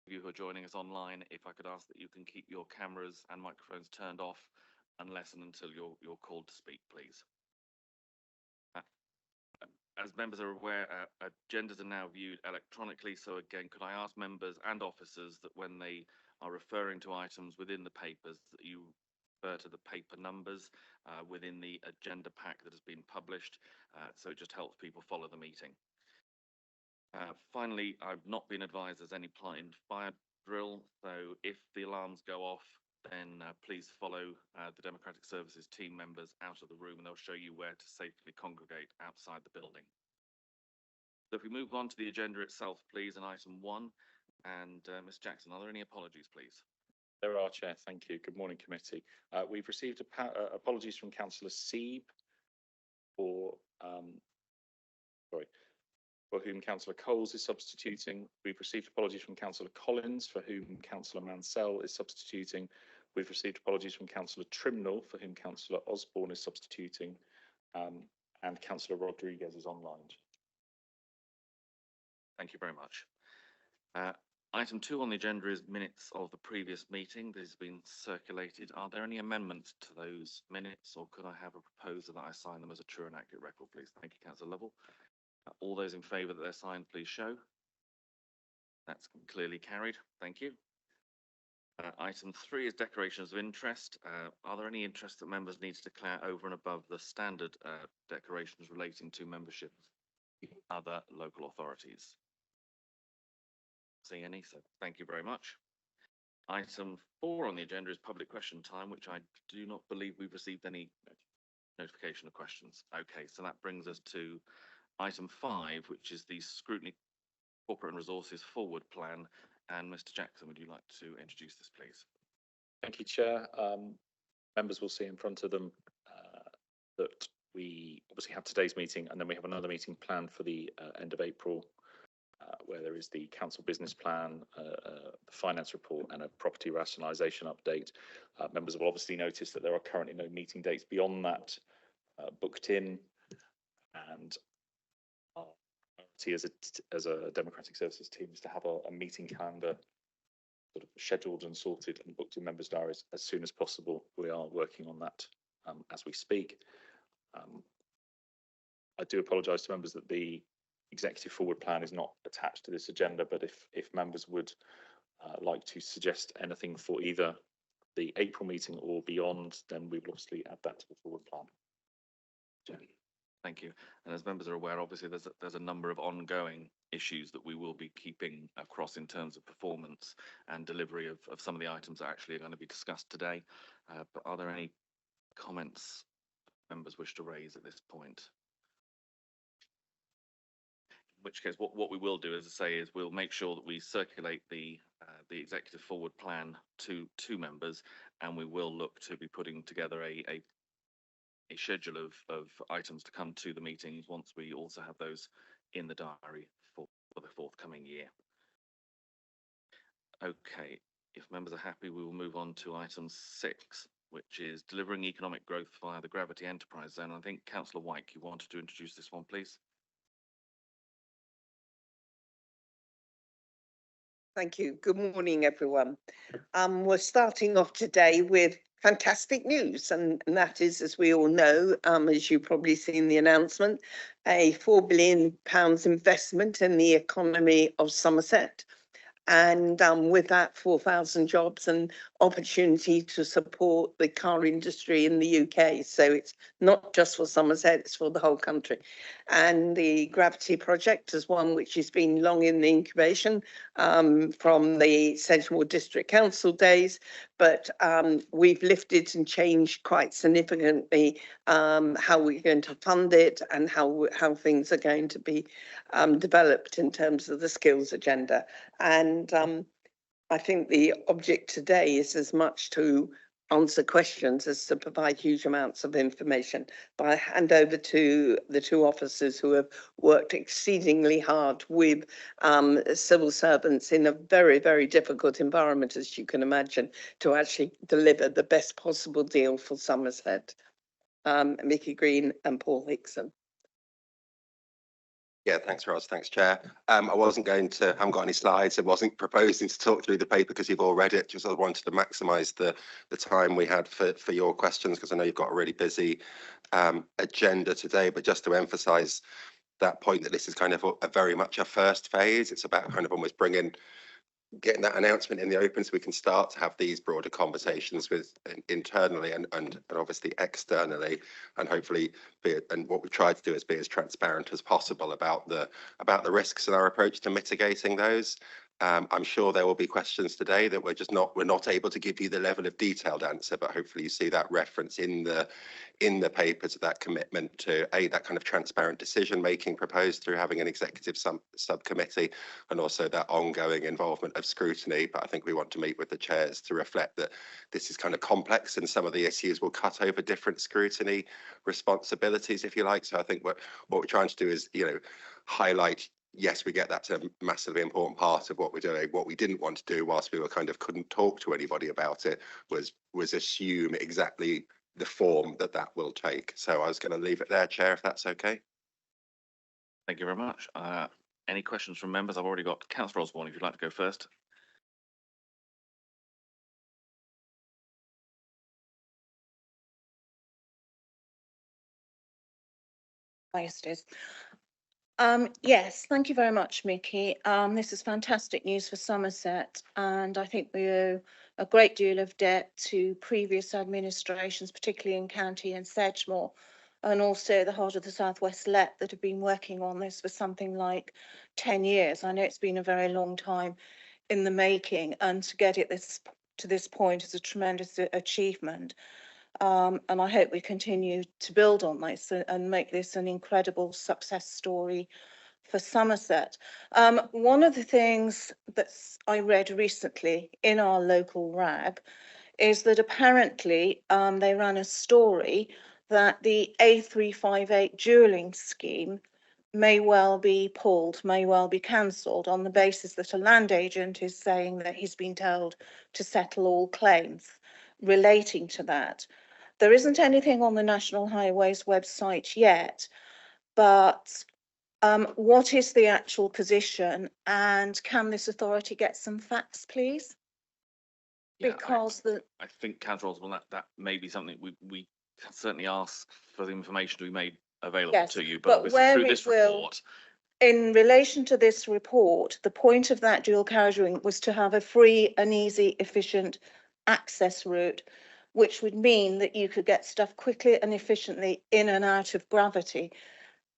you who are joining us online, if I could ask that you can keep your cameras and microphones turned off unless and until you're called to speak, please. As members are aware, agendas are now viewed electronically. So again, could I ask members and officers that when they are referring to items within the papers, that you refer to the paper numbers within the agenda pack that has been published, so it just helps people follow the meeting. Finally, I've not been advised there's any planned fire drill, so if the alarms go off, then please follow the Democratic Services team members out of the room and they'll show you where to safely congregate outside the building. So if we move on to the agenda itself, please, and item 1, and Ms. Jackson, are there any apologies, please? There are, Chair. Thank you. Good morning, committee. We've received apologies from Councillor Seeb for whom Councillor Coles is substituting. We've received apologies from Councillor Collins, for whom Councillor Mansell is substituting. We've received apologies from Councillor Trimnell, for whom Councillor Osborne is substituting, and Councillor Rodriguez is online. Thank you very much. Item 2 on the agenda is minutes of the previous meeting. This has been circulated. Are there any amendments to those minutes, or could I have a proposer that I sign them as a true and accurate record, please? Thank you, Councillor Lovell. All those in favour that they're signed, please show. That's clearly carried. Thank you. Item 3 is declarations of interest. Are there any interests that members need to declare over and above the standard declarations relating to membership of other local authorities? See any, so thank you very much. Item 4 on the agenda is public question time, which I do not believe we've received any notification of questions. Okay, so that brings us to item 5, which is the Scrutiny Corporate and Resources Forward Plan. And Mr. Jackson, would you like to introduce this, please? Thank you, Chair. Members will see in front of them that we obviously have today's meeting, and then we have another meeting planned for the end of April, where there is the council business plan, the finance report, and a property rationalisation update. Members will obviously notice that there are currently no meeting dates beyond that booked in, and as a Democratic Services team is to have a meeting calendar sort of scheduled and sorted and booked in members' diaries as soon as possible. We are working on that as we speak. I do apologise to members that the executive forward plan is not attached to this agenda, but if members would like to suggest anything for either the April meeting or beyond, then we will obviously add that to the forward plan. Thank you. And as members are aware, obviously there's a number of ongoing issues that we will be keeping across in terms of performance and delivery of some of the items that actually are going to be discussed today. But are there any comments members wish to raise at this point? In which case, what we will do, as I say, is we'll make sure that we circulate the executive forward plan to members, and we will look to be putting together a schedule of items to come to the meetings once we also have those in the diary for the forthcoming year. Okay, if members are happy, we will move on to item 6, which is delivering economic growth via the Gravity Enterprise Zone. I think Councillor White, you wanted to introduce this one, please. Thank you. Good morning, everyone. We're starting off today with fantastic news, and that is, as we all know, as you've probably seen the announcement, a £4 billion investment in the economy of Somerset. And with that, 4,000 jobs and opportunity to support the car industry in the UK. So it's not just for Somerset, it's for the whole country. And the Gravity project is one which has been long in the incubation from the Sedgemoor District Council days, but we've lifted and changed quite significantly how we're going to fund it and how things are going to be developed in terms of the skills agenda. And I think the object today is as much to answer questions as to provide huge amounts of information. But I hand over to the two officers who have worked exceedingly hard with civil servants in a very, very difficult environment, as you can imagine, to actually deliver the best possible deal for Somerset. Mickey Green and Paul Hickson. Yeah, thanks, Ros. Thanks, Chair. I haven't got any slides. I wasn't proposing to talk through the paper because you've all read it. Just I wanted to maximise the time we had for your questions, because I know you've got a really busy agenda today. But just to emphasise that point, that this is kind of a very much a first phase. It's about kind of almost getting that announcement in the open so we can start to have these broader conversations with internally and obviously externally, and hopefully and what we've tried to do is be as transparent as possible about the risks and our approach to mitigating those. I'm sure there will be questions today that we're not able to give you the level of detailed answer, but hopefully you see that reference in the paper to that commitment to that kind of transparent decision making proposed through having an executive subcommittee, and also that ongoing involvement of scrutiny. But I think we want to meet with the chairs to reflect that this is kind of complex and some of the issues will cut over different scrutiny responsibilities, if you like. So I think what we're trying to do is, highlight, yes, we get that's a massively important part of what we're doing. What we didn't want to do, whilst we couldn't talk to anybody about it, was assume exactly the form that will take. So I was going to leave it there, Chair, if that's okay. Thank you very much. Any questions from members? I've already got Councillor Osborne, if you'd like to go first. Yes, thank you very much, Mickey. This is fantastic news for Somerset, and I think we owe a great deal of debt to previous administrations, particularly in County and Sedgemoor, and also the Heart of the South West Let, that have been working on this for something like 10 years. I know it's been a very long time in the making, and to get it to this point is a tremendous achievement. And I hope we continue to build on this and make this an incredible success story for Somerset. One of the things that I read recently in our local rag is that apparently they ran a story that the A358 dualling scheme may well be pulled, may well be cancelled, on the basis that a land agent is saying that he's been told to settle all claims relating to that. There isn't anything on the National Highways website yet, but what is the actual position, and can this authority get some facts, please? Yeah, Because I think, Councillor Osborne, that may be something we can certainly ask for the information to be made available Yes, to you, but obviously where through it this will- report. in relation to this report, the point of that dual carriage ring was to have a free and easy, efficient access route, which would mean that you could get stuff quickly and efficiently in and out of Gravity.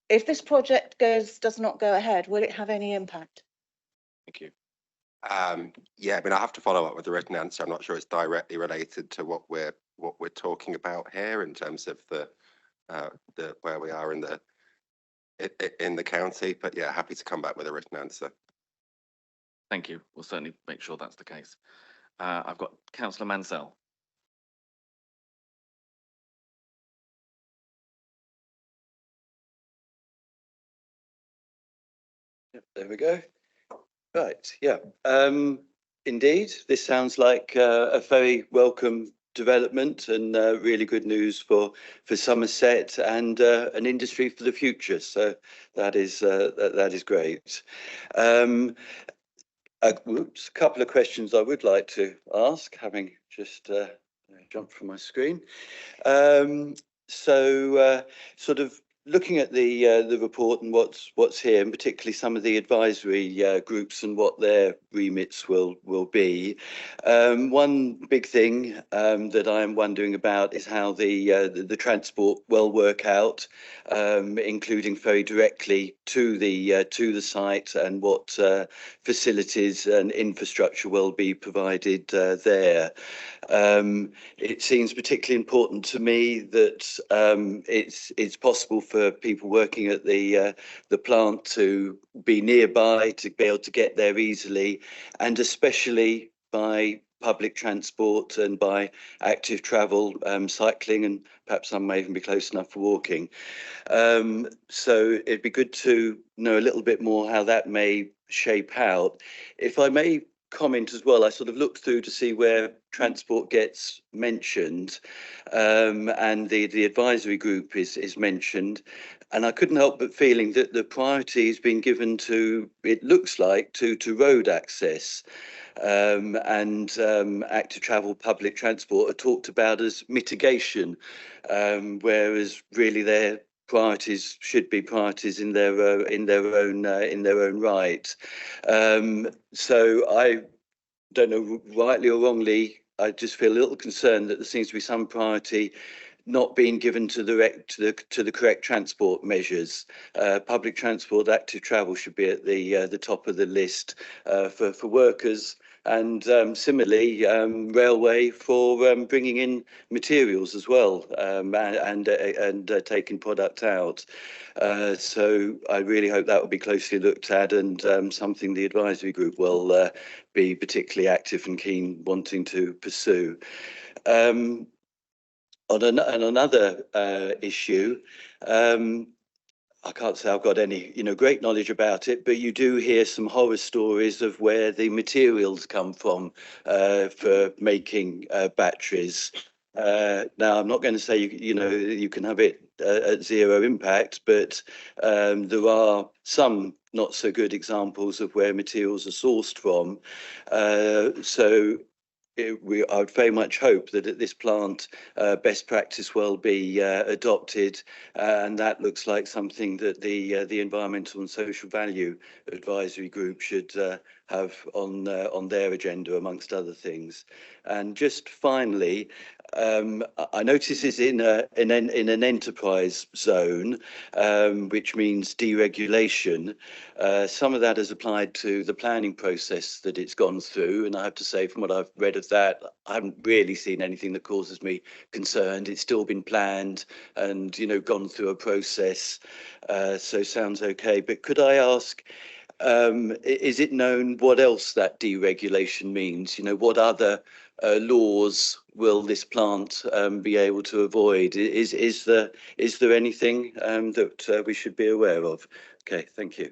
If this project does not go ahead, will it have any impact? Thank you. Yeah, I mean, I have to follow up with the written answer. I'm not sure it's directly related to what we're talking about here in terms of the where we are in the county. But yeah, happy to come back with a written answer. Thank you. We'll certainly make sure that's the case. I've got Councillor Mansell. Yep, there we go. Right, yeah. Indeed, this sounds like a very welcome development and really good news for Somerset and an industry for the future. So that is great. A couple of questions I would like to ask, having just jumped from my screen. Sort of looking at the report and what's here, and particularly some of the advisory groups and what their remits will be. One big thing that I'm wondering about is how the transport will work out, including very directly to the site, and what facilities and infrastructure will be provided there. It seems particularly important to me that it's possible for people working at the plant to be nearby, to be able to get there easily, and especially by public transport and by active travel, cycling, and perhaps some may even be close enough for walking. So it'd be good to know a little bit more how that may shape out. If I may comment as well, I sort of looked through to see where transport gets mentioned, and the advisory group is mentioned. And I couldn't help but feeling that the priority has been given to, it looks like, to road access. And active travel, public transport are talked about as mitigation, whereas really their priorities should be priorities in their own right. So I don't know, rightly or wrongly, I just feel a little concerned that there seems to be some priority not being given to the correct transport measures. Public transport, active travel should be at the top of the list for workers, and similarly railway for bringing in materials as well, and taking product out. So I really hope that will be closely looked at, and something the advisory group will be particularly active and keen wanting to pursue. On another issue, I can't say I've got any, great knowledge about it, but you do hear some horror stories of where the materials come from for making batteries. Now, I'm not going to say you can have it at zero impact, but there are some not so good examples of where materials are sourced from. So I would very much hope that at this plant, best practice will be adopted, and that looks like something that the Environmental and Social Value Advisory Group should have on their agenda, amongst other things. And just finally, I notice it's in an enterprise zone, which means deregulation. Some of that has applied to the planning process that it's gone through, and I have to say, from what I've read of that, I haven't really seen anything that causes me concerned. It's still been planned and gone through a process, so sounds okay. But could I ask, is it known what else that deregulation means? What other laws will this plant be able to avoid? Is there anything that we should be aware of? Okay, thank you.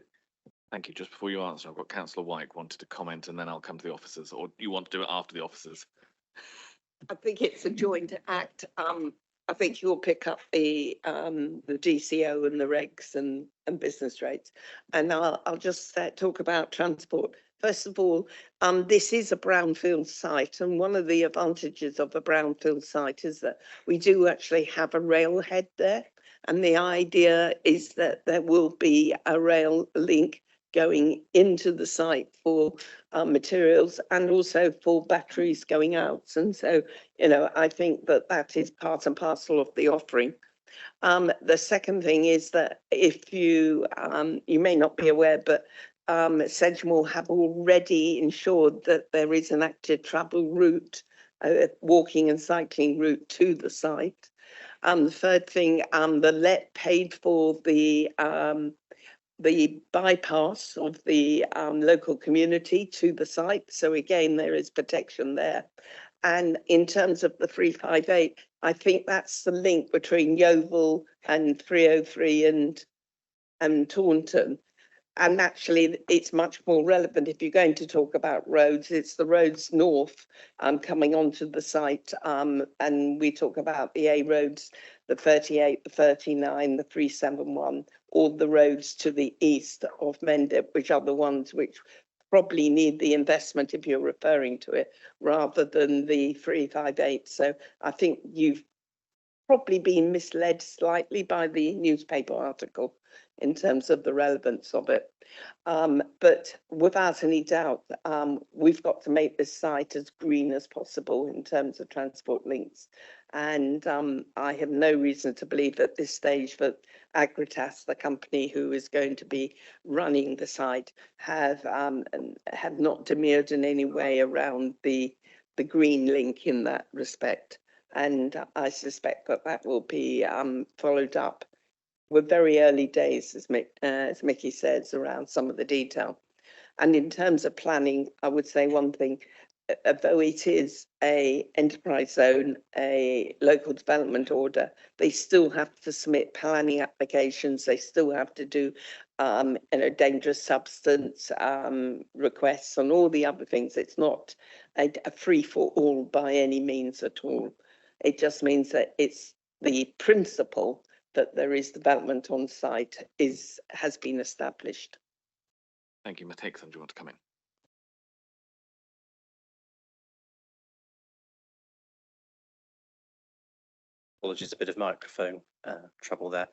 Thank you. Just before you answer, I've got Councillor White wanted to comment, and then I'll come to the officers, or you want to do it after the officers? I think it's a joint act. I think you'll pick up the DCO and the regs and business rates, and I'll just talk about transport. First of all, this is a brownfield site, and one of the advantages of a brownfield site is that we do actually have a railhead there, and the idea is that there will be a rail link going into the site for materials and also for batteries going out. And so, I think that is part and parcel of the offering. The second thing is that if you may not be aware, but Sedgemoor have already ensured that there is an active travel route, walking and cycling route to the site. The third thing, the LET paid for the bypass of the local community to the site. So again, there is protection there. And in terms of the 358, I think that's the link between Yeovil and 303 and Taunton. And actually, it's much more relevant if you're going to talk about roads. It's the roads north coming onto the site. And we talk about the A roads, the 38, the 39, the 371, all the roads to the east of Mendip, which are the ones which probably need the investment if you're referring to it, rather than the 358. So I think you've probably been misled slightly by the newspaper article in terms of the relevance of it. But without any doubt, we've got to make this site as green as possible in terms of transport links. And I have no reason to believe at this stage that Agritas, the company who is going to be running the site, have not demurred in any way around the green link in that respect. And I suspect that will be followed up. We're very early days, as Mickey says, around some of the detail. And in terms of planning, I would say one thing, though it is a enterprise zone, a local development order, they still have to submit planning applications. They still have to do dangerous substance requests and all the other things. It's not a free for all by any means at all. It just means that it's the principle that there is development on site has been established. Thank you. Ms Hickson, do you want to come in? Apologies, a bit of microphone trouble there.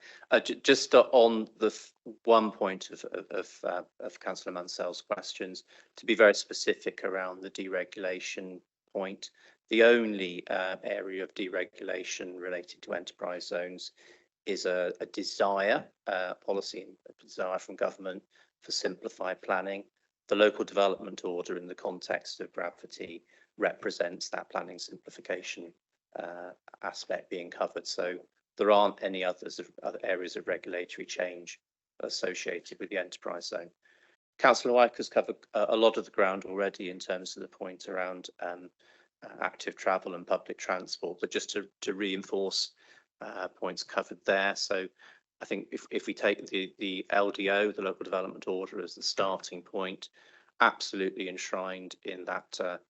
Just on the one point of Councillor Mansell's questions, to be very specific around the deregulation point, the only area of deregulation related to enterprise zones is a desire, policy desire from government for simplified planning. The local development order in the context of gravity represents that planning simplification aspect being covered. So there aren't any other areas of regulatory change associated with the enterprise zone. Councillor Wyke has covered a lot of the ground already in terms of the point around active travel and public transport, but just to reinforce points covered there. So I think if we take the LDO, the local development order, as the starting point, absolutely enshrined in that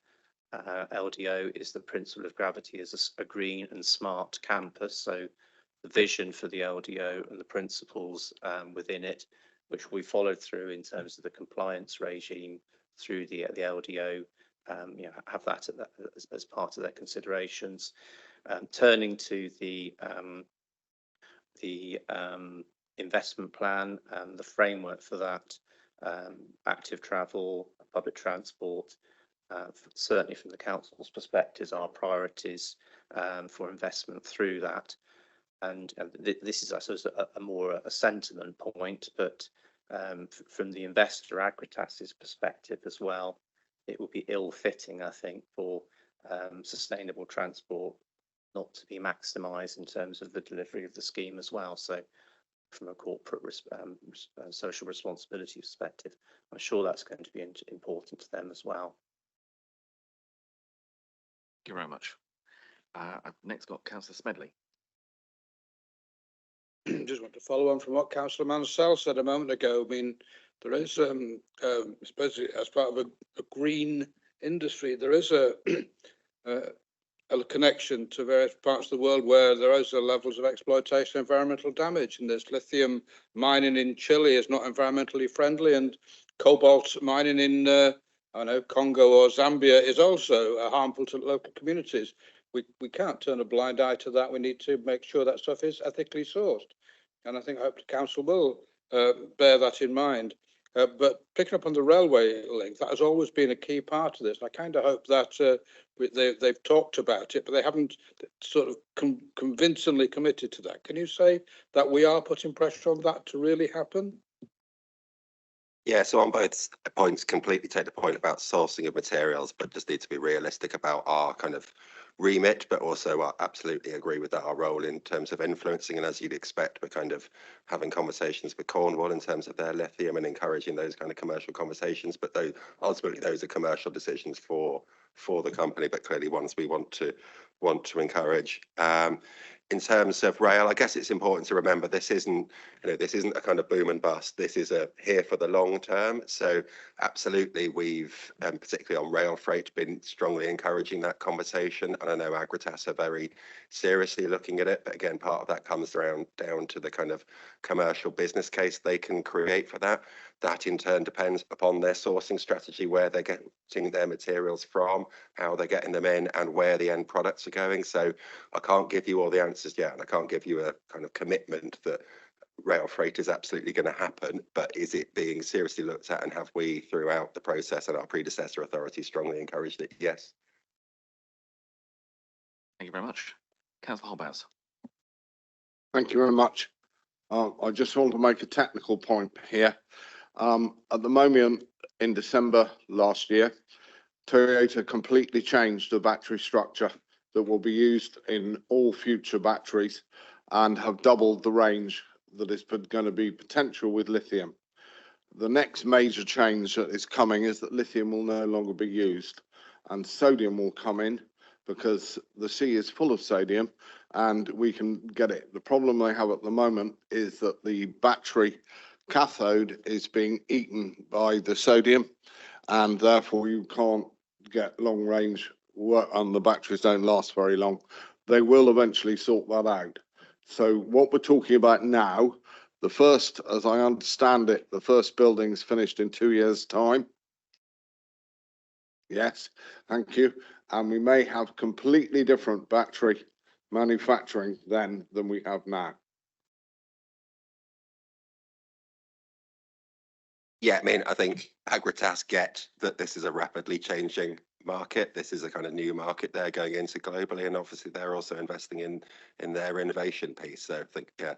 LDO is the principle of gravity as a green and smart campus. So the vision for the LDO and the principles within it, which we followed through in terms of the compliance regime through the LDO, have that as part of their considerations. Turning to the investment plan and the framework for that, active travel, public transport, certainly from the council's perspective, our priorities for investment through that. And this is, I suppose, a more sentiment point, but from the investor Agritas's perspective as well, it would be ill-fitting, I think, for sustainable transport not to be maximised in terms of the delivery of the scheme as well. So from a corporate social responsibility perspective, I'm sure that's going to be important to them as well. Thank you very much. I've next got Councillor Smedley. Just want to follow on from what Councillor Mansell said a moment ago. I mean, there is, especially as part of a green industry, there is a connection to various parts of the world where there is levels of exploitation, environmental damage, and there's lithium mining in Chile is not environmentally friendly, and cobalt mining in I don't know, Congo or Zambia is also harmful to local communities. We can't turn a blind eye to that. We need to make sure that stuff is ethically sourced. And I hope the council will bear that in mind. But picking up on the railway link, that has always been a key part of this. I kind of hope that they've talked about it, but they haven't sort of convincingly committed to that. Can you say that we are putting pressure on that to really happen? Yeah, so on both points, completely take the point about sourcing of materials, but just need to be realistic about our kind of remit, but also I absolutely agree with that, our role in terms of influencing, and as you'd expect, we're kind of having conversations with Cornwall in terms of their lithium and encouraging those kind of commercial conversations, but ultimately those are commercial decisions for the company, but clearly ones we want to encourage. In terms of rail, I guess it's important to remember this isn't a kind of boom and bust. This is here for the long term. So absolutely, we've particularly on rail freight been strongly encouraging that conversation, and I know Agritas are very seriously looking at it. But again, part of that comes down to the kind of commercial business case they can create for that. That in turn depends upon their sourcing strategy, where they're getting their materials from, how they're getting them in, and where the end products are going. So I can't give you all the answers yet, and I can't give you a kind of commitment that rail freight is absolutely going to happen, but is it being seriously looked at, and have we throughout the process and our predecessor authority strongly encouraged it? Yes. Thank you very much. Councillor Hobhouse. Thank you very much. I just want to make a technical point here. At the moment, in December last year, Toyota completely changed the battery structure that will be used in all future batteries and have doubled the range that is going to be potential with lithium. The next major change that is coming is that lithium will no longer be used and sodium will come in, because the sea is full of sodium and we can get it. The problem they have at the moment is that the battery cathode is being eaten by the sodium, and therefore you can't get long range work, and the batteries don't last very long. They will eventually sort that out. So what we're talking about now, the first, as I understand it, the first building's finished in 2 years' time. Yes, thank you. And we may have completely different battery manufacturing then than we have now. Yeah, I mean, I think Agritas get that this is a rapidly changing market. This is a kind of new market they're going into globally, and obviously they're also investing in their innovation piece. So I think, yeah,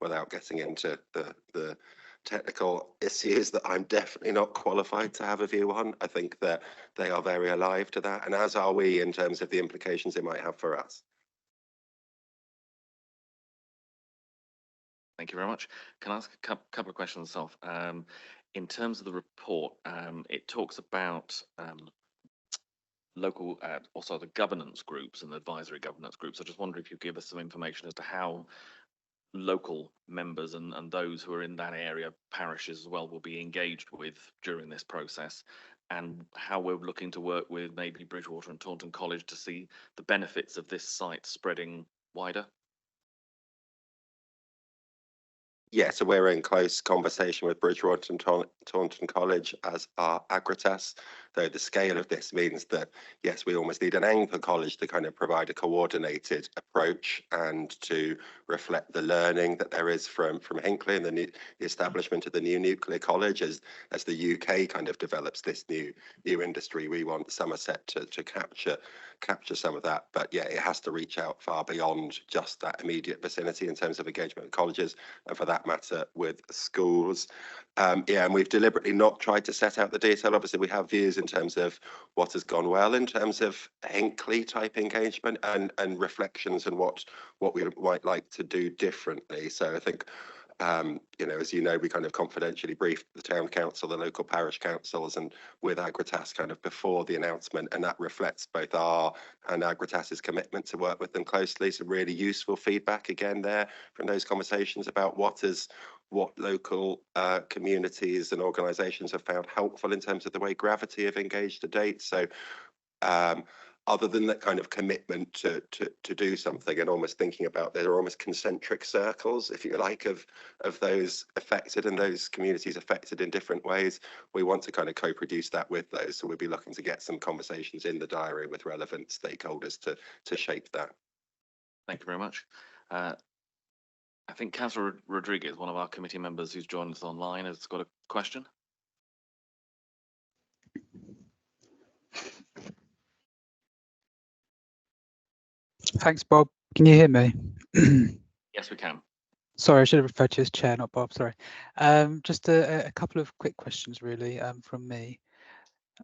without getting into the technical issues that I'm definitely not qualified to have a view on, I think that they are very alive to that, and as are we in terms of the implications it might have for us. Thank you very much. Can I ask a couple of questions myself? In terms of the report, it talks about local, also the governance groups and the advisory governance groups. I just wonder if you give us some information as to how local members and those who are in that area, parishes as well, will be engaged with during this process, and how we're looking to work with maybe Bridgewater and Taunton College to see the benefits of this site spreading wider. Yeah, so we're in close conversation with Bridgewater and Taunton College, as are Agritas. Though the scale of this means that, yes, we almost need an anchor college to kind of provide a coordinated approach and to reflect the learning that there is from Hinckley and the establishment of the new nuclear college as the UK kind of develops this new industry. We want Somerset to capture some of that, but yeah, it has to reach out far beyond just that immediate vicinity in terms of engagement with colleges, and for that matter with schools. Yeah, and we've deliberately not tried to set out the detail. Obviously we have views in terms of what has gone well in terms of Hinckley type engagement and reflections and what we might like to do differently. So I think you know, as you know, we kind of confidentially briefed the town council, the local parish councils, and with Agritas kind of before the announcement, and that reflects both our and Agritas's commitment to work with them closely. Some really useful feedback again there from those conversations about what local communities and organisations have found helpful in terms of the way Gravity have engaged to date. So other than that kind of commitment to do something, and almost thinking about, there are almost concentric circles, if you like, of those affected and those communities affected in different ways. We want to kind of co-produce that with those. So we'll be looking to get some conversations in the diary with relevant stakeholders to shape that. Thank you very much. I think Councillor Rodriguez, one of our committee members who's joined us online, has got a question. Thanks, Bob. Can you hear me? Yes, we can. Sorry, I should have referred to you as Chair, not Bob. Sorry. Just a couple of quick questions, really, from me.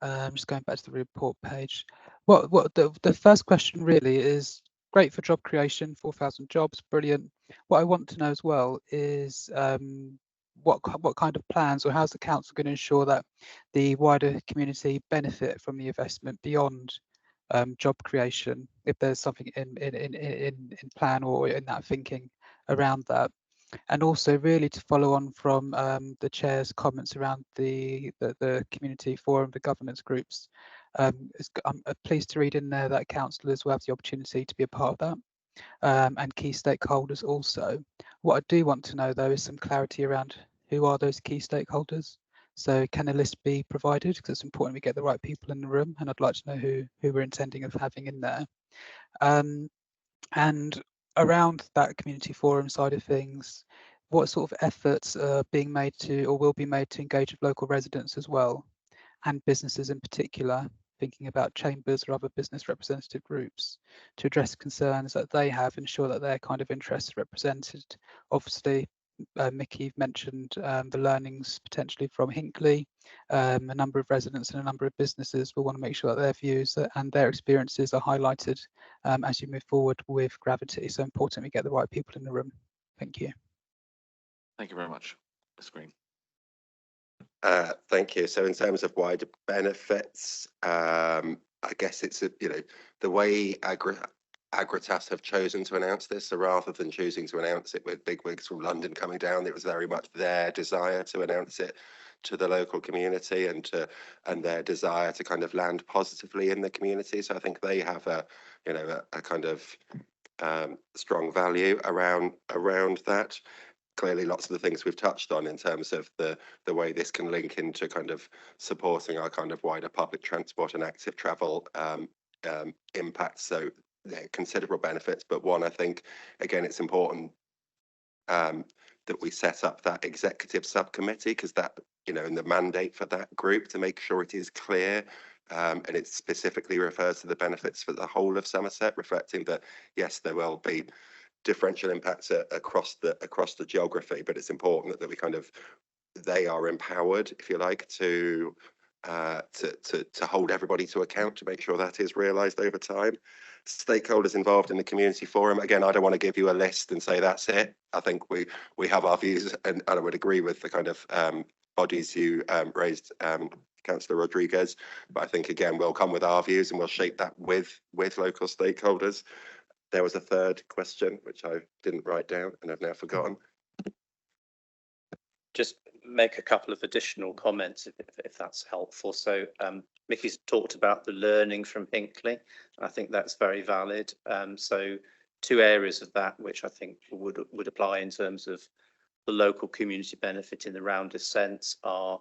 Just going back to the report page. What the first question really is, great for job creation, 4,000 jobs, brilliant. What I want to know as well is what kind of plans, or how's the council going to ensure that the wider community benefit from the investment beyond job creation, if there's something in plan or in that thinking around that. And also really to follow on from the chair's comments around the community forum, the governance groups. I'm pleased to read in there that councillors will have the opportunity to be a part of that, and key stakeholders also. What I do want to know though is some clarity around who are those key stakeholders. So can a list be provided? Because it's important we get the right people in the room, and I'd like to know who we're intending of having in there. And around that community forum side of things, what sort of efforts are being made to, or will be made to, engage with local residents as well, and businesses in particular, thinking about chambers or other business representative groups, to address concerns that they have, ensure that their kind of interests are represented. Obviously, Mickey mentioned the learnings potentially from Hinckley. A number of residents and a number of businesses will want to make sure that their views and their experiences are highlighted as you move forward with Gravity. So important we get the right people in the room. Thank you. Thank you very much, Ms. Green. Thank you. So in terms of wider benefits, I guess it's the way Agritas have chosen to announce this. So rather than choosing to announce it with bigwigs from London coming down, it was very much their desire to announce it to the local community and their desire to kind of land positively in the community. So I think they have a kind of strong value around that. Clearly, lots of the things we've touched on in terms of the way this can link into kind of supporting our kind of wider public transport and active travel impact. So considerable benefits, but one, I think, again, it's important that we set up that executive subcommittee, because that, in the mandate for that group, to make sure it is clear and it specifically refers to the benefits for the whole of Somerset, reflecting that, yes, there will be differential impacts across the geography, but it's important that we they are empowered, if you like, to hold everybody to account, to make sure that is realised over time. Stakeholders involved in the community forum, again, I don't want to give you a list and say that's it. I think we have our views, and I would agree with the kind of bodies you raised, Councillor Rodriguez, but I think, again, we'll come with our views and we'll shape that with local stakeholders. There was a third question, which I didn't write down and I've now forgotten. Just make a couple of additional comments if that's helpful. So Mickey's talked about the learning from Hinckley. I think that's very valid. So two areas of that which I think would apply in terms of the local community benefit in the roundest sense are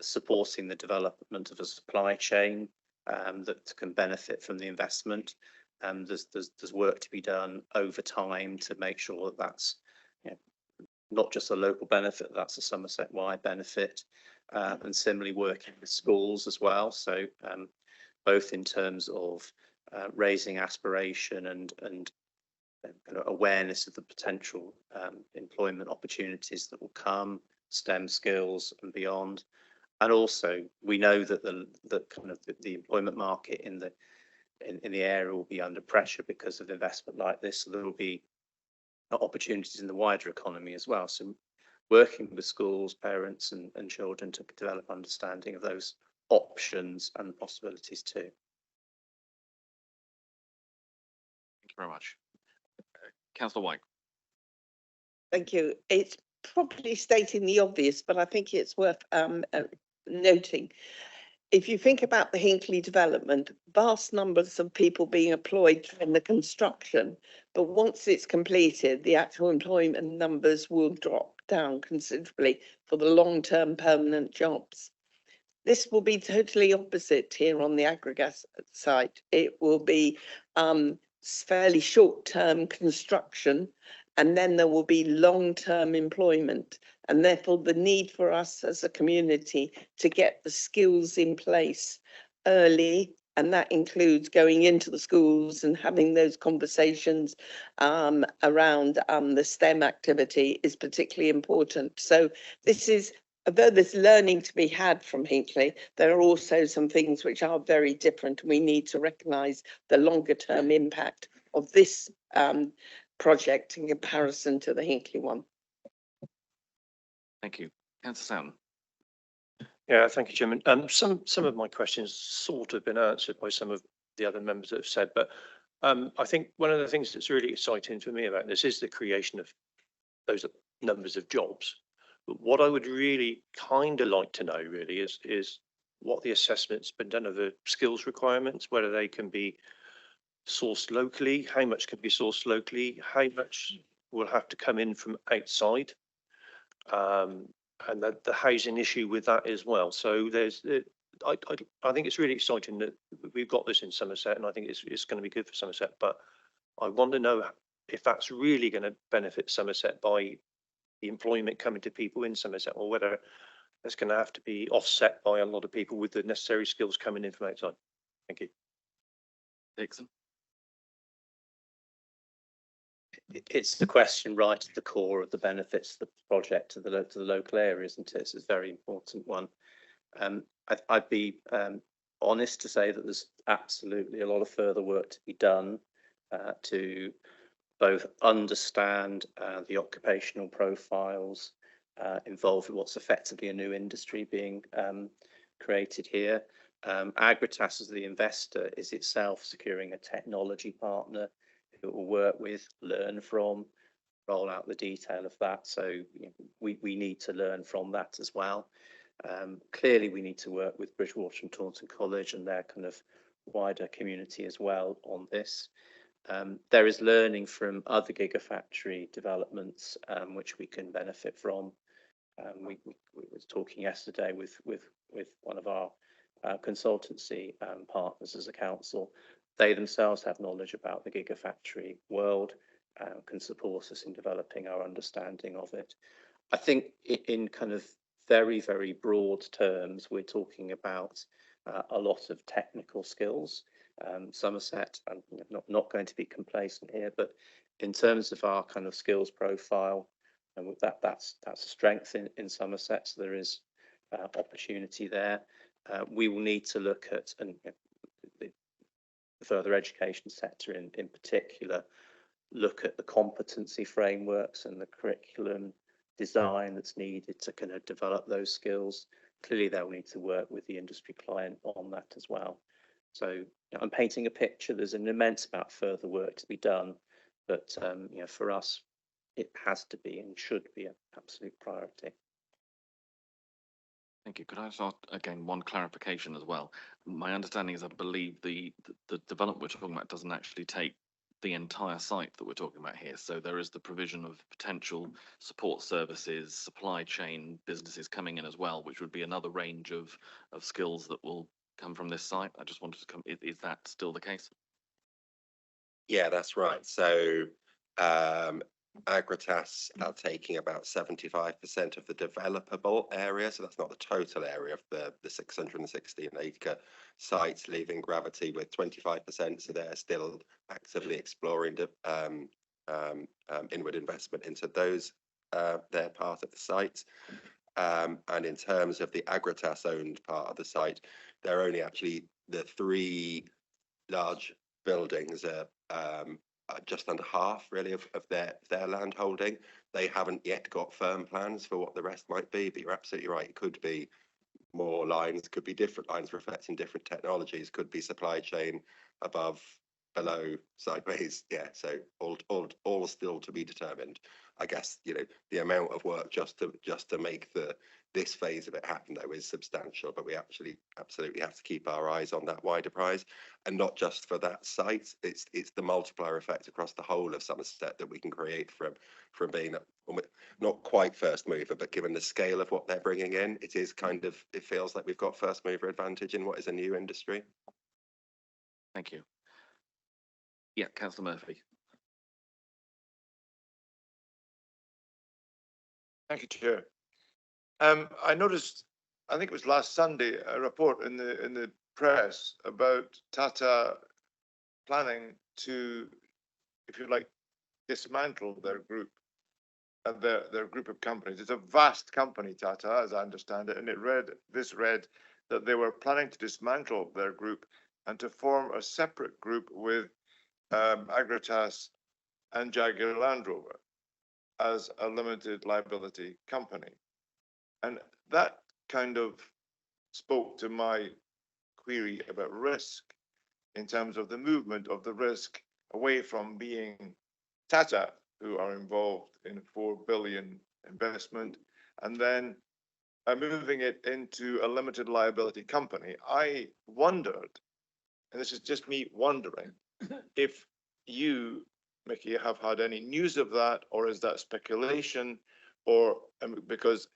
supporting the development of a supply chain that can benefit from the investment. There's work to be done over time to make sure that that's not just a local benefit, that's a Somerset-wide benefit, and similarly working with schools as well. So both in terms of raising aspiration and kind of awareness of the potential employment opportunities that will come, STEM skills and beyond. And also we know that the employment market in the area will be under pressure because of investment like this. So there will be opportunities in the wider economy as well. So working with schools, parents and children to develop understanding of those options and possibilities too. Thank you very much. Councillor White. Thank you. It's probably stating the obvious, but I think it's worth noting. If you think about the Hinckley development, vast numbers of people being employed in the construction, but once it's completed, the actual employment numbers will drop down considerably for the long-term permanent jobs. This will be totally opposite here on the aggregate side. It will be fairly short-term construction, and then there will be long-term employment, and therefore the need for us as a community to get the skills in place early, and that includes going into the schools and having those conversations around the STEM activity is particularly important. So this is, although there's learning to be had from Hinckley, there are also some things which are very different. We need to recognise the longer term impact of this project in comparison to the Hinckley one. Thank you. Councillor Sowton. Yeah, thank you, Chairman. Some of my questions sort of been answered by some of the other members that have said, but I think one of the things that's really exciting for me about this is the creation of those numbers of jobs. But what I would really kind of like to know really is what the assessment's been done of the skills requirements, whether they can be sourced locally, how much can be sourced locally, how much will have to come in from outside, and the housing issue with that as well. So I think it's really exciting that we've got this in Somerset, and I think it's going to be good for Somerset. But I want to know if that's really going to benefit Somerset by the employment coming to people in Somerset, or whether that's going to have to be offset by a lot of people with the necessary skills coming in from outside. Thank you. Dixon. It's the question right at the core of the benefits of the project to the local area, isn't it? It's a very important one. I'd be honest to say that there's absolutely a lot of further work to be done to both understand the occupational profiles involved with what's effectively a new industry being created here. Agritas as the investor is itself securing a technology partner who will work with, learn from, roll out the detail of that. So we need to learn from that as well. Clearly, we need to work with Bridgewater and Taunton College and their kind of wider community as well on this. There is learning from other gigafactory developments which we can benefit from. We were talking yesterday with one of our consultancy partners as a council. They themselves have knowledge about the gigafactory world, can support us in developing our understanding of it. I think in kind of very, very broad terms, we're talking about a lot of technical skills. Somerset, I'm not going to be complacent here, but in terms of our kind of skills profile, and that's a strength in Somerset, so there is opportunity there. We will need to look at, and the further education sector in particular, look at the competency frameworks and the curriculum design that's needed to kind of develop those skills. Clearly, they'll need to work with the industry client on that as well. So I'm painting a picture. There's an immense amount of further work to be done, but for us, it has to be and should be an absolute priority. Thank you. Could I just ask again one clarification as well? My understanding is I believe the development we're talking about doesn't actually take the entire site that we're talking about here. So there is the provision of potential support services, supply chain businesses coming in as well, which would be another range of skills that will come from this site. I just wanted to come, is that still the case? Yeah, that's right. So Agratas are taking about 75% of the developable area. So that's not the total area of the 616 acre sites, leaving Gravity with 25%. So they're still actively exploring the inward investment into those, their part of the site. And in terms of the Agratas owned part of the site, they're only actually the 3 large buildings are just under half really of their land holding. They haven't yet got firm plans for what the rest might be, but you're absolutely right. It could be more lines, could be different lines reflecting different technologies, could be supply chain above, below, sideways. Yeah, so all still to be determined. I guess the amount of work just to make this phase of it happen though is substantial, but we absolutely have to keep our eyes on that wider prize, and not just for that site. It's the multiplier effect across the whole of Somerset that we can create from being not quite first mover, but given the scale of what they're bringing in, it feels like we've got first mover advantage in what is a new industry. Thank you. Yeah, Councillor Murphy. Thank you, Chair. I noticed, I think it was last Sunday, a report in the press about Tata planning to, if you like, dismantle their group, their group of companies. It's a vast company, Tata, as I understand it, and it read that they were planning to dismantle their group and to form a separate group with Agratas and Jaguar Land Rover as a limited liability company. And that kind of spoke to my query about risk in terms of the movement of the risk away from being Tata, who are involved in a 4 billion investment, and then moving it into a limited liability company. I wondered, and this is just me wondering, if you, Mickey, have had any news of that, or is that speculation, or because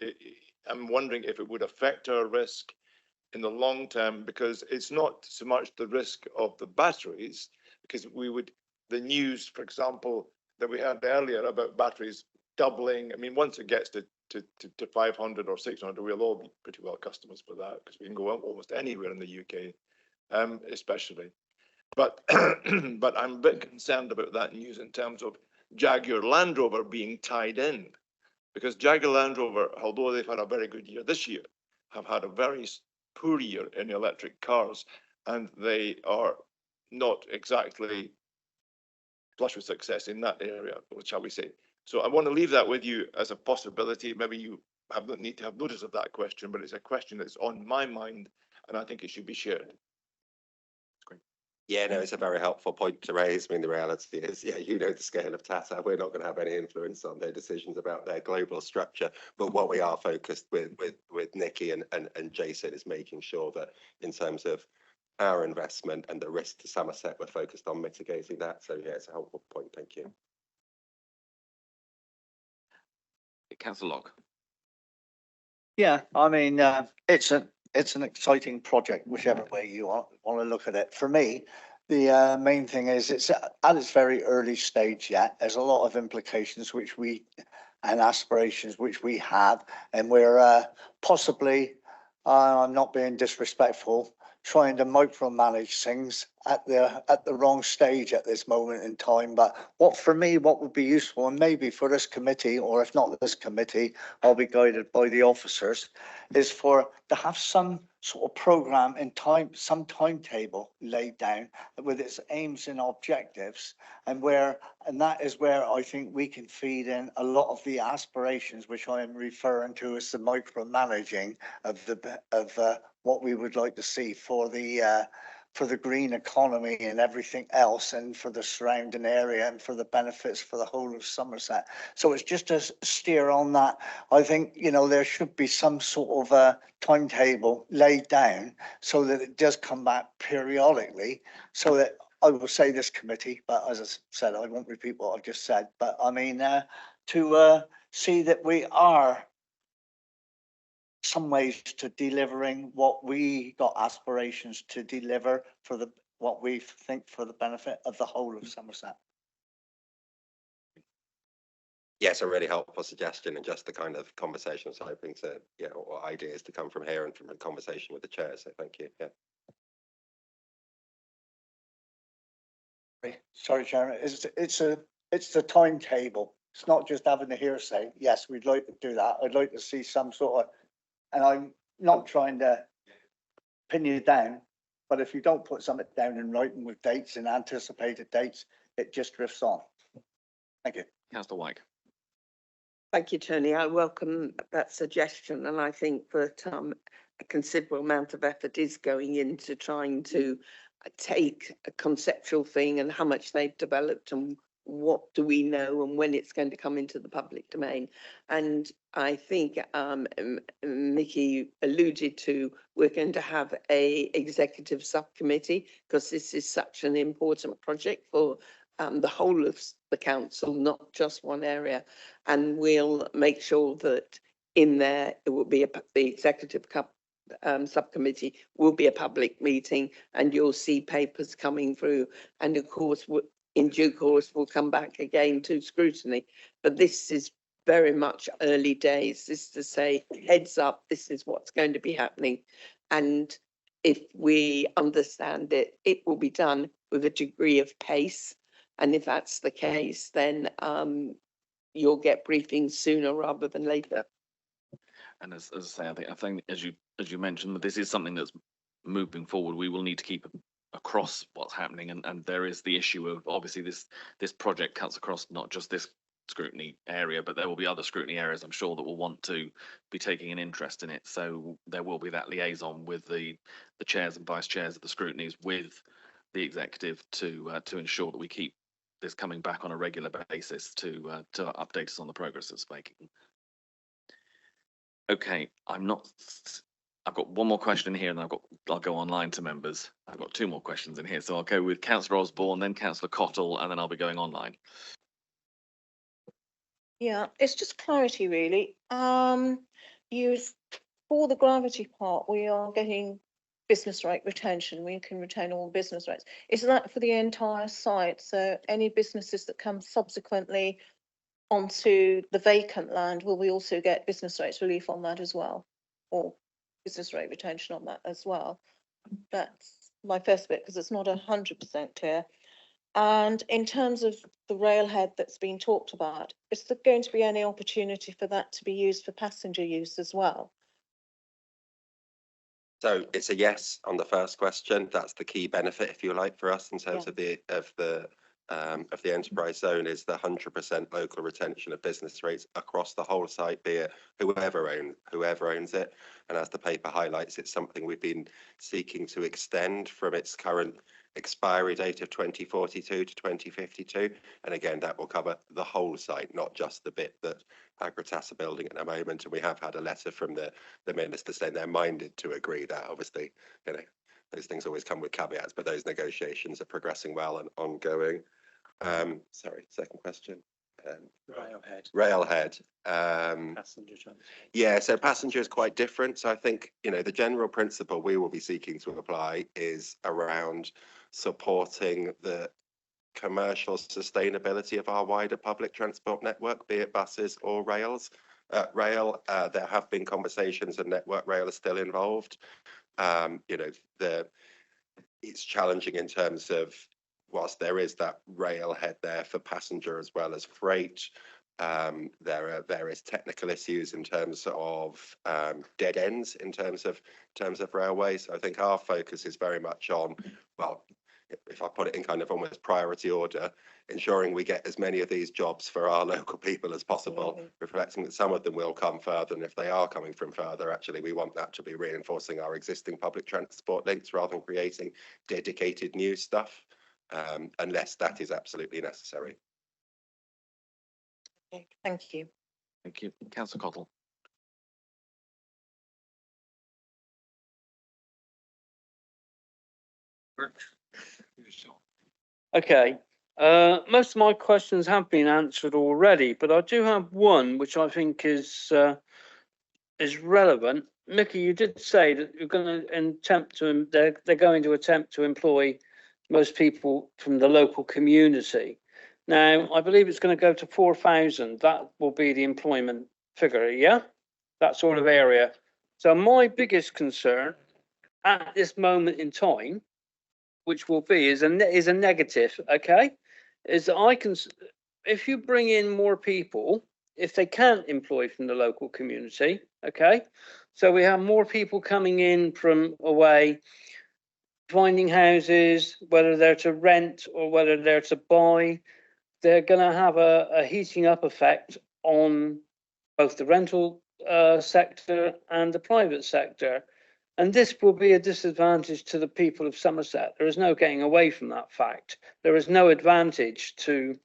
I'm wondering if it would affect our risk in the long term, because it's not so much the risk of the batteries, because the news, for example, that we had earlier about batteries doubling. I mean, once it gets to 500 or 600, we'll all be pretty well customers for that, because we can go almost anywhere in the UK, especially. But but I'm a bit concerned about that news in terms of Jaguar Land Rover being tied in, because Jaguar Land Rover, although they've had a very good year this year, have had a very poor year in electric cars, and they are not exactly flush with success in that area, shall we say. So I want to leave that with you as a possibility. Maybe you need to have notice of that question, but it's a question that's on my mind, and I think it should be shared. Yeah, no, it's a very helpful point to raise. I mean, the reality is, yeah, the scale of Tata. We're not going to have any influence on their decisions about their global structure. But what we are focused with Nikki and Jason is making sure that in terms of our investment and the risk to Somerset, we're focused on mitigating that. So yeah, it's a helpful point. Thank you. Councillor Locke. Yeah, I mean, it's an exciting project, whichever way you want to look at it. For me, the main thing is it's at its very early stage yet. There's a lot of implications and aspirations which we have, and we're possibly, I'm not being disrespectful, trying to micromanage things at the wrong stage at this moment in time. But for me, what would be useful, and maybe for this committee, or if not this committee, I'll be guided by the officers, is to have some sort of program in time, some timetable laid down with its aims and objectives, and that is where I think we can feed in a lot of the aspirations which I am referring to as the micromanaging of what we would like to see for the green economy and everything else, and for the surrounding area, and for the benefits for the whole of Somerset. So it's just a steer on that. I think, there should be some sort of a timetable laid down so that it does come back periodically, so that I will say this committee, but as I said, I won't repeat what I just said, but I mean, to see that we are some ways to delivering what we got aspirations to deliver for what we think for the benefit of the whole of Somerset. Yes, a really helpful suggestion, and just the kind of conversation I was hoping to, or ideas to come from here and from the conversation with the chair. So thank you. Yeah. Sorry, Chairman. It's the timetable. It's not just having a hearsay. Yes, we'd like to do that. I'd like to see some sort of, and I'm not trying to pin you down, but if you don't put something down in writing with dates and anticipated dates, it just drifts on. Thank you. Councillor White. Thank you, Tony. I welcome that suggestion, and I think that a considerable amount of effort is going into trying to take a conceptual thing and how much they've developed and what do we know and when it's going to come into the public domain. And I think Mickey alluded to, we're going to have a executive subcommittee because this is such an important project for the whole of the council, not just one area. And we'll make sure that in there, it will be the executive subcommittee will be a public meeting, and you'll see papers coming through. And of course, in due course, we'll come back again to scrutiny. But this is very much early days. This is to say, heads up, this is what's going to be happening. And if we understand it, it will be done with a degree of pace. And if that's the case, then you'll get briefings sooner rather than later. And as I say, I think as you mentioned, this is something that's moving forward. We will need to keep across what's happening, and there is the issue of obviously this project cuts across not just this scrutiny area, but there will be other scrutiny areas, I'm sure, that will want to be taking an interest in it. So there will be that liaison with the chairs and vice chairs of the scrutinies with the executive to ensure that we keep this coming back on a regular basis to update us on the progress it's making. Okay, I've got one more question in here, and I'll go online to members. I've got two more questions in here, so I'll go with Councillor Osborne, then Councillor Cottle, and then I'll be going online. Yeah, it's just clarity, really. For the gravity part, we are getting business rate retention. We can retain all business rates. Is that for the entire site? So any businesses that come subsequently onto the vacant land, will we also get business rates relief on that as well, or business rate retention on that as well? That's my first bit, because it's not 100% clear. And in terms of the railhead that's been talked about, is there going to be any opportunity for that to be used for passenger use as well? So it's a yes on the first question. That's the key benefit, if you like, for us in terms of the enterprise zone, is the 100% local retention of business rates across the whole site, be it whoever owns it. And as the paper highlights, it's something we've been seeking to extend from its current expiry date of 2042 to 2052. And again, that will cover the whole site, not just the bit that Agritas are building at the moment. And we have had a letter from the minister saying they're minded to agree that. Obviously, those things always come with caveats, but those negotiations are progressing well and ongoing. Sorry, second question. Railhead. Passenger transport. Yeah, so passenger is quite different. So I think, you know, the general principle we will be seeking to apply is around supporting the commercial sustainability of our wider public transport network, be it buses or rails. Rail, there have been conversations and Network Rail is still involved. You know, it's challenging in terms of, whilst there is that railhead there for passenger as well as freight, there are various technical issues in terms of dead ends in terms of railways. So I think our focus is very much on, well, if I put it in kind of almost priority order, ensuring we get as many of these jobs for our local people as possible, reflecting that some of them will come further, and if they are coming from further, actually we want that to be reinforcing our existing public transport links rather than creating dedicated new stuff, unless that is absolutely necessary. Okay, thank you. Thank you. Councillor Cottle. Okay, most of my questions have been answered already, but I do have one which I think is relevant. Mickey, you did say that you're going to attempt to, they're going to attempt to employ most people from the local community. Now, I believe it's going to go to 4,000. That will be the employment figure, yeah? That sort of area. So my biggest concern at this moment in time, which will be is a negative, okay, is that if you bring in more people, if they can't employ from the local community, okay, so we have more people coming in from away, finding houses, whether they're to rent or whether they're to buy, they're going to have a heating up effect on both the rental sector and the private sector. And this will be a disadvantage to the people of Somerset. There is no getting away from that fact. There is no advantage to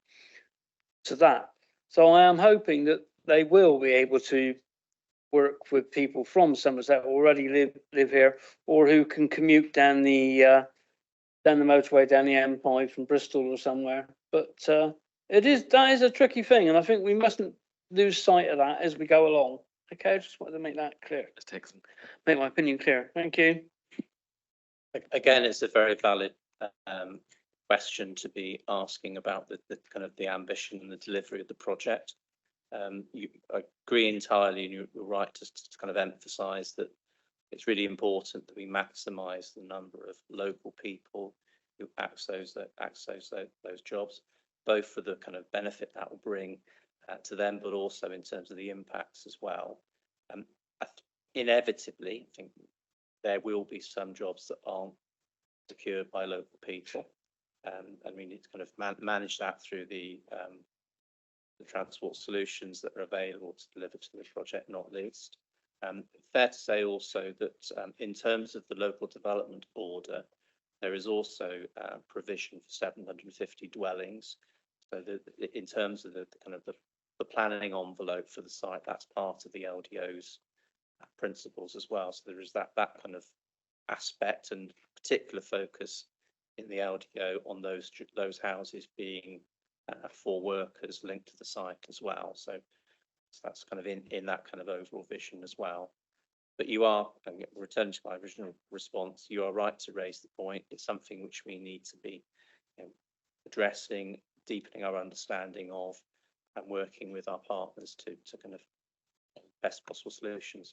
that. So I am hoping that they will be able to work with people from Somerset who already live here, or who can commute down the motorway, down the M5 from Bristol or somewhere. But that is a tricky thing, and I think we mustn't lose sight of that as we go along. Okay, I just wanted to make that clear. Make my opinion clear. Thank you. Again, it's a very valid question to be asking about the kind of the ambition and the delivery of the project. You agree entirely, and you're right to kind of emphasise that it's really important that we maximise the number of local people who access those jobs, both for the kind of benefit that will bring to them, but also in terms of the impacts as well. Inevitably, I think there will be some jobs that aren't secured by local people, and we need to kind of manage that through the transport solutions that are available to deliver to the project, not least. Fair to say also that in terms of the local development order, there is also provision for 750 dwellings. So that in terms of the kind of the planning envelope for the site, that's part of the LDO's principles as well. So there is that kind of aspect and particular focus in the LDO on those houses being for workers linked to the site as well. So that's kind of in that kind of overall vision as well. But you are, and returning to my original response, you are right to raise the point. It's something which we need to be addressing, deepening our understanding of, and working with our partners to kind of best possible solutions.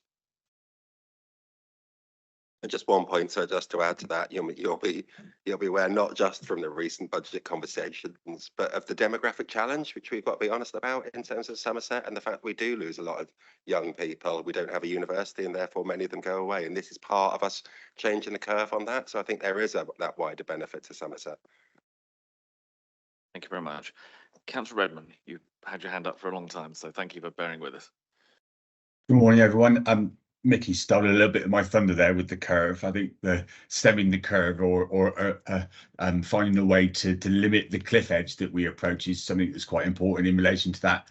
And just one point, so just to add to that, you'll be aware not just from the recent budget conversations, but of the demographic challenge, which we've got to be honest about in terms of Somerset, and the fact we do lose a lot of young people. We don't have a university, and therefore many of them go away. And this is part of us changing the curve on that. So I think there is that wider benefit to Somerset. Thank you very much. Councillor Redmond, you've had your hand up for a long time, so thank you for bearing with us. Good morning, everyone. Mickey stole a little bit of my thunder there with the curve. I think the stemming the curve or finding a way to limit the cliff edge that we approach is something that's quite important in relation to that.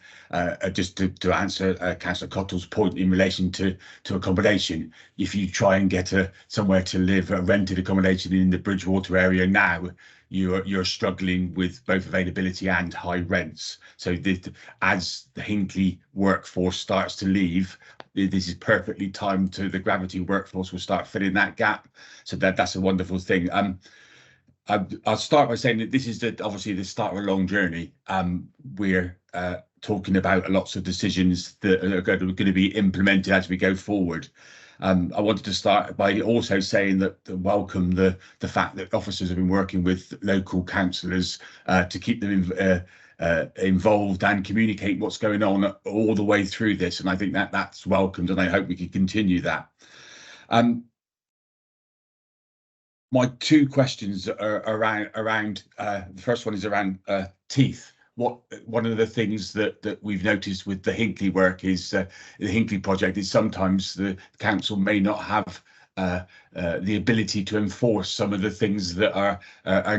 Just to answer Councillor Cottle's point in relation to accommodation, if you try and get somewhere to live, a rented accommodation in the Bridgewater area now, you're struggling with both availability and high rents. So as the Hinckley workforce starts to leave, this is perfectly timed to the gravity workforce will start filling that gap. So that's a wonderful thing. I'll start by saying that this is obviously the start of a long journey. We're talking about lots of decisions that are going to be implemented as we go forward. I wanted to start by also saying that welcome the fact that officers have been working with local councillors to keep them involved and communicate what's going on all the way through this, and I think that's welcomed, and I hope we can continue that. My two questions are around the first one is around teeth. One of the things that we've noticed with the Hinckley work is the Hinckley project is sometimes the council may not have the ability to enforce some of the things that are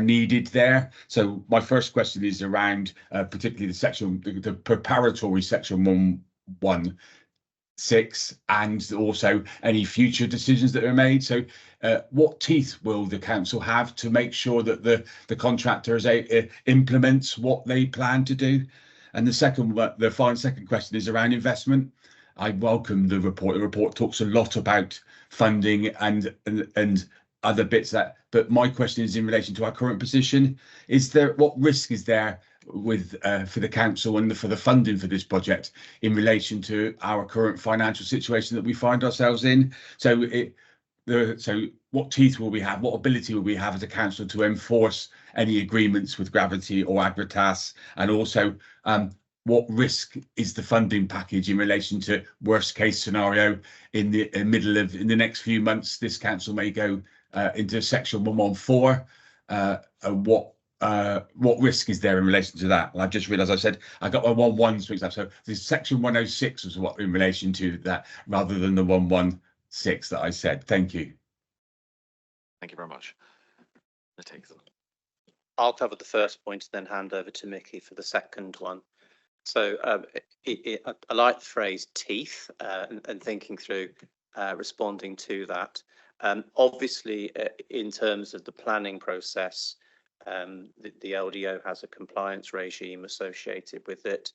needed there. So my first question is around particularly the preparatory section 1.1.6 and also any future decisions that are made. So what teeth will the council have to make sure that the contractors implements what they plan to do? And the second question is around investment. I welcome the report. The report talks a lot about funding and other bits but my question is in relation to our current position. What risk is there with for the council and for the funding for this project in relation to our current financial situation that we find ourselves in? So what teeth will we have? What ability will we have as a council to enforce any agreements with Gravity or Agritas? And also, what risk is the funding package in relation to worst case scenario in the the next few months? This council may go into section 114. What risk is there in relation to that? And I've just realised I said I got my 1.1 mixed up. So this section 106 was what in relation to that rather than the 1.1.6 that I said. Thank you. Thank you very much. I'll cover the first point and then hand over to Mickey for the second one. So I like the phrase teeth and thinking through responding to that. Obviously, in terms of the planning process, the LDO has a compliance regime associated with it,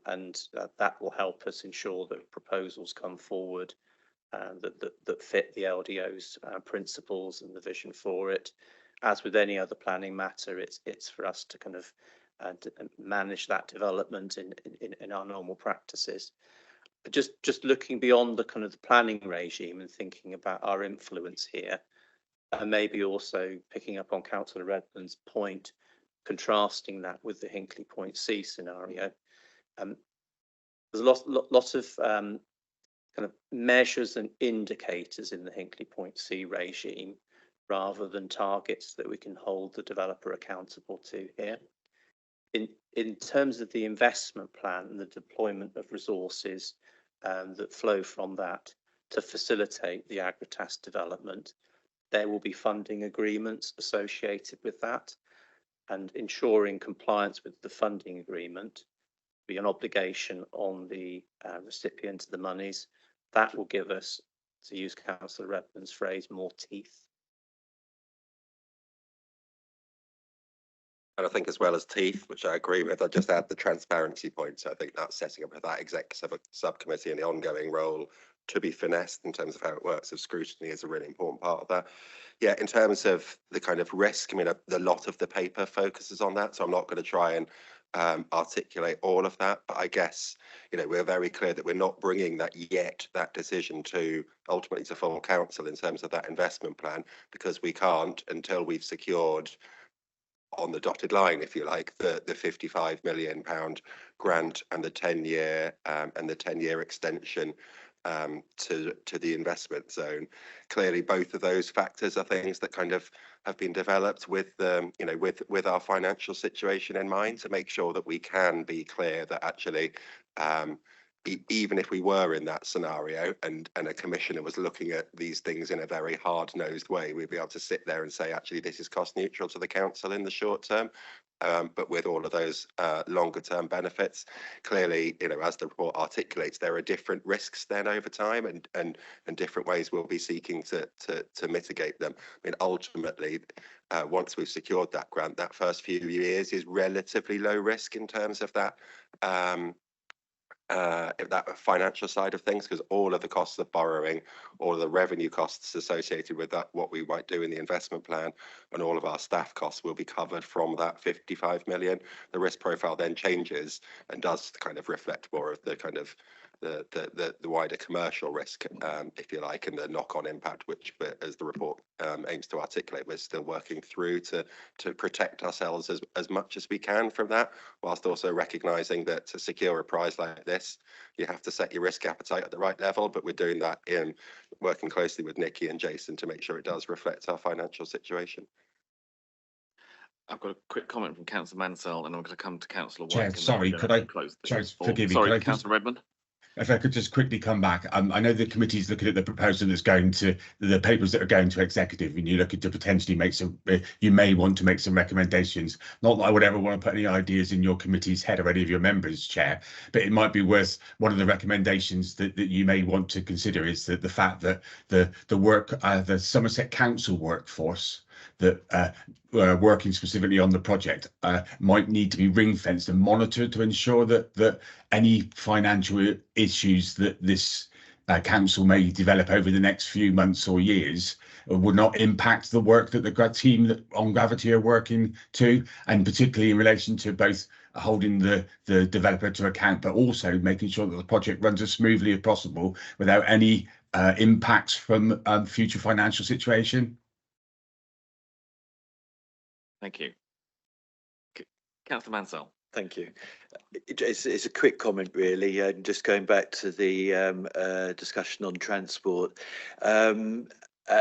and that will help us ensure that proposals come forward that fit the LDO's principles and the vision for it. As with any other planning matter, it's for us to kind of manage that development in our normal practices. But just looking beyond the kind of the planning regime and thinking about our influence here, and maybe also picking up on Councillor Redmond's point, contrasting that with the Hinckley Point C scenario. There's lots of kind of measures and indicators in the Hinckley Point C regime rather than targets that we can hold the developer accountable to here. In terms of the investment plan and the deployment of resources that flow from that to facilitate the Agritas development, there will be funding agreements associated with that, and ensuring compliance with the funding agreement be an obligation on the recipient of the monies. That will give us, to use Councillor Redmond's phrase, more teeth. And I think as well as teeth, which I agree with, I just add the transparency point. So I think that's setting up that exec subcommittee and the ongoing role to be finessed in terms of how it works. So scrutiny is a really important part of that. Yeah, in terms of the kind of risk, I mean, a lot of the paper focuses on that. So I'm not going to try and articulate all of that. But I guess, you know, we're very clear that we're not bringing that decision to ultimately to full council in terms of that investment plan, because we can't until we've secured on the dotted line, if you like, the £55 million grant and the 10-year extension to the investment zone. Clearly, both of those factors are things that kind of have been developed with with our financial situation in mind, to make sure that we can be clear that actually even if we were in that scenario and a commissioner was looking at these things in a very hard-nosed way, we'd be able to sit there and say, actually, this is cost neutral to the council in the short term. But with all of those longer term benefits, clearly, as the report articulates, there are different risks then over time and different ways we'll be seeking to mitigate them. I mean, ultimately, once we've secured that grant, that first few years is relatively low risk in terms of that financial side of things, because all of the costs of borrowing, all of the revenue costs associated with that, what we might do in the investment plan, and all of our staff costs will be covered from that 55 million. The risk profile then changes and does kind of reflect more of the kind of the wider commercial risk, if you like, and the knock-on impact, which, as the report aims to articulate, we're still working through to protect ourselves as much as we can from that, whilst also recognising that to secure a prize like this, you have to set your risk appetite at the right level. But we're doing that in working closely with Nikki and Jason to make sure it does reflect our financial situation. I've got a quick comment from Councillor Mansell, and I'm going to come to Councillor White. Chair, sorry, could I close? Forgive me. Sorry, Councillor Redmond. If I could just quickly come back, I know the committee's looking at the proposal that's going to the papers that are going to executive, and you're looking to potentially make some. You may want to make some recommendations. Not that I would ever want to put any ideas in your committee's head or any of your members, Chair, but it might be worth one of the recommendations that you may want to consider is that the fact that the Somerset Council workforce that working specifically on the project might need to be ring-fenced and monitored to ensure that any financial issues that this council may develop over the next few months or years would not impact the work that the team on Gravity are working to, and particularly in relation to both holding the developer to account, but also making sure that the project runs as smoothly as possible without any impacts from future financial situation. Thank you. Councillor Mansell. Thank you. It's a quick comment, really, just going back to the discussion on transport.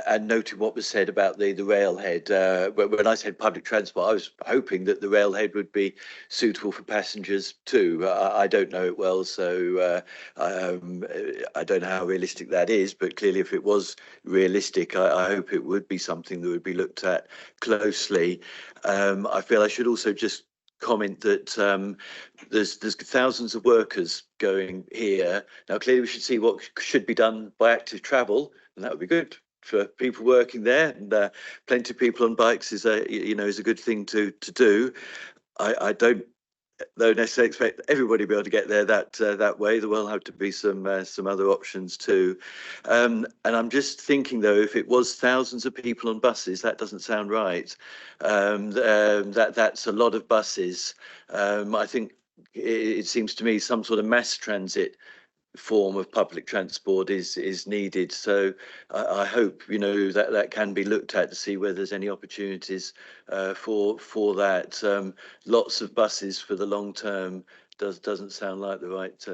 And noting what was said about the railhead. When I said public transport, I was hoping that the railhead would be suitable for passengers too. I don't know it well, so I don't know how realistic that is, but clearly if it was realistic, I hope it would be something that would be looked at closely. I feel I should also just comment that there's thousands of workers going here. Now, clearly we should see what should be done by active travel, and that would be good for people working there, and plenty of people on bikes is a good thing to do. I don't necessarily expect everybody to be able to get there that way. There will have to be some other options too. And I'm just thinking though, if it was thousands of people on buses, that doesn't sound right. That's a lot of buses. I think it seems to me some sort of mass transit form of public transport is needed. So I hope that can be looked at to see whether there's any opportunities for that. Lots of buses for the long term doesn't sound like the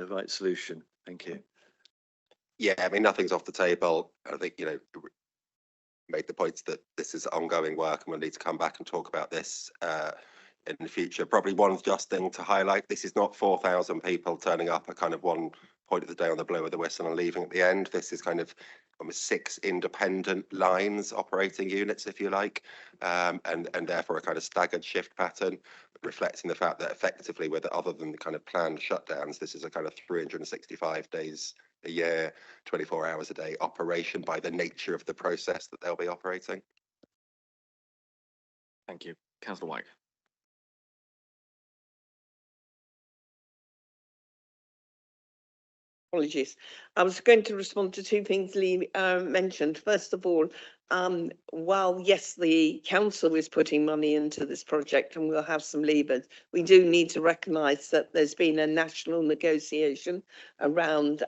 right solution. Thank you. Yeah, I mean, nothing's off the table. I think made the points that this is ongoing work, and we'll need to come back and talk about this in the future. Probably one just thing to highlight: this is not 4,000 people turning up at kind of one point of the day on the blow of the whistle and leaving at the end. This is kind of almost 6 independent lines, operating units, if you like, and therefore a kind of staggered shift pattern, reflecting the fact that effectively, other than the kind of planned shutdowns, this is a kind of 365 days a year, 24 hours a day operation by the nature of the process that they'll be operating. Thank you. Councillor White. Apologies. I was going to respond to 2 things Lee mentioned. First of all, while yes, the council is putting money into this project and we'll have some levers, we do need to recognise that there's been a national negotiation around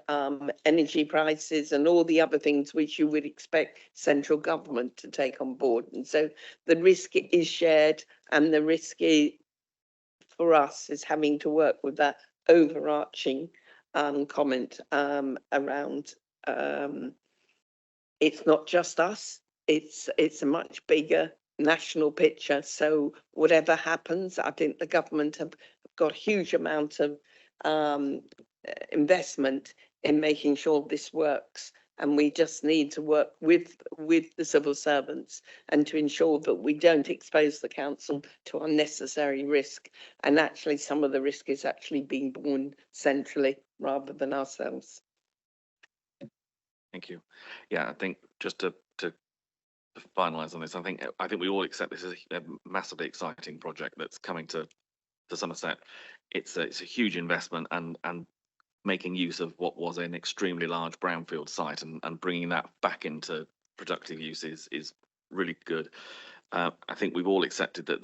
energy prices and all the other things which you would expect central government to take on board. And so the risk is shared, and the risk for us is having to work with that overarching comment around it's not just us, it's a much bigger national picture. So whatever happens, I think the government have got a huge amount of investment in making sure this works. And we just need to work with the civil servants and to ensure that we don't expose the council to unnecessary risk. And actually, some of the risk is actually being borne centrally rather than ourselves. Thank you. Yeah, I think just to finalise on this, I think we all accept this is a massively exciting project that's coming to Somerset. It's a huge investment, and making use of what was an extremely large brownfield site and bringing that back into productive use is really good. I think we've all accepted that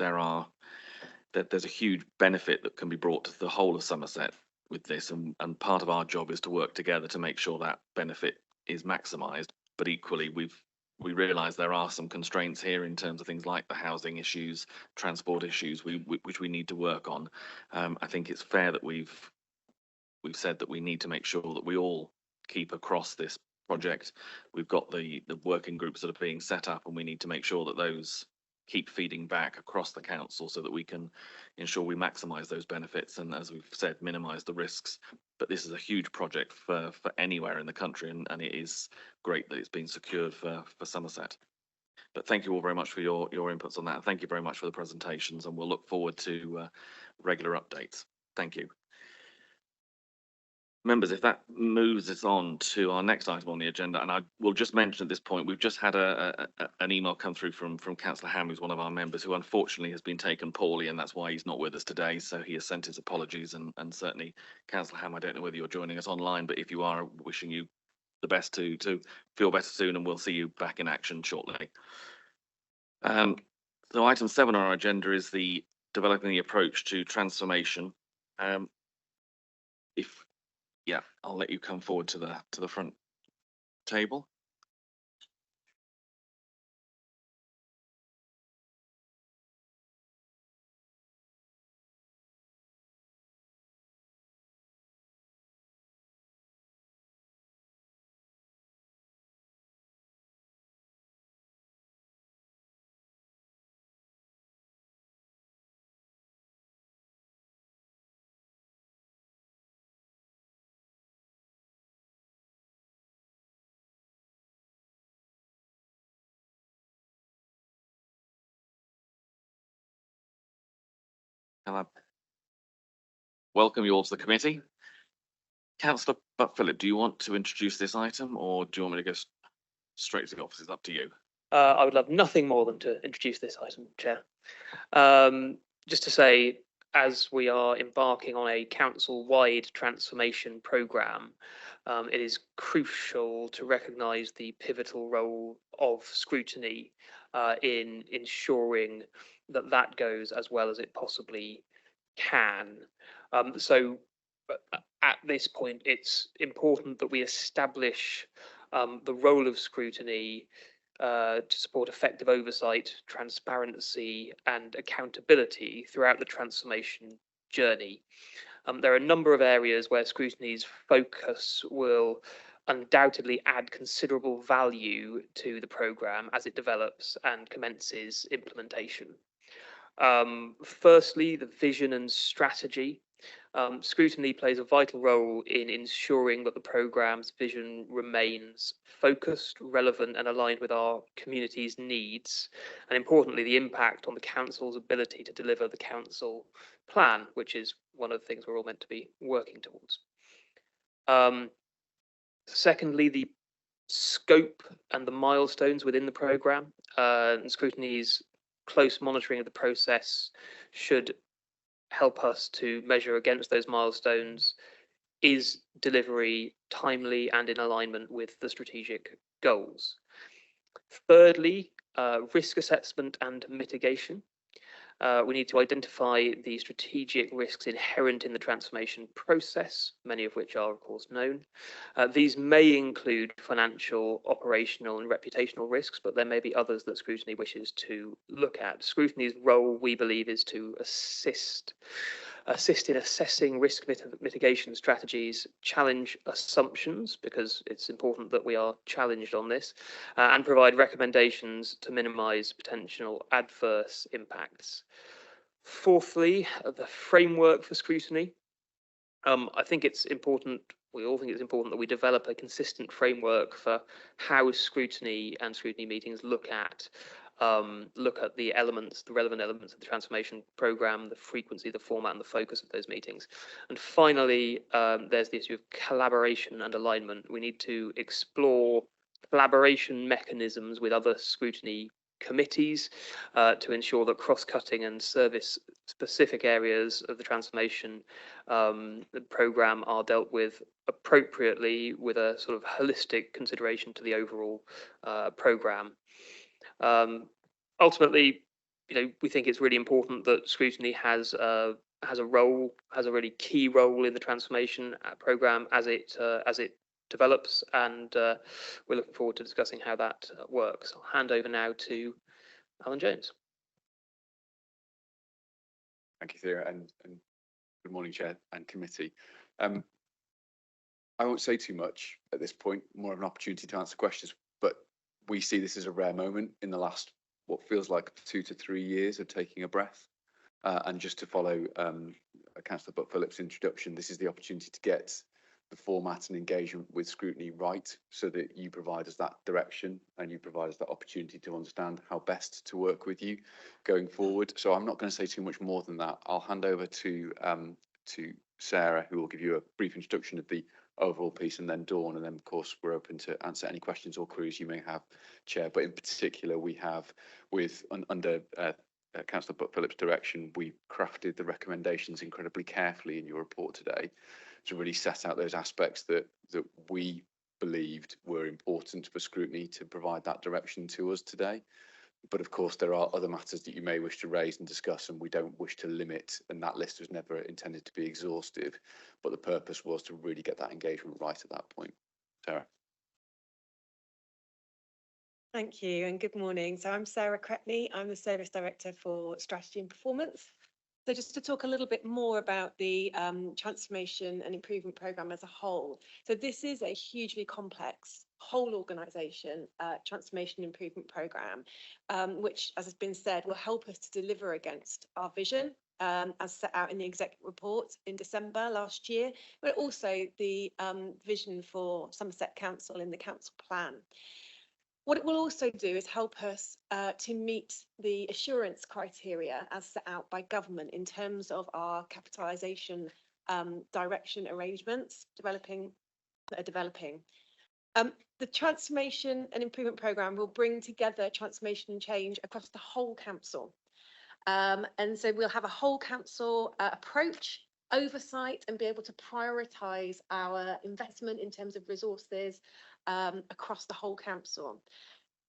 there's a huge benefit that can be brought to the whole of Somerset with this, and part of our job is to work together to make sure that benefit is maximised. But equally, we realise there are some constraints here in terms of things like the housing issues, transport issues, which we need to work on. I think it's fair that we've said that we need to make sure that we all keep across this project. We've got the working groups that are being set up, and we need to make sure that those keep feeding back across the council so that we can ensure we maximise those benefits and, as we've said, minimise the risks. But this is a huge project for anywhere in the country, and it is great that it's been secured for Somerset. But thank you all very much for your inputs on that. Thank you very much for the presentations, and we'll look forward to regular updates. Thank you. Members, if that moves us on to our next item on the agenda, and I will just mention at this point, we've just had an email come through from Councillor Ham, who's one of our members, who unfortunately has been taken poorly, and that's why he's not with us today. So he has sent his apologies, and certainly, Councillor Ham, I don't know whether you're joining us online, but if you are, wishing you the best to feel better soon, and we'll see you back in action shortly. So item 7 on our agenda is the developing the approach to transformation. Yeah, I'll let you come forward to the front table. Can I welcome you all to the committee? Councillor Philip, do you want to introduce this item, or do you want me to go straight to the office? It's up to you. I would love nothing more than to introduce this item, Chair. Just to say, as we are embarking on a council-wide transformation programme, it is crucial to recognise the pivotal role of scrutiny in ensuring that that goes as well as it possibly can. So at this point, it's important that we establish the role of scrutiny to support effective oversight, transparency and accountability throughout the transformation journey. There are a number of areas where scrutiny's focus will undoubtedly add considerable value to the programme as it develops and commences implementation. Firstly, the vision and strategy. Scrutiny plays a vital role in ensuring that the programme's vision remains focused, relevant and aligned with our community's needs, and importantly, the impact on the council's ability to deliver the council plan, which is one of the things we're all meant to be working towards. Secondly, the scope and the milestones within the programme, and Scrutiny's close monitoring of the process should help us to measure against those milestones. Is delivery timely and in alignment with the strategic goals? Thirdly, risk assessment and mitigation. We need to identify the strategic risks inherent in the transformation process, many of which are, of course, known. These may include financial, operational and reputational risks, but there may be others that Scrutiny wishes to look at. Scrutiny's role, we believe, is to assist in assessing risk mitigation strategies, challenge assumptions, because it's important that we are challenged on this, and provide recommendations to minimise potential adverse impacts. Fourthly, the framework for scrutiny. I think it's important, we all think it's important that we develop a consistent framework for how scrutiny and scrutiny meetings look at the elements, the relevant elements of the transformation programme, the frequency, the format and the focus of those meetings. And finally, there's the issue of collaboration and alignment. We need to explore collaboration mechanisms with other scrutiny committees to ensure that cross-cutting and service-specific areas of the transformation programme are dealt with appropriately with a sort of holistic consideration to the overall programme. Ultimately, we think it's really important that scrutiny has a really key role in the transformation programme as it develops, and we're looking forward to discussing how that works. I'll hand over now to Alan Jones. Thank you, Thea, and good morning, Chair and Committee. I won't say too much at this point, more of an opportunity to answer questions, but we see this as a rare moment in the last, what feels like 2 to 3 years of taking a breath. And just to follow Councillor Butt-Phillips' introduction, this is the opportunity to get the format and engagement with scrutiny right, so that you provide us that direction and you provide us that opportunity to understand how best to work with you going forward. So I'm not going to say too much more than that. I'll hand over to Sarah, who will give you a brief introduction of the overall piece, and then Dawn, and then of course we're open to answer any questions or queries you may have, Chair. But in particular, we have under Councillor Butt-Phillips' direction, we crafted the recommendations incredibly carefully in your report today to really set out those aspects that we believed were important for scrutiny to provide that direction to us today. But of course, there are other matters that you may wish to raise and discuss, and we don't wish to limit, and that list was never intended to be exhaustive, but the purpose was to really get that engagement right at that point. Sarah. Thank you and good morning. So I'm Sarah Cretney. I'm the Service Director for Strategy and Performance. So just to talk a little bit more about the Transformation and Improvement Programme as a whole. So this is a hugely complex whole organisation Transformation and Improvement Programme, which, as has been said, will help us to deliver against our vision as set out in the executive report in December last year, but also the vision for Somerset Council in the council plan. What it will also do is help us to meet the assurance criteria as set out by government in terms of our capitalisation direction arrangements developing. The Transformation and Improvement Programme will bring together transformation and change across the whole council. And so we'll have a whole council approach, oversight, and be able to prioritise our investment in terms of resources across the whole council.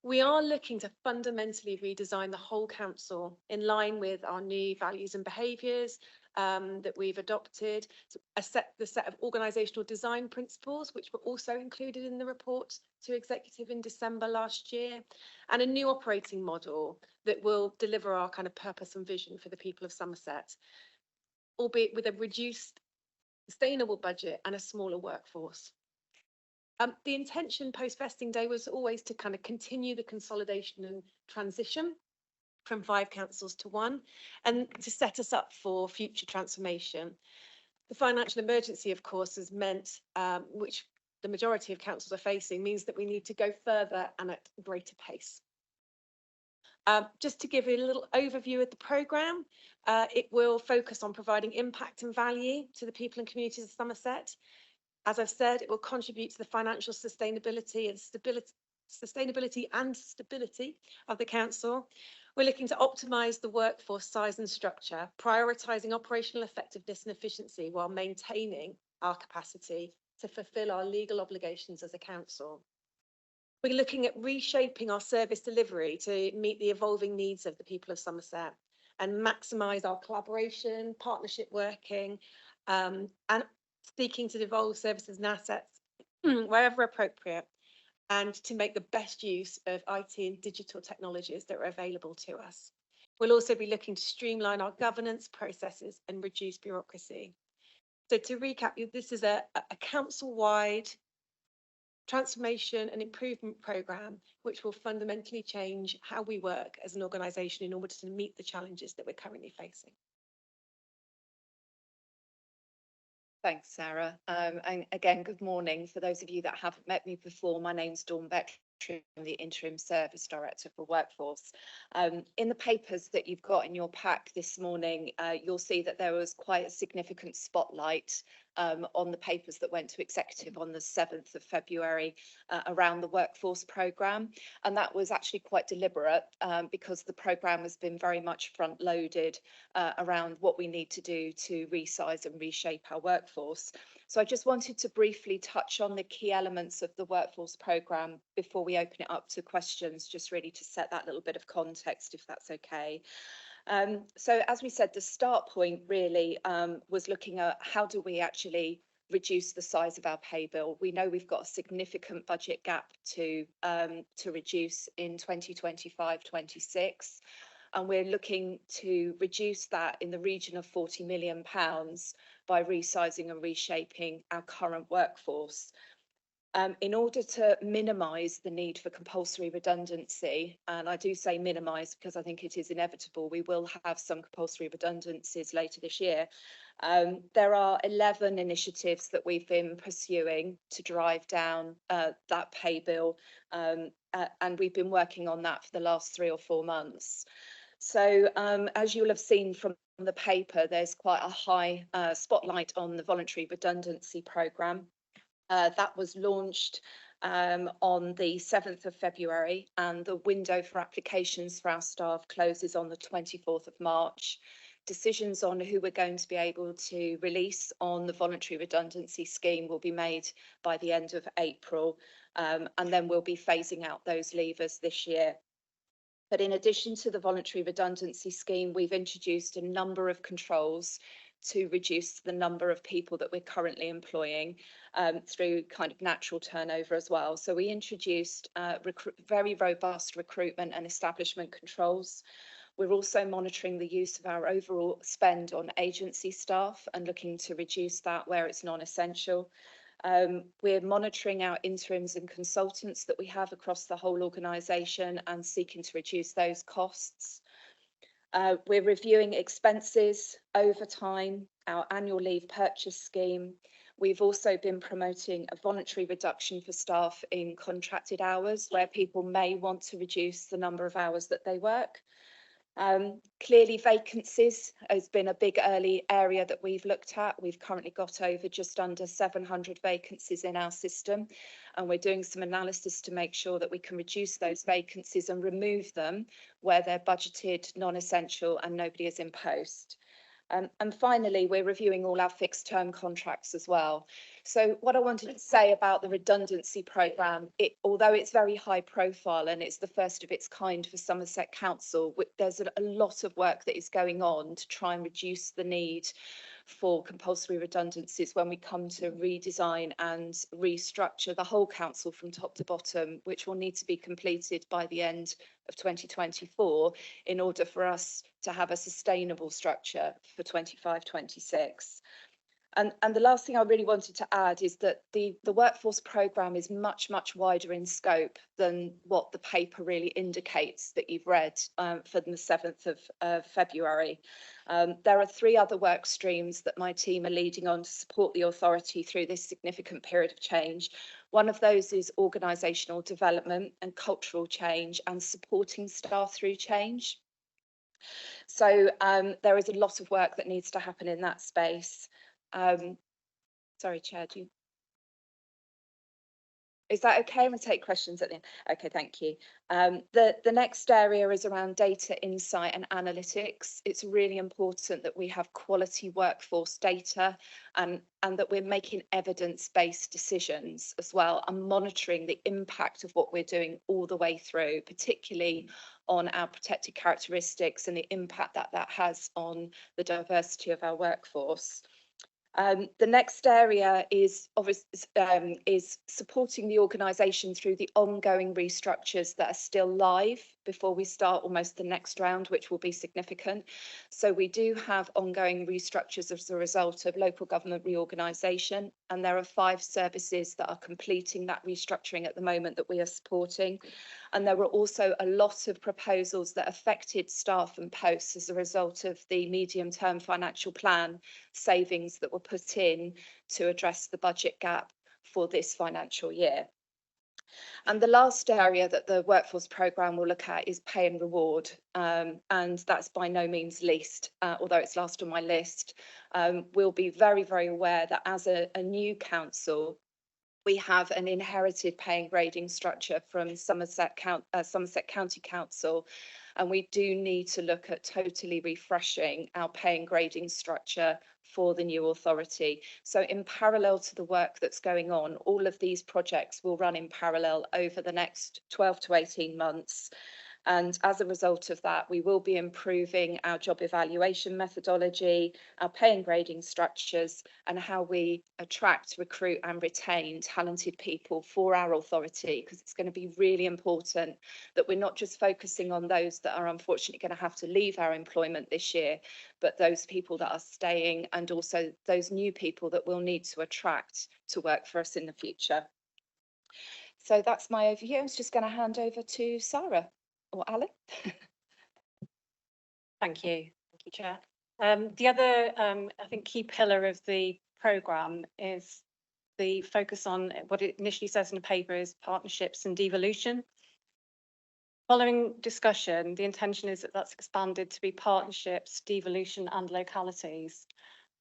We are looking to fundamentally redesign the whole council in line with our new values and behaviours that we've adopted, the set of organisational design principles, which were also included in the report to Executive in December last year, and a new operating model that will deliver our kind of purpose and vision for the people of Somerset, albeit with a reduced sustainable budget and a smaller workforce. The intention post-vesting day was always to kind of continue the consolidation and transition from 5 councils to 1, and to set us up for future transformation. The financial emergency, of course, has meant, which the majority of councils are facing, means that we need to go further and at a greater pace. Just to give you a little overview of the programme, it will focus on providing impact and value to the people and communities of Somerset. As I've said, it will contribute to the financial sustainability and stability of the council. We're looking to optimise the workforce size and structure, prioritising operational effectiveness and efficiency while maintaining our capacity to fulfil our legal obligations as a council. We're looking at reshaping our service delivery to meet the evolving needs of the people of Somerset and maximise our collaboration, partnership working, and seeking to devolve services and assets wherever appropriate, and to make the best use of IT and digital technologies that are available to us. We'll also be looking to streamline our governance processes and reduce bureaucracy. So to recap, this is a council-wide transformation and improvement programme which will fundamentally change how we work as an organisation in order to meet the challenges that we're currently facing. Thanks, Sarah. And again, good morning. For those of you that haven't met me before, my name's Dawn Bettry. I'm the Interim Service Director for Workforce. In the papers that you've got in your pack this morning, you'll see that there was quite a significant spotlight on the papers that went to executive on the 7th of February around the workforce programme. And that was actually quite deliberate because the programme has been very much front loaded around what we need to do to resize and reshape our workforce. So I just wanted to briefly touch on the key elements of the workforce programme before we open it up to questions, just really to set that little bit of context, if that's okay. So as we said, the start point really was looking at how do we actually reduce the size of our pay bill. We know we've got a significant budget gap to reduce in 2025-26. And we're looking to reduce that in the region of £40 million by resizing and reshaping our current workforce. In order to minimise the need for compulsory redundancy, and I do say minimise because I think it is inevitable, we will have some compulsory redundancies later this year. There are 11 initiatives that we've been pursuing to drive down that pay bill, and we've been working on that for the last 3 or 4 months. So as you'll have seen from the paper, there's quite a high spotlight on the voluntary redundancy programme. That was launched on the 7th of February, and the window for applications for our staff closes on the 24th of March. Decisions on who we're going to be able to release on the voluntary redundancy scheme will be made by the end of April, and then we'll be phasing out those leavers this year. But in addition to the voluntary redundancy scheme, we've introduced a number of controls to reduce the number of people that we're currently employing through kind of natural turnover as well. So we introduced very robust recruitment and establishment controls. We're also monitoring the use of our overall spend on agency staff and looking to reduce that where it's non-essential. We're monitoring our interims and consultants that we have across the whole organisation and seeking to reduce those costs. We're reviewing expenses, overtime, our annual leave purchase scheme. We've also been promoting a voluntary reduction for staff in contracted hours where people may want to reduce the number of hours that they work. Clearly vacancies has been a big early area that we've looked at. We've currently got over just under 700 vacancies in our system, and we're doing some analysis to make sure that we can reduce those vacancies and remove them where they're budgeted, non-essential and nobody is in post. And finally, we're reviewing all our fixed term contracts as well. So what I wanted to say about the redundancy programme, although it's very high profile and it's the first of its kind for Somerset Council, there's a lot of work that is going on to try and reduce the need for compulsory redundancies when we come to redesign and restructure the whole council from top to bottom, which will need to be completed by the end of 2024 in order for us to have a sustainable structure for 25-26. And the last thing I really wanted to add is that the workforce programme is much, much wider in scope than what the paper really indicates that you've read for the 7th of February. There are 3 other work streams that my team are leading on to support the authority through this significant period of change. One of those is organisational development and cultural change and supporting staff through change. So there is a lot of work that needs to happen in that space. Sorry, Chair, is that okay? I'm going to take questions at the end. Okay, thank you. The next area is around data insight and analytics. It's really important that we have quality workforce data and that we're making evidence-based decisions as well and monitoring the impact of what we're doing all the way through, particularly on our protected characteristics and the impact that that has on the diversity of our workforce. The next area is supporting the organisation through the ongoing restructures that are still live before we start almost the next round, which will be significant. So we do have ongoing restructures as a result of local government reorganisation, and there are 5 services that are completing that restructuring at the moment that we are supporting. And there were also a lot of proposals that affected staff and posts as a result of the medium-term financial plan savings that were put in to address the budget gap for this financial year. And the last area that the workforce programme will look at is pay and reward. And that's by no means least, although it's last on my list. We'll be very, very aware that as a new council, we have an inherited pay and grading structure from Somerset County Council, and we do need to look at totally refreshing our pay and grading structure for the new authority. So in parallel to the work that's going on, all of these projects will run in parallel over the next 12 to 18 months. And as a result of that, we will be improving our job evaluation methodology, our pay and grading structures, and how we attract, recruit and retain talented people for our authority, because it's going to be really important that we're not just focusing on those that are unfortunately going to have to leave our employment this year, but those people that are staying and also those new people that we'll need to attract to work for us in the future. So that's my overview. I was just going to hand over to Sarah. Or Alan? Thank you, Chair. The other, I think, key pillar of the programme is the focus on what it initially says in the paper is partnerships and devolution. Following discussion, the intention is that that's expanded to be partnerships, devolution and localities.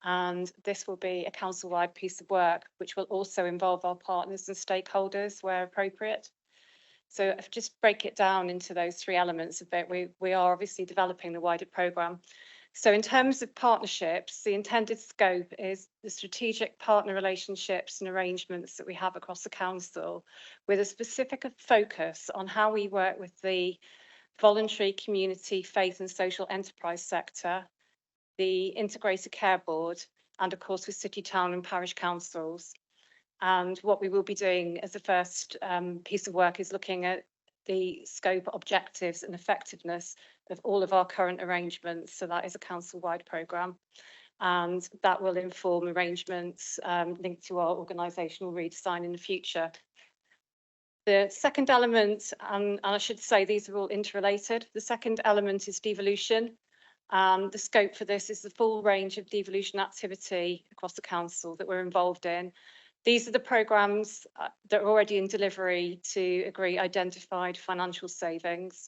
And this will be a council-wide piece of work, which will also involve our partners and stakeholders where appropriate. So if I just break it down into those 3 elements a bit, we are obviously developing the wider programme. So in terms of partnerships, the intended scope is the strategic partner relationships and arrangements that we have across the council, with a specific focus on how we work with the voluntary, community, faith and social enterprise sector, the integrated care board, and of course with city, town and parish councils. And what we will be doing as a first piece of work is looking at the scope, objectives and effectiveness of all of our current arrangements. So that is a council-wide programme. And that will inform arrangements linked to our organisational redesign in the future. The second element, and I should say these are all interrelated, the second element is devolution. The scope for this is the full range of devolution activity across the council that we're involved in. These are the programmes that are already in delivery to agree identified financial savings,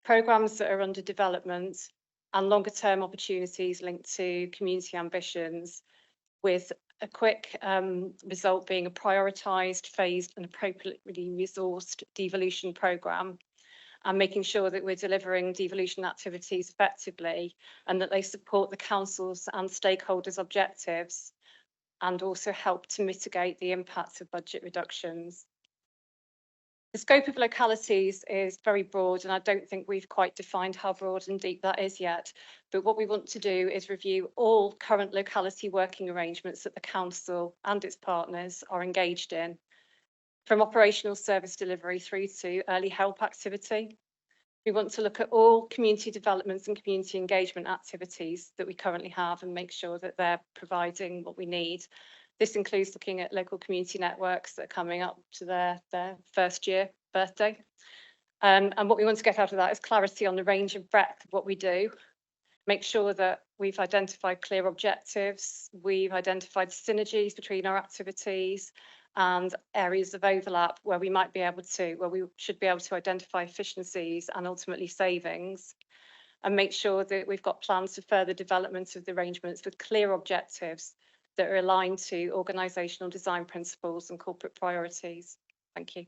programmes that are under development and longer term opportunities linked to community ambitions, with a quick result being a prioritised, phased and appropriately resourced devolution programme, and making sure that we're delivering devolution activities effectively and that they support the council's and stakeholders' objectives, and also help to mitigate the impacts of budget reductions. The scope of localities is very broad, and I don't think we've quite defined how broad and deep that is yet. But what we want to do is review all current locality working arrangements that the council and its partners are engaged in, from operational service delivery through to early help activity. We want to look at all community developments and community engagement activities that we currently have and make sure that they're providing what we need. This includes looking at local community networks that are coming up to their first year birthday. And what we want to get out of that is clarity on the range and breadth of what we do. Make sure that we've identified clear objectives, we've identified synergies between our activities, and areas of overlap where we might be able to, where we should be able to identify efficiencies and ultimately savings, and make sure that we've got plans for further development of the arrangements with clear objectives that are aligned to organisational design principles and corporate priorities. Thank you.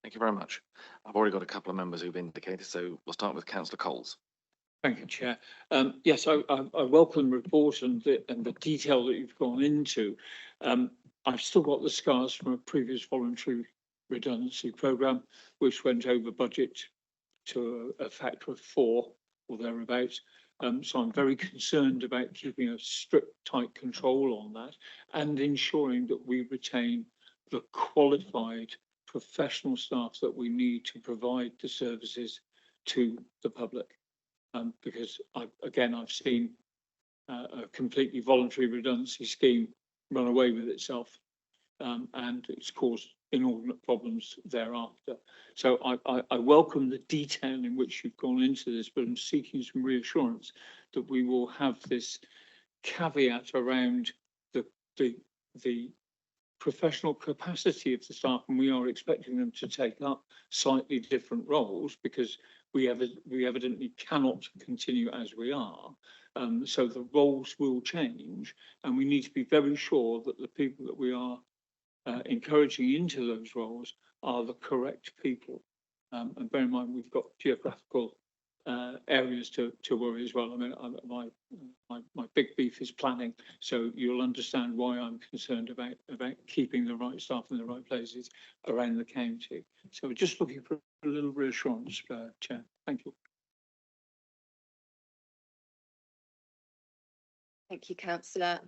Thank you very much. I've already got a couple of members who've indicated, so we'll start with Councillor Coles. Thank you, Chair. Yes, I welcome the report and the detail that you've gone into. I've still got the scars from a previous voluntary redundancy programme, which went over budget to a factor of 4 or thereabouts. So I'm very concerned about keeping a strict, tight control on that and ensuring that we retain the qualified professional staff that we need to provide the services to the public. Because I've seen a completely voluntary redundancy scheme run away with itself, and it's caused inordinate problems thereafter. So I welcome the detail in which you've gone into this, but I'm seeking some reassurance that we will have this caveat around the professional capacity of the staff, and we are expecting them to take up slightly different roles because we evidently cannot continue as we are. So the roles will change, and we need to be very sure that the people that we are encouraging into those roles are the correct people. And bear in mind, we've got geographical areas to worry as well. I mean, my big beef is planning, so you'll understand why I'm concerned about keeping the right staff in the right places around the county. So we're just looking for a little reassurance, Chair. Thank you. Thank you, Councillor.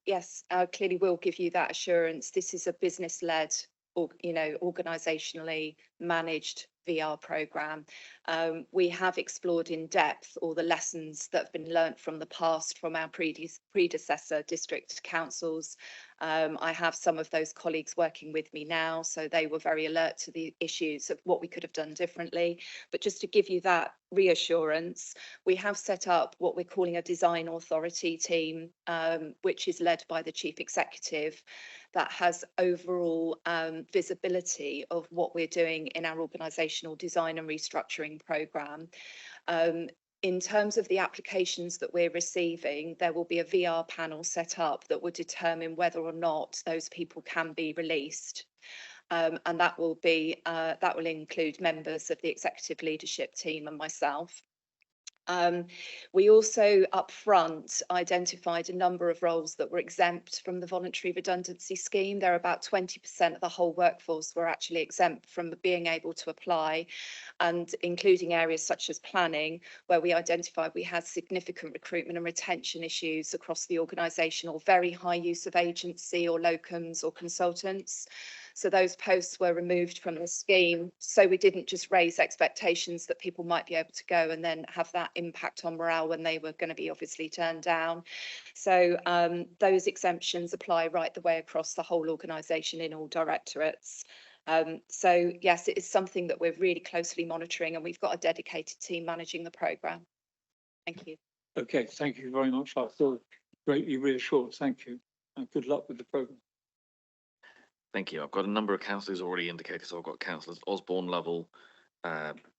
Yes, I clearly will give you that assurance. This is a business-led, or organisationally managed VR programme. We have explored in depth all the lessons that have been learnt from the past from our predecessor district councils. I have some of those colleagues working with me now, so they were very alert to the issues of what we could have done differently. But just to give you that reassurance, we have set up what we're calling a design authority team, which is led by the chief executive, that has overall visibility of what we're doing in our organisational design and restructuring programme. In terms of the applications that we're receiving, there will be a VR panel set up that will determine whether or not those people can be released. And that will include members of the executive leadership team and myself. We also up front identified a number of roles that were exempt from the voluntary redundancy scheme. There are about 20% of the whole workforce were actually exempt from being able to apply, and including areas such as planning, where we identified we had significant recruitment and retention issues across the organisation, or very high use of agency or locums or consultants. So those posts were removed from the scheme. So we didn't just raise expectations that people might be able to go and then have that impact on morale when they were going to be obviously turned down. So those exemptions apply right the way across the whole organisation in all directorates. So yes, it is something that we're really closely monitoring, and we've got a dedicated team managing the programme. Thank you. Okay, thank you very much. I feel greatly reassured. Thank you, and good luck with the programme. Thank you. I've got a number of councillors already indicated. So I've got councillors Osborne, Lovell,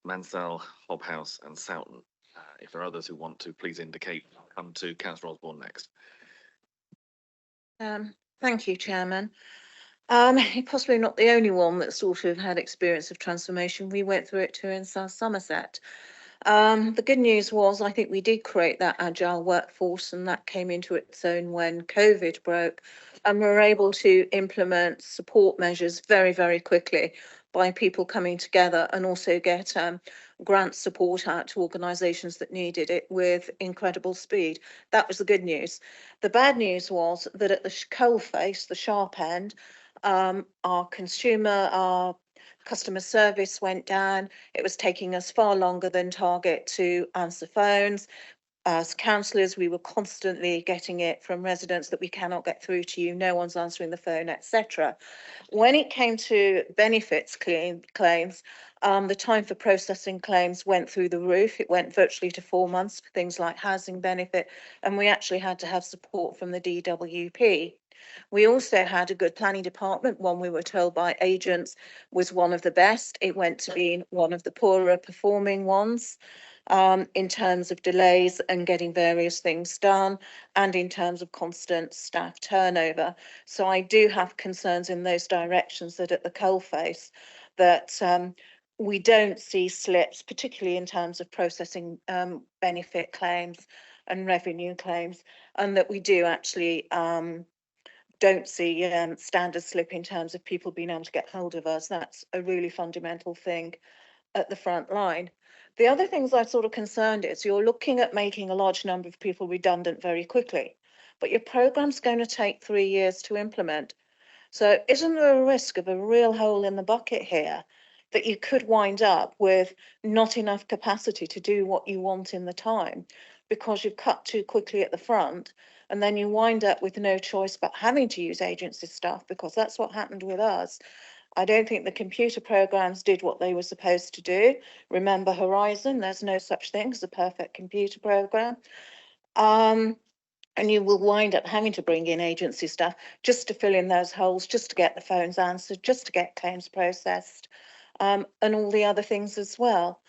Mansell, Hobhouse and Soughton. If there are others who want to, please indicate. I'll come to councillor Osborne next. Thank you, Chairman. You're possibly not the only one that sort of had experience of transformation. We went through it too in South Somerset. The good news was I think we did create that agile workforce, and that came into its own when COVID broke, and we were able to implement support measures very, very quickly by people coming together, and also get grant support out to organisations that needed it with incredible speed. That was the good news. The bad news was that at the coalface, the sharp end, our customer service went down. It was taking us far longer than target to answer phones. As councillors, we were constantly getting it from residents that we cannot get through to you, no one's answering the phone, etc. When it came to benefits claims, the time for processing claims went through the roof. It went virtually to 4 months for things like housing benefit, and we actually had to have support from the DWP. We also had a good planning department. One we were told by agents was one of the best. It went to being one of the poorer performing ones in terms of delays and getting various things done, and in terms of constant staff turnover. So I do have concerns in those directions, that at the coalface that we don't see slips, particularly in terms of processing benefit claims and revenue claims, and that we do actually don't see standard slip in terms of people being able to get hold of us. That's a really fundamental thing at the front line. The other things I'm sort of concerned is you're looking at making a large number of people redundant very quickly, but your programme's going to take 3 years to implement. So isn't there a risk of a real hole in the bucket here, that you could wind up with not enough capacity to do what you want in the time because you've cut too quickly at the front, and then you wind up with no choice but having to use agency staff, because that's what happened with us. I don't think the computer programs did what they were supposed to do. Remember Horizon, there's no such thing as a perfect computer program. And you will wind up having to bring in agency staff just to fill in those holes, just to get the phones answered, just to get claims processed, and all the other things as well.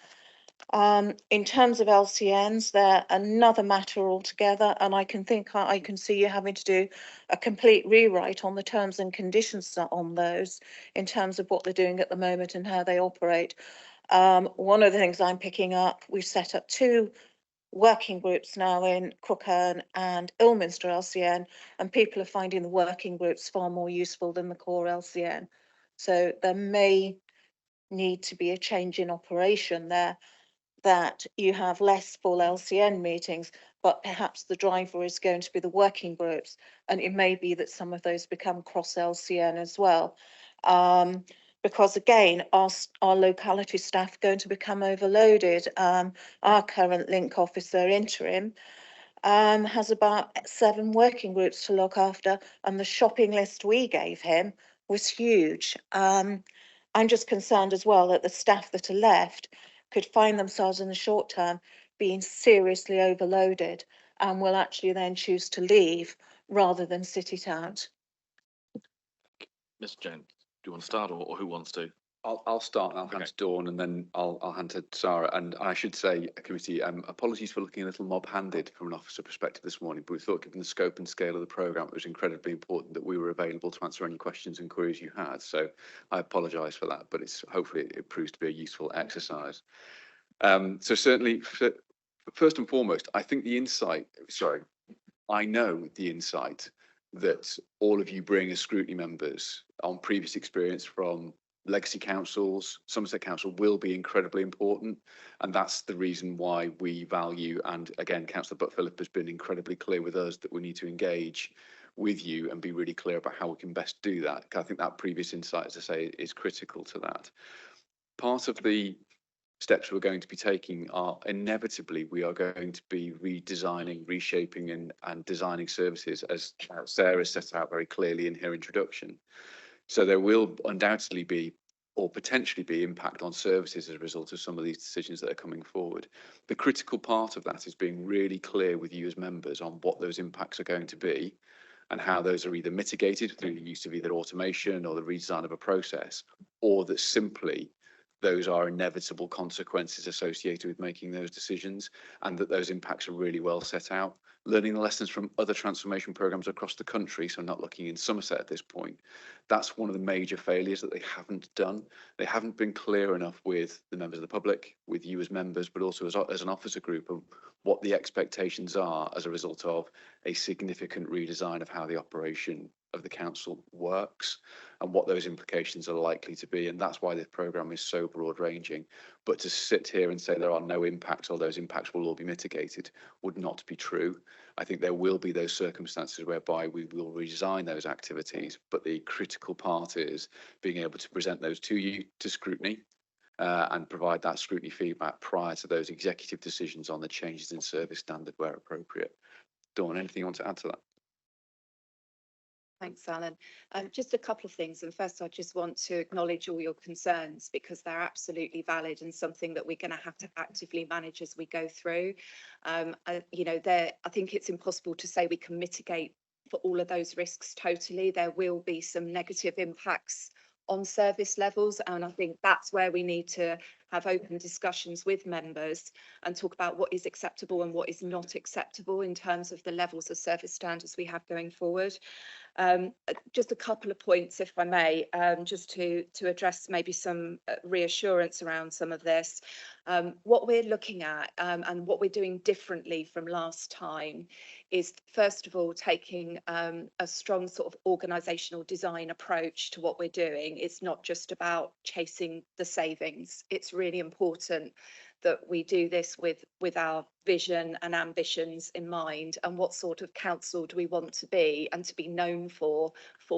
In terms of LCNs, they're another matter altogether, and I can see you having to do a complete rewrite on the terms and conditions on those in terms of what they're doing at the moment and how they operate. One of the things I'm picking up, we've set up 2 working groups now in Crookherne and Ilminster LCN, and people are finding the working groups far more useful than the core LCN. So there may need to be a change in operation there, that you have less full LCN meetings, but perhaps the driver is going to be the working groups, and it may be that some of those become cross LCN as well. Because again, our locality staff are going to become overloaded. Our current link officer interim has about 7 working groups to look after, and the shopping list we gave him was huge. I'm just concerned as well that the staff that are left could find themselves in the short term being seriously overloaded and will actually then choose to leave rather than sit it out. Mr. Jones, do you want to start, or who wants to? I'll start and I'll hand to Dawn, and then I'll hand to Sarah. And I should say, committee, apologies for looking a little mob-handed from an officer perspective this morning, but we thought, given the scope and scale of the programme, it was incredibly important that we were available to answer any questions and queries you had. So I apologise for that, but hopefully it proves to be a useful exercise. So certainly, first and foremost, I think I know the insight that all of you bring as scrutiny members on previous experience from legacy councils. Somerset Council will be incredibly important, and that's the reason why we value, and again, Councillor Butt-Phillip has been incredibly clear with us that we need to engage with you and be really clear about how we can best do that. I think that previous insight, as I say, is critical to that. Part of the steps we're going to be taking are inevitably we are going to be redesigning, reshaping and designing services, as Sarah set out very clearly in her introduction. So there will undoubtedly be, or potentially be, impact on services as a result of some of these decisions that are coming forward. The critical part of that is being really clear with you as members on what those impacts are going to be and how those are either mitigated through the use of either automation or the redesign of a process, or that simply those are inevitable consequences associated with making those decisions, and that those impacts are really well set out. Learning the lessons from other transformation programmes across the country, so not looking in Somerset at this point, that's one of the major failures that they haven't done. They haven't been clear enough with the members of the public, with you as members, but also as an officer group, of what the expectations are as a result of a significant redesign of how the operation of the council works and what those implications are likely to be. And that's why this programme is so broad ranging. But to sit here and say there are no impacts or those impacts will all be mitigated would not be true. I think there will be those circumstances whereby we will redesign those activities, but the critical part is being able to present those to you to scrutiny and provide that scrutiny feedback prior to those executive decisions on the changes in service standard where appropriate. Dawn, anything you want to add to that? Thanks, Alan. Just a couple of things. And first, I just want to acknowledge all your concerns, because they're absolutely valid and something that we're going to have to actively manage as we go through. I think it's impossible to say we can mitigate for all of those risks totally. There will be some negative impacts on service levels, and I think that's where we need to have open discussions with members and talk about what is acceptable and what is not acceptable in terms of the levels of service standards we have going forward. Just a couple of points, if I may, just to address maybe some reassurance around some of this. What we're looking at and what we're doing differently from last time is, first of all, taking a strong sort of organisational design approach to what we're doing. It's not just about chasing the savings. It's really important that we do this with our vision and ambitions in mind, and what sort of council do we want to be and to be known for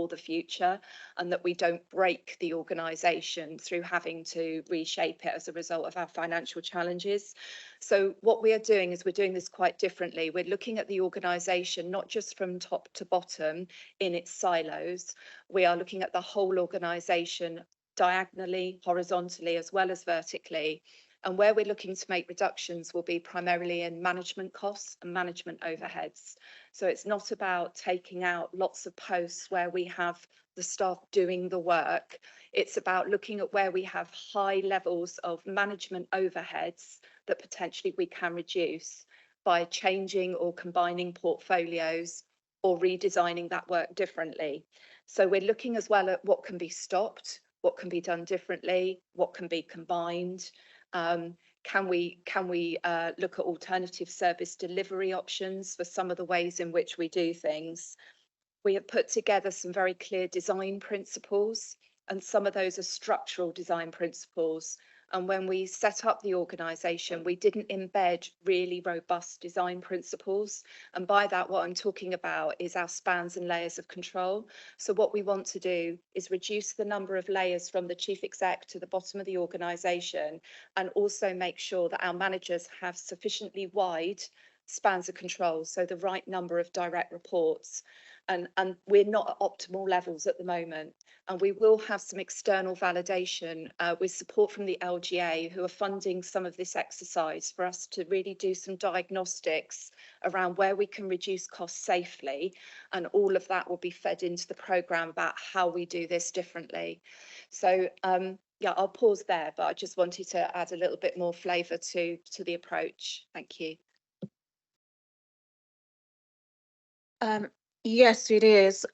the future, and that we don't break the organisation through having to reshape it as a result of our financial challenges. So what we are doing is we're doing this quite differently. We're looking at the organisation not just from top to bottom in its silos. We are looking at the whole organisation diagonally, horizontally, as well as vertically. And where we're looking to make reductions will be primarily in management costs and management overheads. So it's not about taking out lots of posts where we have the staff doing the work. It's about looking at where we have high levels of management overheads that potentially we can reduce by changing or combining portfolios or redesigning that work differently. So we're looking as well at what can be stopped, what can be done differently, what can be combined. Can we look at alternative service delivery options for some of the ways in which we do things? We have put together some very clear design principles, and some of those are structural design principles. And when we set up the organisation, we didn't embed really robust design principles. And by that, what I'm talking about is our spans and layers of control. So what we want to do is reduce the number of layers from the chief exec to the bottom of the organisation, and also make sure that our managers have sufficiently wide spans of control, so the right number of direct reports. And we're not at optimal levels at the moment. And we will have some external validation with support from the LGA, who are funding some of this exercise for us to really do some diagnostics around where we can reduce costs safely. And all of that will be fed into the programme about how we do this differently. So yeah, I'll pause there, but I just wanted to add a little bit more flavour to the approach. Thank you. Yes, it is.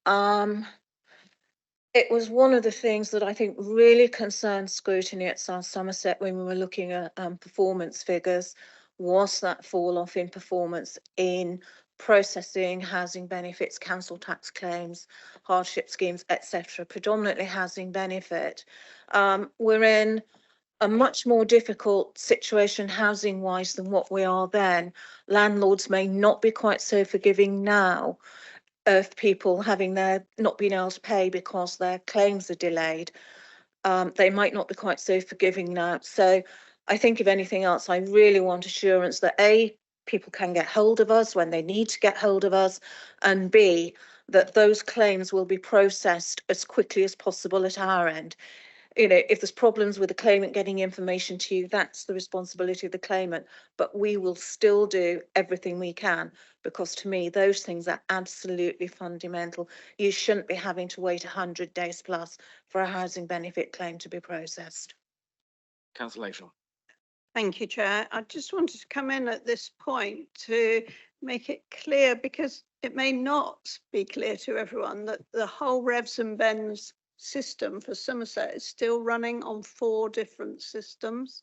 It was one of the things that I think really concerned Scrutiny at South Somerset when we were looking at performance figures, was that fall off in performance in processing housing benefits, council tax claims, hardship schemes, etc., predominantly housing benefit. We're in a much more difficult situation housing wise than what we are then. Landlords may not be quite so forgiving now of people having their not being able to pay because their claims are delayed. They might not be quite so forgiving now. So I think if anything else, I really want assurance that A, people can get hold of us when they need to get hold of us, and B, that those claims will be processed as quickly as possible at our end. You know, if there's problems with the claimant getting information to you, that's the responsibility of the claimant. But we will still do everything we can, because to me, those things are absolutely fundamental. You shouldn't be having to wait 100 days plus for a housing benefit claim to be processed. Councillor Latham. Thank you, Chair. I just wanted to come in at this point to make it clear, because it may not be clear to everyone, that the whole Revs and Bends system for Somerset is still running on 4 different systems.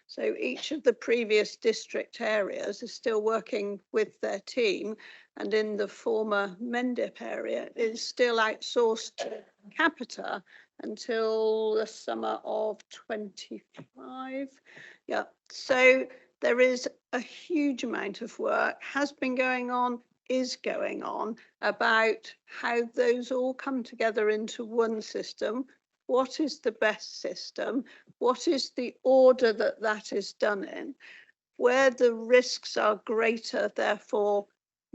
So each of the previous district areas is still working with their team, and in the former Mendip area is still outsourced to Capita until the summer of 25. Yeah, so there is a huge amount of work has been going on, is going on, about how those all come together into one system. What is the best system? What is the order that that is done in? Where the risks are greater, therefore,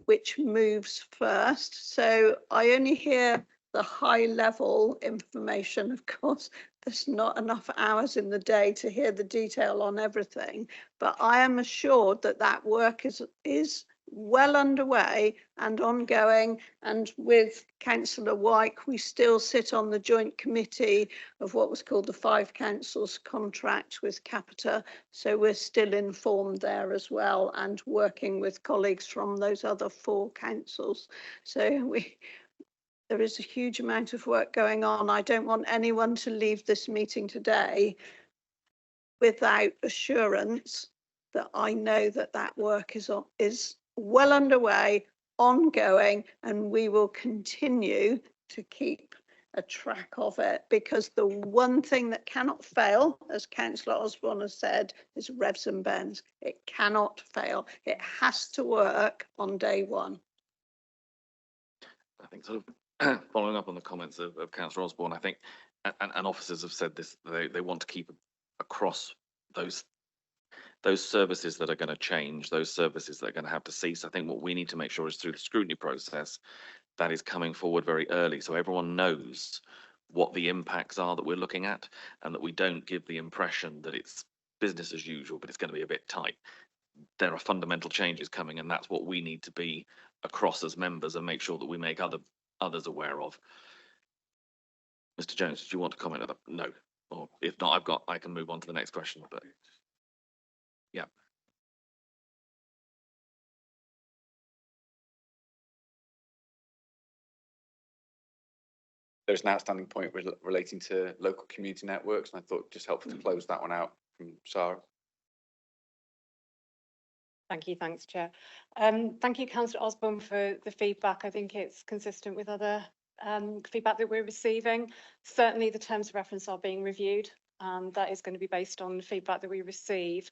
which moves first? So I only hear the high level information. Of course, there's not enough hours in the day to hear the detail on everything, but I am assured that that work is well underway and ongoing. And with Councillor Wyke, we still sit on the joint committee of what was called the 5 councils contract with Capita. So we're still informed there as well, and working with colleagues from those other 4 councils. So there is a huge amount of work going on. I don't want anyone to leave this meeting today without assurance that I know that that work is well underway, ongoing, and we will continue to keep a track of it, because the one thing that cannot fail, as Councillor Osborne has said, is revs and bends. It cannot fail. It has to work on day one. I think sort of following up on the comments of Councillor Osborne, I think, and officers have said this, they want to keep across those services that are going to change, those services that are going to have to cease. I think what we need to make sure is through the scrutiny process, that is coming forward very early, so everyone knows what the impacts are that we're looking at, and that we don't give the impression that it's business as usual, but it's going to be a bit tight. There are fundamental changes coming, and that's what we need to be across as members and make sure that we make others aware of. Mr. Jones, do you want to comment on that? No, or if not, I can move on to the next question. But yeah. There's an outstanding point relating to local community networks, and I thought just helpful to close that one out from Sarah. Thank you. Thanks, Chair. Thank you, Councillor Osborne, for the feedback. I think it's consistent with other feedback that we're receiving. Certainly the terms of reference are being reviewed, and that is going to be based on the feedback that we receive.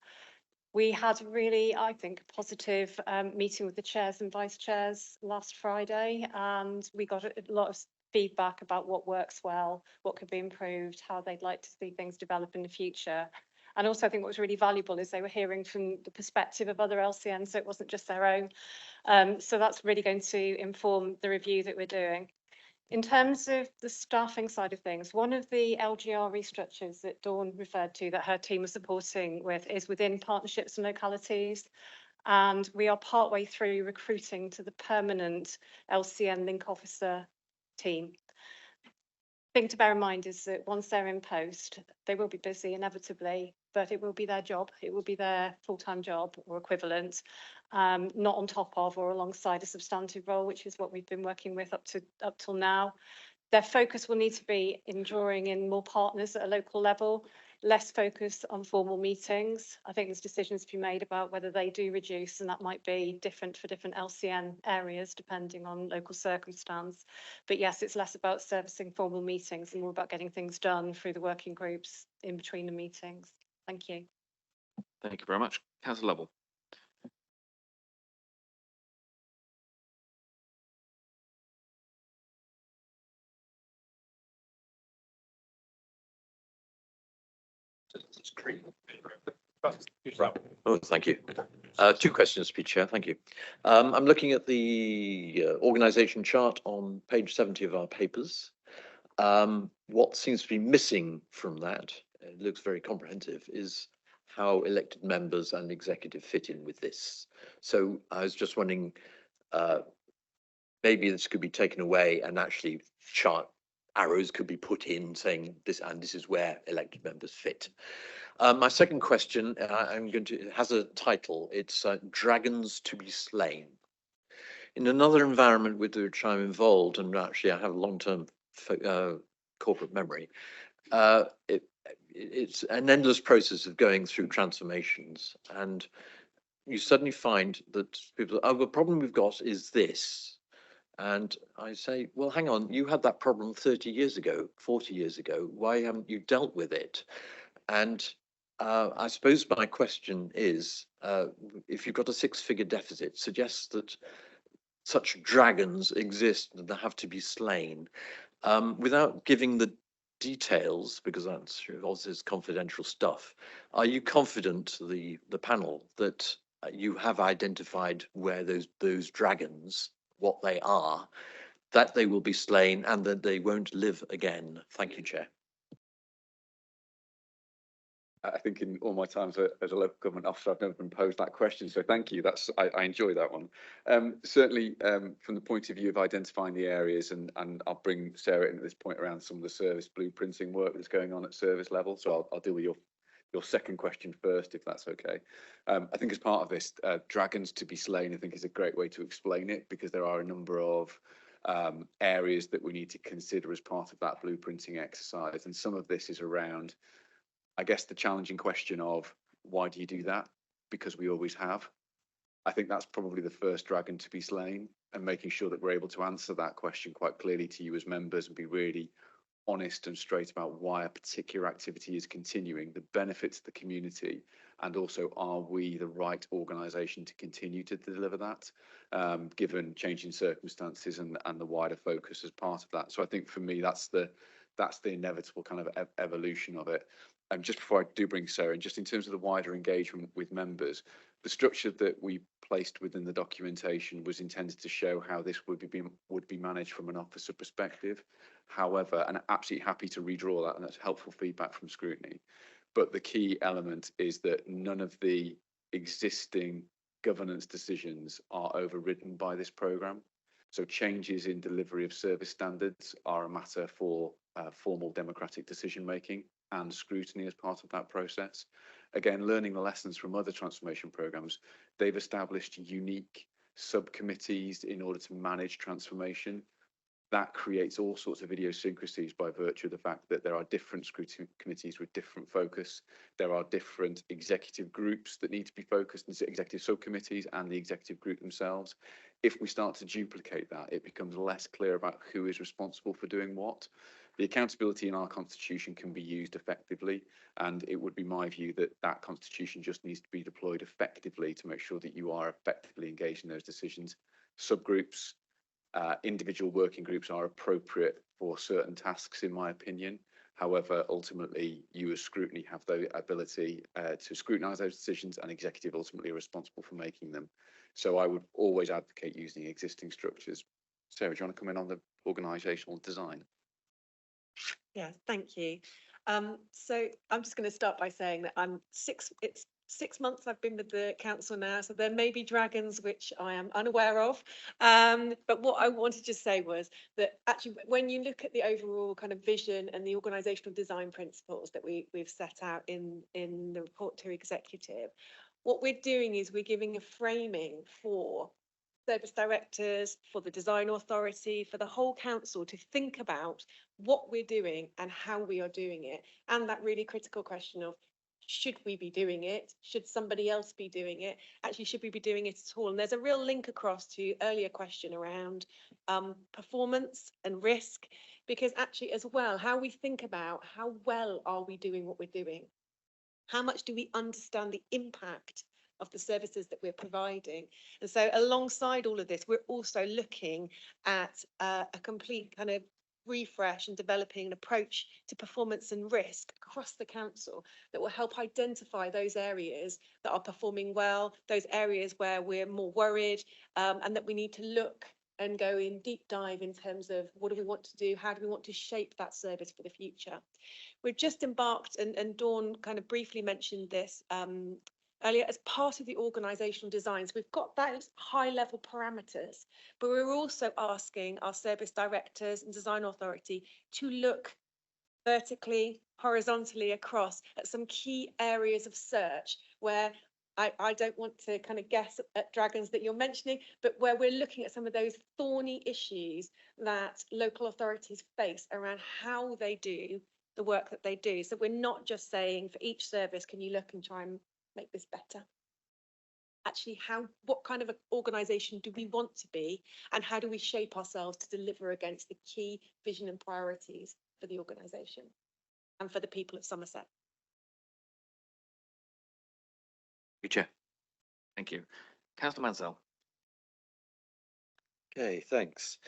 We had a really, I think, positive meeting with the chairs and vice chairs last Friday, and we got a lot of feedback about what works well, what could be improved, how they'd like to see things develop in the future. And also, I think what was really valuable is they were hearing from the perspective of other LCNs, so it wasn't just their own. So that's really going to inform the review that we're doing. In terms of the staffing side of things, one of the LGR restructures that Dawn referred to that her team was supporting with is within partnerships and localities. And we are partway through recruiting to the permanent LCN link officer team. Thing to bear in mind is that once they're in post, they will be busy inevitably, but it will be their job. It will be their full-time job or equivalent, not on top of or alongside a substantive role, which is what we've been working with up till now. Their focus will need to be in drawing in more partners at a local level, less focus on formal meetings. I think there's decisions to be made about whether they do reduce, and that might be different for different LCN areas depending on local circumstance. But yes, it's less about servicing formal meetings and more about getting things done through the working groups in between the meetings. Thank you. Thank you very much. Councillor Lovell. Oh, thank you. Two questions, Speed Chair. Thank you. I'm looking at the organisation chart on page 70 of our papers. What seems to be missing from that, it looks very comprehensive, is how elected members and executive fit in with this. So I was just wondering, maybe this could be taken away and actually chart arrows could be put in saying this, and this is where elected members fit. My second question, it has a title. It's Dragons to be Slain. In another environment with which I'm involved, and actually I have a long-term corporate memory, it's an endless process of going through transformations, and you suddenly find that people, oh, the problem we've got is this. And I say, well, hang on, you had that problem 30 years ago, 40 years ago. Why haven't you dealt with it? And I suppose my question is, if you've got a six-figure deficit, suggests that such dragons exist and they have to be slain. Without giving the details, because that's also confidential stuff, are you confident, the panel, that you have identified where those dragons, what they are, that they will be slain and that they won't live again? Thank you, Chair. I think in all my time as a local government officer, I've never been posed that question. So thank you. I enjoy that one. Certainly, from the point of view of identifying the areas, and I'll bring Sarah in at this point around some of the service blueprinting work that's going on at service level. So I'll deal with your second question first, if that's okay. I think as part of this, dragons to be slain, I think is a great way to explain it, because there are a number of areas that we need to consider as part of that blueprinting exercise. And some of this is around, I guess, the challenging question of why do you do that? Because we always have. I think that's probably the first dragon to be slain, and making sure that we're able to answer that question quite clearly to you as members and be really honest and straight about why a particular activity is continuing, the benefits to the community, and also are we the right organisation to continue to deliver that, given changing circumstances and the wider focus as part of that. So I think for me that's the inevitable kind of evolution of it. Just before I do bring Sarah in, just in terms of the wider engagement with members, the structure that we placed within the documentation was intended to show how this would be managed from an officer perspective. However, and I'm absolutely happy to redraw that, and that's helpful feedback from Scrutiny. But the key element is that none of the existing governance decisions are overridden by this programme. So changes in delivery of service standards are a matter for formal democratic decision making and scrutiny as part of that process. Again, learning the lessons from other transformation programmes, they've established unique subcommittees in order to manage transformation. That creates all sorts of idiosyncrasies by virtue of the fact that there are different scrutiny committees with different focus. There are different executive groups that need to be focused, and executive subcommittees and the executive group themselves. If we start to duplicate that, it becomes less clear about who is responsible for doing what. The accountability in our constitution can be used effectively, and it would be my view that that constitution just needs to be deployed effectively to make sure that you are effectively engaged in those decisions. Subgroups, individual working groups are appropriate for certain tasks, in my opinion. However, ultimately, you as scrutiny have the ability to scrutinise those decisions, and executive ultimately are responsible for making them. So I would always advocate using existing structures. Sarah, do you want to come in on the organisational design? Yeah, thank you. So I'm just going to start by saying that it's 6 months I've been with the council now, so there may be dragons which I am unaware of. But what I wanted to just say was that actually, when you look at the overall kind of vision and the organisational design principles that we've set out in the report to executive, what we're doing is we're giving a framing for service directors, for the design authority, for the whole council to think about what we're doing and how we are doing it. And that really critical question of, should we be doing it? Should somebody else be doing it? Actually, should we be doing it at all? And there's a real link across to earlier question around performance and risk, because actually as well, how we think about how well are we doing what we're doing? How much do we understand the impact of the services that we're providing? And so alongside all of this, we're also looking at a complete kind of refresh and developing an approach to performance and risk across the council that will help identify those areas that are performing well, those areas where we're more worried, and that we need to look and go in deep dive in terms of what do we want to do, how do we want to shape that service for the future. We've just embarked, and Dawn kind of briefly mentioned this earlier, as part of the organisational designs. We've got those high level parameters, but we're also asking our service directors and design authority to look vertically, horizontally across at some key areas of search where I don't want to kind of guess at dragons that you're mentioning, but where we're looking at some of those thorny issues that local authorities face around how they do the work that they do. So we're not just saying for each service, can you look and try and make this better? Actually, what kind of an organisation do we want to be, and how do we shape ourselves to deliver against the key vision and priorities for the organisation and for the people of Somerset? Chair. Thank you. Councillor Mansell. Okay, thanks.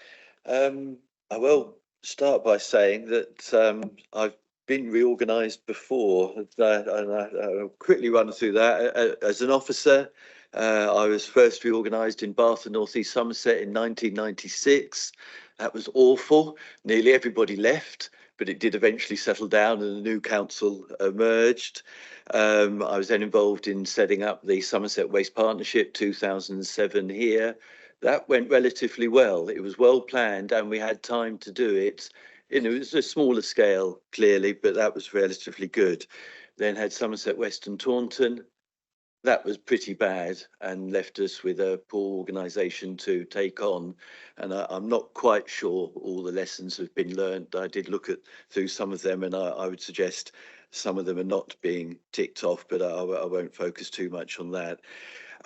I will start by saying that I've been reorganised before, and I'll quickly run through that. As an officer, I was first reorganised in Bath and North East Somerset in 1996. That was awful. Nearly everybody left, but it did eventually settle down and a new council emerged. I was then involved in setting up the Somerset Waste Partnership 2007 here. That went relatively well. It was well planned and we had time to do it. It was a smaller scale, clearly, but that was relatively good. Then had Somerset West and Taunton. That was pretty bad and left us with a poor organisation to take on. And I'm not quite sure all the lessons have been learned. I did look through some of them, and I would suggest some of them are not being ticked off, but I won't focus too much on that.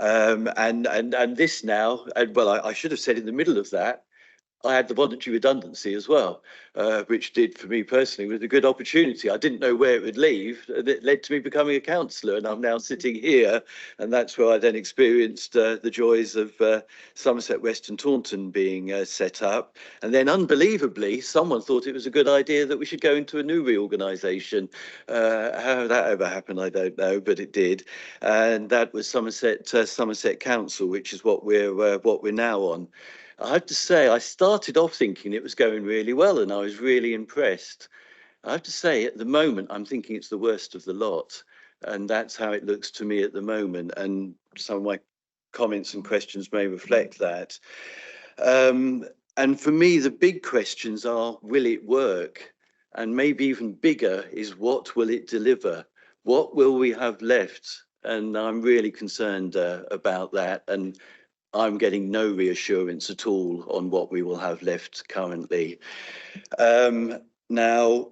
And this now, and well, I should have said in the middle of that, I had the voluntary redundancy as well, which did for me personally was a good opportunity. I didn't know where it would lead, and it led to me becoming a councillor, and I'm now sitting here, and that's where I then experienced the joys of Somerset West and Taunton being set up. And then unbelievably, someone thought it was a good idea that we should go into a new reorganisation. How that ever happened, I don't know, but it did. And that was Somerset Council, which is what we're now on. I have to say, I started off thinking it was going really well, and I was really impressed. I have to say, at the moment, I'm thinking it's the worst of the lot, and that's how it looks to me at the moment. And some of my comments and questions may reflect that. And for me, the big questions are, will it work? And maybe even bigger is, what will it deliver? What will we have left? And I'm really concerned about that. And I'm getting no reassurance at all on what we will have left currently. Now,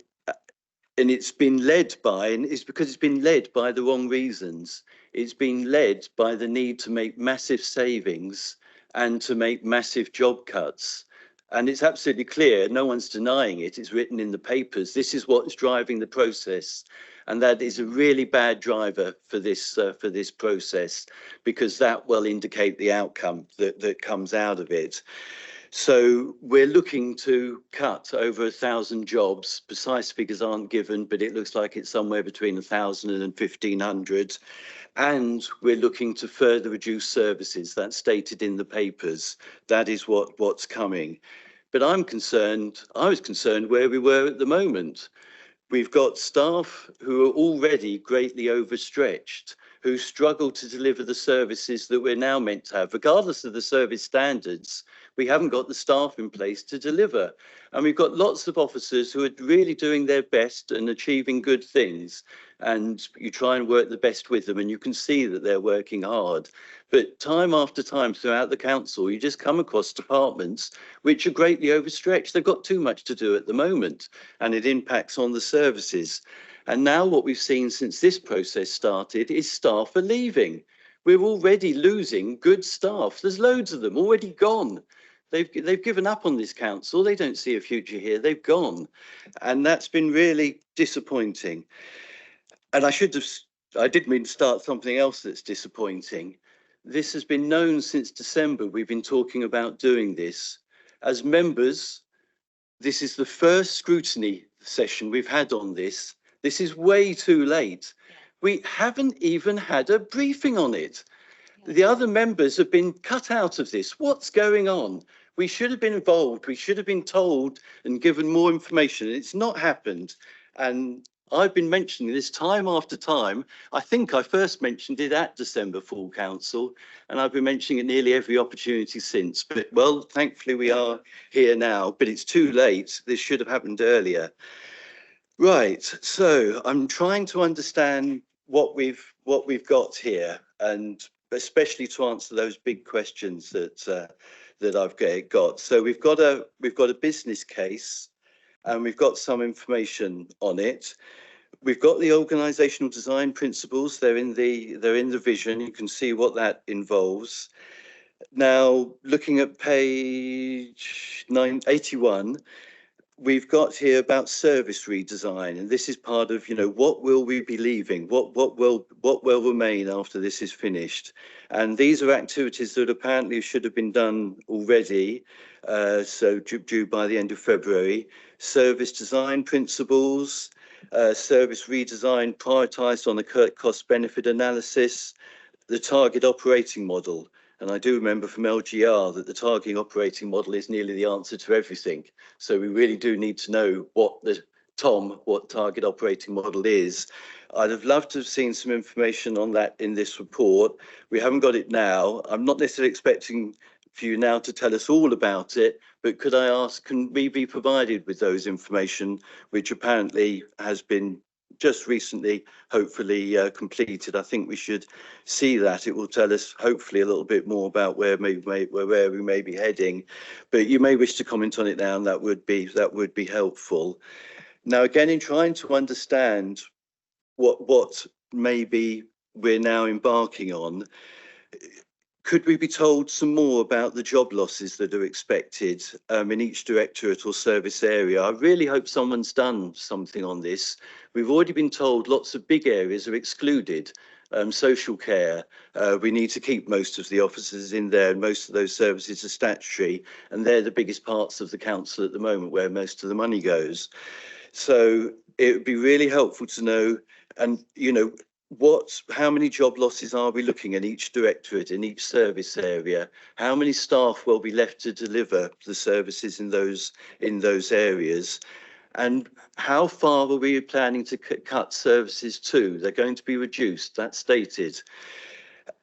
and it's been led by, and it's because it's been led by the wrong reasons. It's been led by the need to make massive savings and to make massive job cuts. And it's absolutely clear, no one's denying it, it's written in the papers. This is what's driving the process. And that is a really bad driver for this process, because that will indicate the outcome that comes out of it. So we're looking to cut over 1,000 jobs. Precise figures aren't given, but it looks like it's somewhere between 1,000 and 1,500. And we're looking to further reduce services. That's stated in the papers. That is what's coming. But I was concerned where we were at the moment. We've got staff who are already greatly overstretched, who struggle to deliver the services that we're now meant to have. Regardless of the service standards, we haven't got the staff in place to deliver. And we've got lots of officers who are really doing their best and achieving good things. And you try and work the best with them, and you can see that they're working hard. But time after time throughout the council, you just come across departments which are greatly overstretched. They've got too much to do at the moment, and it impacts on the services. And now what we've seen since this process started is staff are leaving. We're already losing good staff. There's loads of them already gone. They've given up on this council. They don't see a future here. They've gone. And that's been really disappointing. And I did mean to start something else that's disappointing. This has been known since December. We've been talking about doing this. As members, this is the first scrutiny session we've had on this. This is way too late. We haven't even had a briefing on it. The other members have been cut out of this. What's going on? We should have been involved. We should have been told and given more information. It's not happened. And I've been mentioning this time after time. I think I first mentioned it at December Full Council, and I've been mentioning it nearly every opportunity since. But, well, thankfully we are here now, but it's too late. This should have happened earlier. Right, so I'm trying to understand what we've got here, and especially to answer those big questions that I've got. So we've got a business case, and we've got some information on it. We've got the organisational design principles. They're in the vision. You can see what that involves. Now, looking at page 981, we've got here about service redesign, and this is part of, what will we be leaving? What will remain after this is finished? And these are activities that apparently should have been done already, so due by the end of February. Service design principles, service redesign prioritised on the cost-benefit analysis, the target operating model. And I do remember from LGR that the target operating model is nearly the answer to everything. So we really do need to know what target operating model is. I'd have loved to have seen some information on that in this report. We haven't got it now. I'm not necessarily expecting for you now to tell us all about it, but could I ask, can we be provided with those information, which apparently has been just recently, hopefully completed? I think we should see that. It will tell us hopefully a little bit more about where we may be heading. But you may wish to comment on it now, and that would be helpful. Now, again, in trying to understand what maybe we're now embarking on, Could we be told some more about the job losses that are expected in each directorate or service area? I really hope someone's done something on this. We've already been told lots of big areas are excluded. Social care, we need to keep most of the officers in there, and most of those services are statutory, and they're the biggest parts of the council at the moment where most of the money goes. So it would be really helpful to know, and you know, how many job losses are we looking at each directorate in each service area? How many staff will be left to deliver the services in those areas? And how far are we planning to cut services to? They're going to be reduced, that's stated.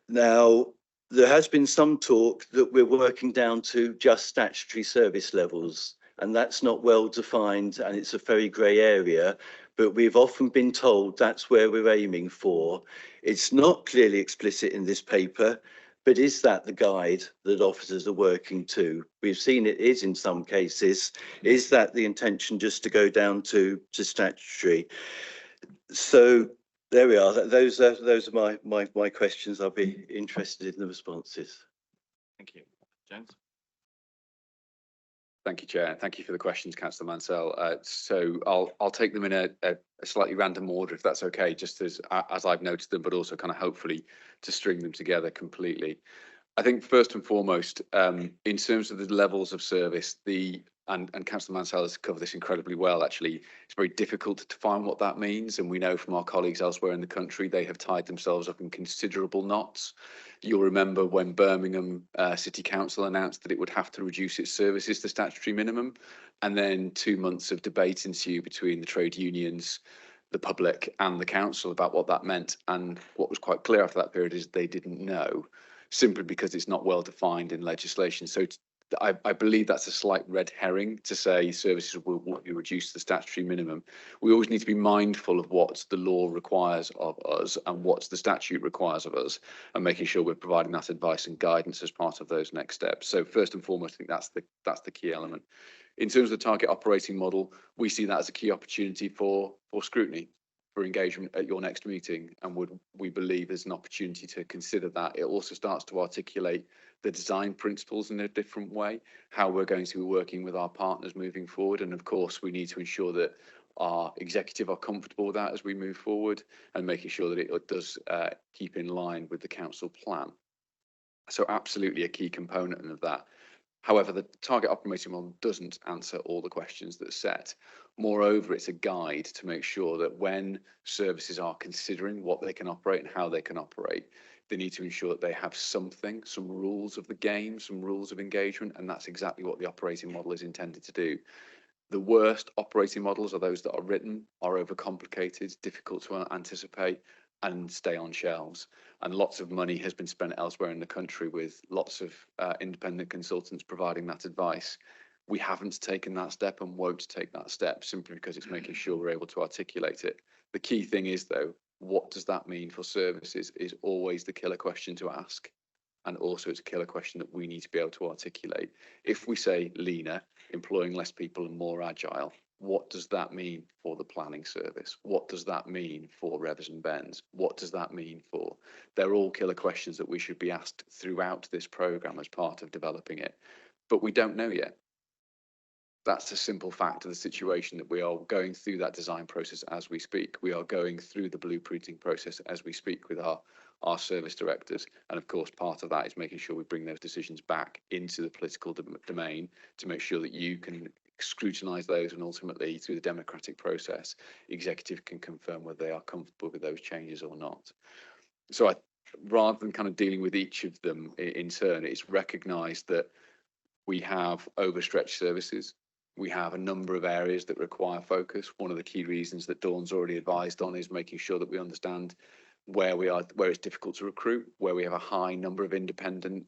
Now, there has been some talk that we're working down to just statutory service levels, and that's not well defined, and it's a very grey area, but we've often been told that's where we're aiming for. It's not clearly explicit in this paper, but is that the guide that officers are working to? We've seen it is in some cases. Is that the intention, just to go down to statutory? So there we are. Those are my questions. I'll be interested in the responses. Thank you. James? Thank you, Chair. Thank you for the questions, Councillor Mansell. So I'll take them in a slightly random order, if that's okay, just as I've noted them, but also kind of hopefully to string them together completely. I think first and foremost, in terms of the levels of service, and Councillor Mansell has covered this incredibly well, actually, it's very difficult to define what that means. And we know from our colleagues elsewhere in the country, they have tied themselves up in considerable knots. You'll remember when Birmingham City Council announced that it would have to reduce its services to statutory minimum. And then 2 months of debate ensued between the trade unions, the public and the council about what that meant. And what was quite clear after that period is they didn't know, simply because it's not well defined in legislation. So I believe that's a slight red herring to say services will be reduced to the statutory minimum. We always need to be mindful of what the law requires of us and what the statute requires of us, and making sure we're providing that advice and guidance as part of those next steps. So first and foremost, I think that's the key element. In terms of the target operating model, we see that as a key opportunity for scrutiny, for engagement at your next meeting, and we believe there's an opportunity to consider that. It also starts to articulate the design principles in a different way, how we're going to be working with our partners moving forward. And of course, we need to ensure that our executive are comfortable with that as we move forward, and making sure that it does keep in line with the council plan. So absolutely a key component of that. However, the target operating model doesn't answer all the questions that are set. Moreover, it's a guide to make sure that when services are considering what they can operate and how they can operate, they need to ensure that they have some rules of the game, some rules of engagement, and that's exactly what the operating model is intended to do. The worst operating models are those that are written, are overcomplicated, difficult to anticipate, and stay on shelves. And lots of money has been spent elsewhere in the country with lots of independent consultants providing that advice. We haven't taken that step and won't take that step simply because it's making sure we're able to articulate it. The key thing is, though, what does that mean for services is always the killer question to ask. And also it's a killer question that we need to be able to articulate. If we say leaner, employing less people and more agile, what does that mean for the planning service? What does that mean for revs and bends? What does that mean for? They're all killer questions that we should be asked throughout this programme as part of developing it. But we don't know yet. That's a simple fact of the situation, that we are going through that design process as we speak. We are going through the blueprinting process as we speak with our service directors. And of course, part of that is making sure we bring those decisions back into the political domain to make sure that you can scrutinise those, and ultimately through the democratic process, executive can confirm whether they are comfortable with those changes or not. So rather than kind of dealing with each of them in turn, it's recognised that we have overstretched services. We have a number of areas that require focus. One of the key reasons that Dawn's already advised on is making sure that we understand where it's difficult to recruit, where we have a high number of independent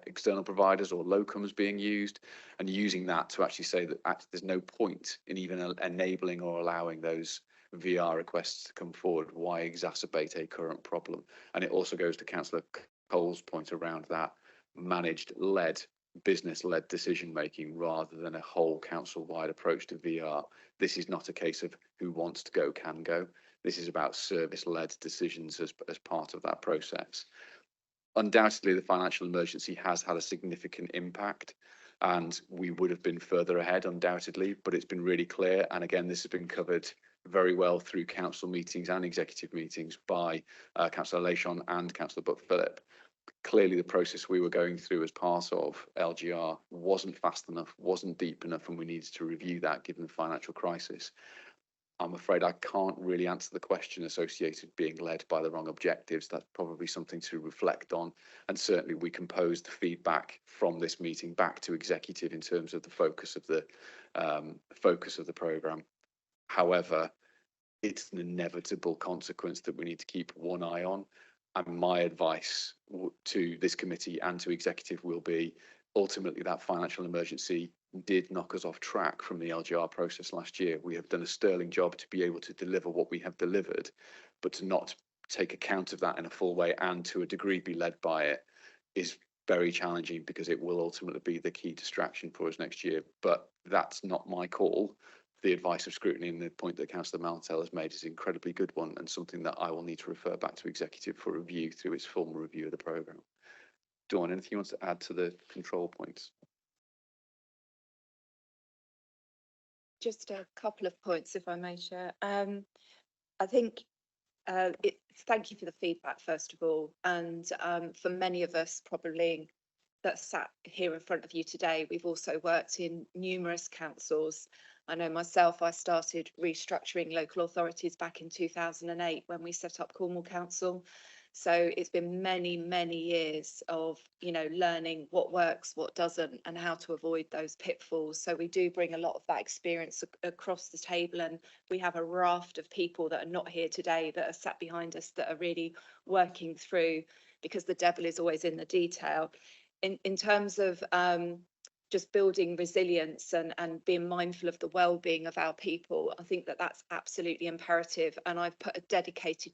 external providers or locums being used, and using that to actually say that actually there's no point in even enabling or allowing those VR requests to come forward. Why exacerbate a current problem? And it also goes to Councillor Cole's point around that managed business-led decision-making rather than a whole council-wide approach to VR. This is not a case of who wants to go can go. This is about service-led decisions as part of that process. undoubtedly the financial emergency has had a significant impact, and we would have been further ahead undoubtedly, but it's been really clear, and again this has been covered very well through council meetings and executive meetings by Councillor Lashon and Councillor Buck-Philip. Clearly the process we were going through as part of LGR wasn't fast enough, wasn't deep enough, and we needed to review that given the financial crisis. I'm afraid I can't really answer the question associated with being led by the wrong objectives. That's probably something to reflect on, and certainly we can pose the feedback from this meeting back to executive in terms of the focus of the programme. However, it's an inevitable consequence that we need to keep one eye on, and my advice to this committee and to executive will be ultimately that financial emergency did knock us off track from the LGR process last year. We have done a sterling job to be able to deliver what we have delivered, but to not take account of that in a full way and to a degree be led by it is very challenging, because it will ultimately be the key distraction for us next year. But that's not my call. The advice of Scrutiny and the point that Councillor Maltel has made is an incredibly good one, and something that I will need to refer back to executive for review through its formal review of the programme. Dawn, anything you want to add to the control points? Just a couple of points, if I may, Chair. I think thank you for the feedback, first of all. And for many of us probably that sat here in front of you today, we've also worked in numerous councils. I know myself, I started restructuring local authorities back in 2008 when we set up Cornwall Council. So it's been many, many years of, learning what works, what doesn't, and how to avoid those pitfalls. So we do bring a lot of that experience across the table, and we have a raft of people that are not here today that are sat behind us that are really working through, because the devil is always in the detail. In terms of just building resilience and being mindful of the well-being of our people, I think that that's absolutely imperative. And I've put a dedicated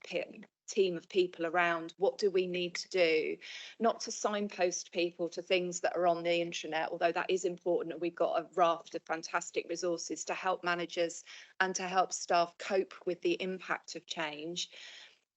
team of people around what do we need to do, not to signpost people to things that are on the intranet, although that is important, and we've got a raft of fantastic resources to help managers and to help staff cope with the impact of change.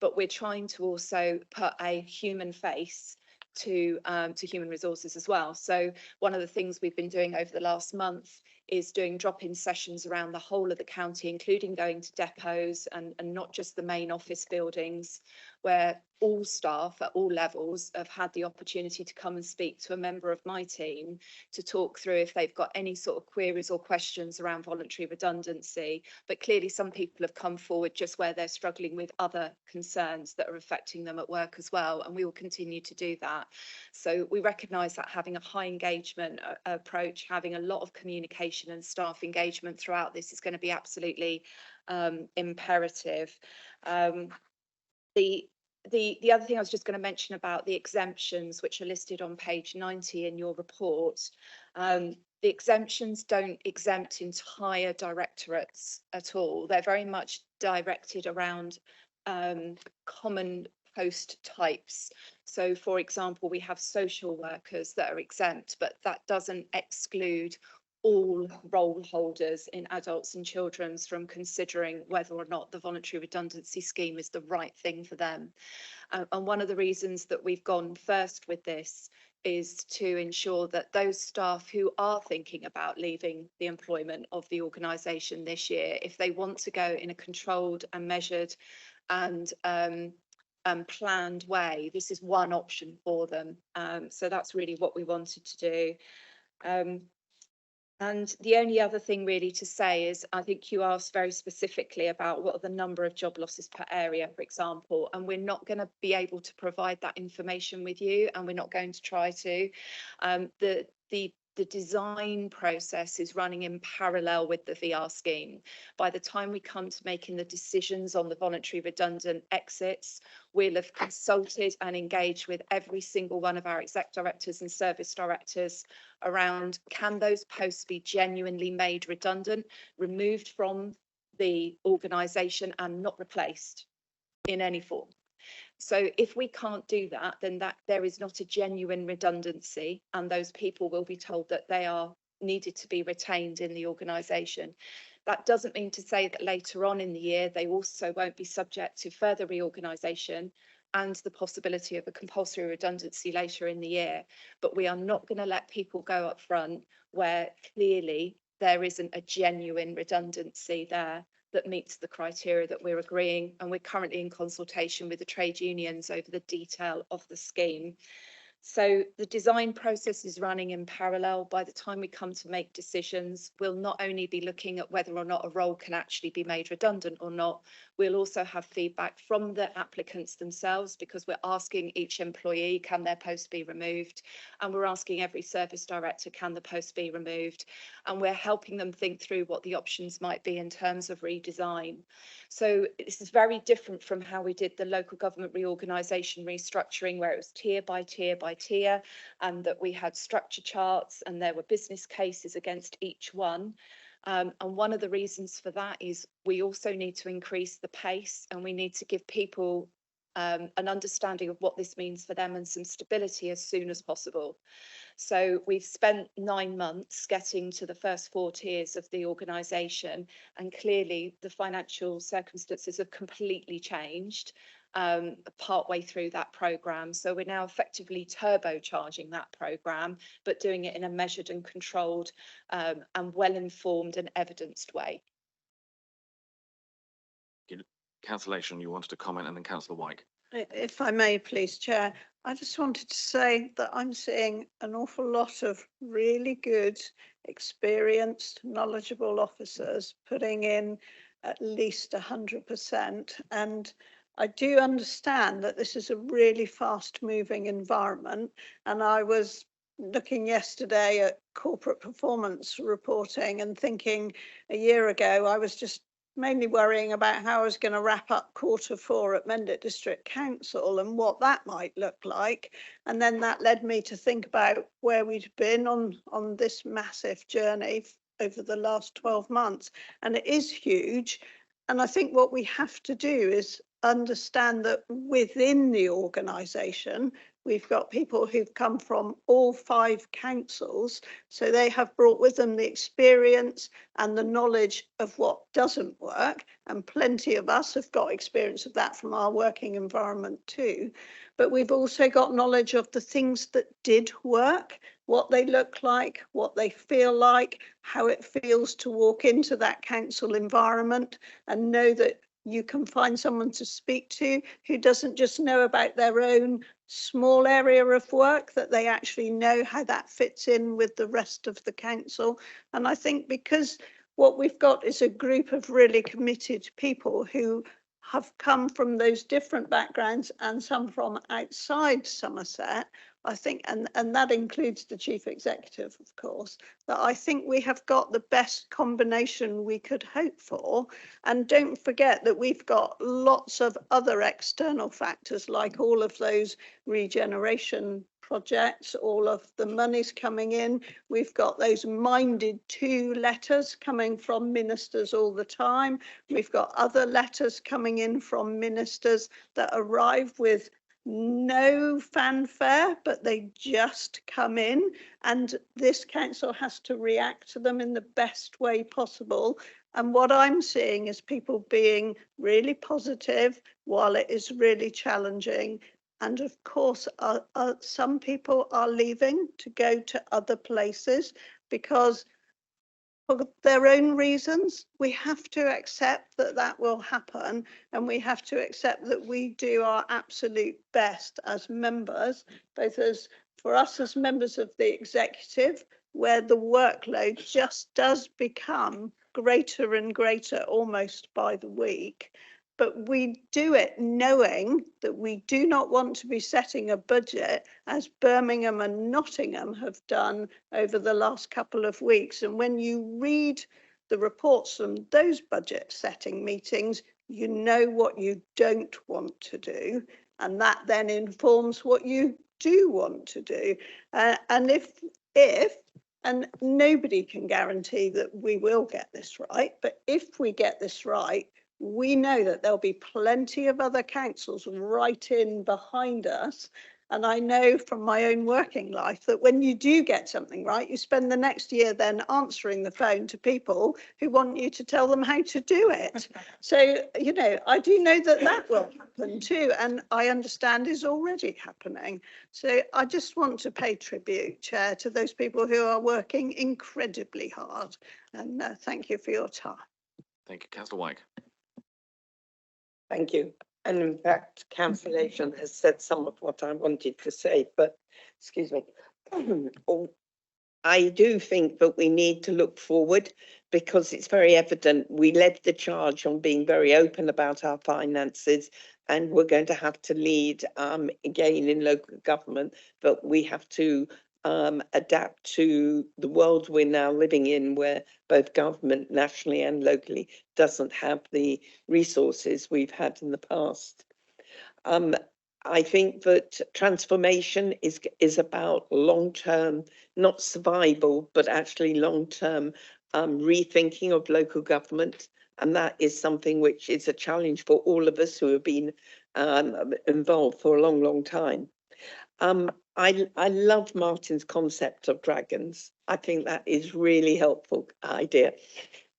But we're trying to also put a human face to human resources as well. So one of the things we've been doing over the last month is doing drop-in sessions around the whole of the county, including going to depots and not just the main office buildings, where all staff at all levels have had the opportunity to come and speak to a member of my team to talk through if they've got any sort of queries or questions around voluntary redundancy. But clearly some people have come forward just where they're struggling with other concerns that are affecting them at work as well, and we will continue to do that. So we recognise that having a high engagement approach, having a lot of communication and staff engagement throughout this is going to be absolutely imperative. The other thing I was just going to mention about the exemptions, which are listed on page 90 in your report, the exemptions don't exempt entire directorates at all. They're very much directed around common post types. So, for example, we have social workers that are exempt, but that doesn't exclude all role holders in adults and children's from considering whether or not the voluntary redundancy scheme is the right thing for them. And one of the reasons that we've gone first with this is to ensure that those staff who are thinking about leaving the employment of the organisation this year, if they want to go in a controlled and measured and planned way, this is one option for them. So that's really what we wanted to do. And the only other thing really to say is, I think you asked very specifically about what are the number of job losses per area, for example, and we're not going to be able to provide that information with you, and we're not going to try to. The design process is running in parallel with the VR scheme. By the time we come to making the decisions on the voluntary redundant exits, we'll have consulted and engaged with every single one of our exec directors and service directors around, can those posts be genuinely made redundant, removed from the organisation and not replaced in any form. So if we can't do that, then there is not a genuine redundancy, and those people will be told that they are needed to be retained in the organisation. That doesn't mean to say that later on in the year they also won't be subject to further reorganisation, and the possibility of a compulsory redundancy later in the year. But we are not going to let people go up front where clearly there isn't a genuine redundancy there that meets the criteria that we're agreeing. And we're currently in consultation with the trade unions over the detail of the scheme. So the design process is running in parallel. By the time we come to make decisions, we'll not only be looking at whether or not a role can actually be made redundant or not, we'll also have feedback from the applicants themselves, because we're asking each employee, can their post be removed? And we're asking every service director, can the post be removed? And we're helping them think through what the options might be in terms of redesign. So this is very different from how we did the local government reorganisation restructuring, where it was tier by tier by tier, and that we had structure charts and there were business cases against each one. And one of the reasons for that is we also need to increase the pace, and we need to give people an understanding of what this means for them and some stability as soon as possible. So we've spent 9 months getting to the first 4 tiers of the organisation, and clearly the financial circumstances have completely changed partway through that programme. So we're now effectively turbocharging that programme, but doing it in a measured and controlled and well-informed and evidenced way. Councillor Lation, you wanted to comment, and then Councillor White. If I may, please, Chair, I just wanted to say that I'm seeing an awful lot of really good, experienced, knowledgeable officers putting in at least 100%. And I do understand that this is a really fast-moving environment. And I was looking yesterday at corporate performance reporting and thinking a year ago, I was just mainly worrying about how I was going to wrap up Q4 at Mendip District Council and what that might look like. And then that led me to think about where we'd been on this massive journey over the last 12 months. And it is huge. And I think what we have to do is understand that within the organisation, we've got people who've come from all 5 councils, so they have brought with them the experience and the knowledge of what doesn't work, and plenty of us have got experience of that from our working environment too. But we've also got knowledge of the things that did work, what they look like, what they feel like, how it feels to walk into that council environment and know that you can find someone to speak to who doesn't just know about their own small area of work, that they actually know how that fits in with the rest of the council. And I think because what we've got is a group of really committed people who have come from those different backgrounds and some from outside Somerset, I think, and that includes the chief executive, of course, that I think we have got the best combination we could hope for. And don't forget that we've got lots of other external factors, like all of those regeneration projects, all of the money's coming in. We've got those minded to letters coming from ministers all the time. We've got other letters coming in from ministers that arrive with no fanfare, but they just come in, and this council has to react to them in the best way possible. And what I'm seeing is people being really positive while it is really challenging. And of course, some people are leaving to go to other places because for their own reasons. We have to accept that that will happen, and we have to accept that we do our absolute best as members, both as for us as members of the executive, where the workload just does become greater and greater almost by the week. But we do it knowing that we do not want to be setting a budget as Birmingham and Nottingham have done over the last couple of weeks. And when you read the reports from those budget setting meetings, you know what you don't want to do. And that then informs what you do want to do. And and nobody can guarantee that we will get this right, but if we get this right, we know that there'll be plenty of other councils right in behind us And I know from my own working life that when you do get something right, you spend the next year then answering the phone to people who want you to tell them how to do it. So, you know, I do know that that will happen too, and I understand is already happening. So I just want to pay tribute, Chair, to those people who are working incredibly hard. And thank you for your time. Thank you, Councillor White. Thank you. And in fact, cancellation has said some of what I wanted to say, but excuse me. I do think that we need to look forward, because it's very evident we led the charge on being very open about our finances, and we're going to have to lead again in local government, but we have to adapt to the world we're now living in, where both government nationally and locally doesn't have the resources we've had in the past. I think that transformation is about long-term, not survival, but actually long-term rethinking of local government. And that is something which is a challenge for all of us who have been involved for a long, long time. I love Martin's concept of dragons. I think that is really helpful idea.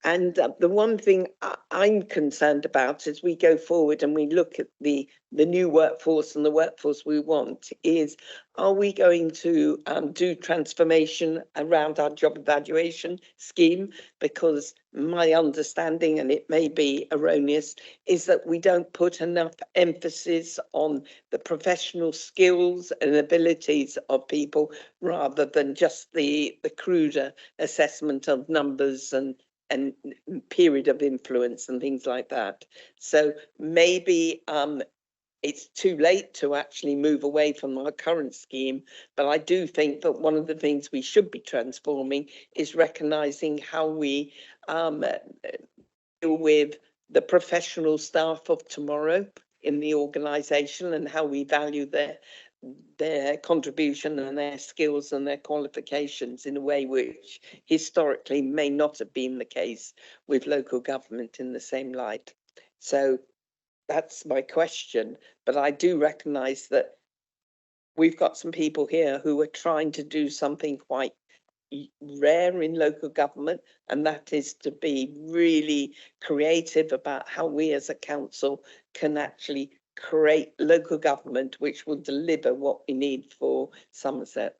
And the one thing I'm concerned about as we go forward and we look at the new workforce and the workforce we want is, are we going to do transformation around our job evaluation scheme? Because my understanding, and it may be erroneous, is that we don't put enough emphasis on the professional skills and abilities of people, rather than just the cruder assessment of numbers and period of influence and things like that. So maybe it's too late to actually move away from our current scheme, but I do think that one of the things we should be transforming is recognising how we deal with the professional staff of tomorrow in the organisation, and how we value their contribution and their skills and their qualifications in a way which historically may not have been the case with local government in the same light. So that's my question, but I do recognise that we've got some people here who are trying to do something quite rare in local government, and that is to be really creative about how we as a council can actually create local government which will deliver what we need for Somerset.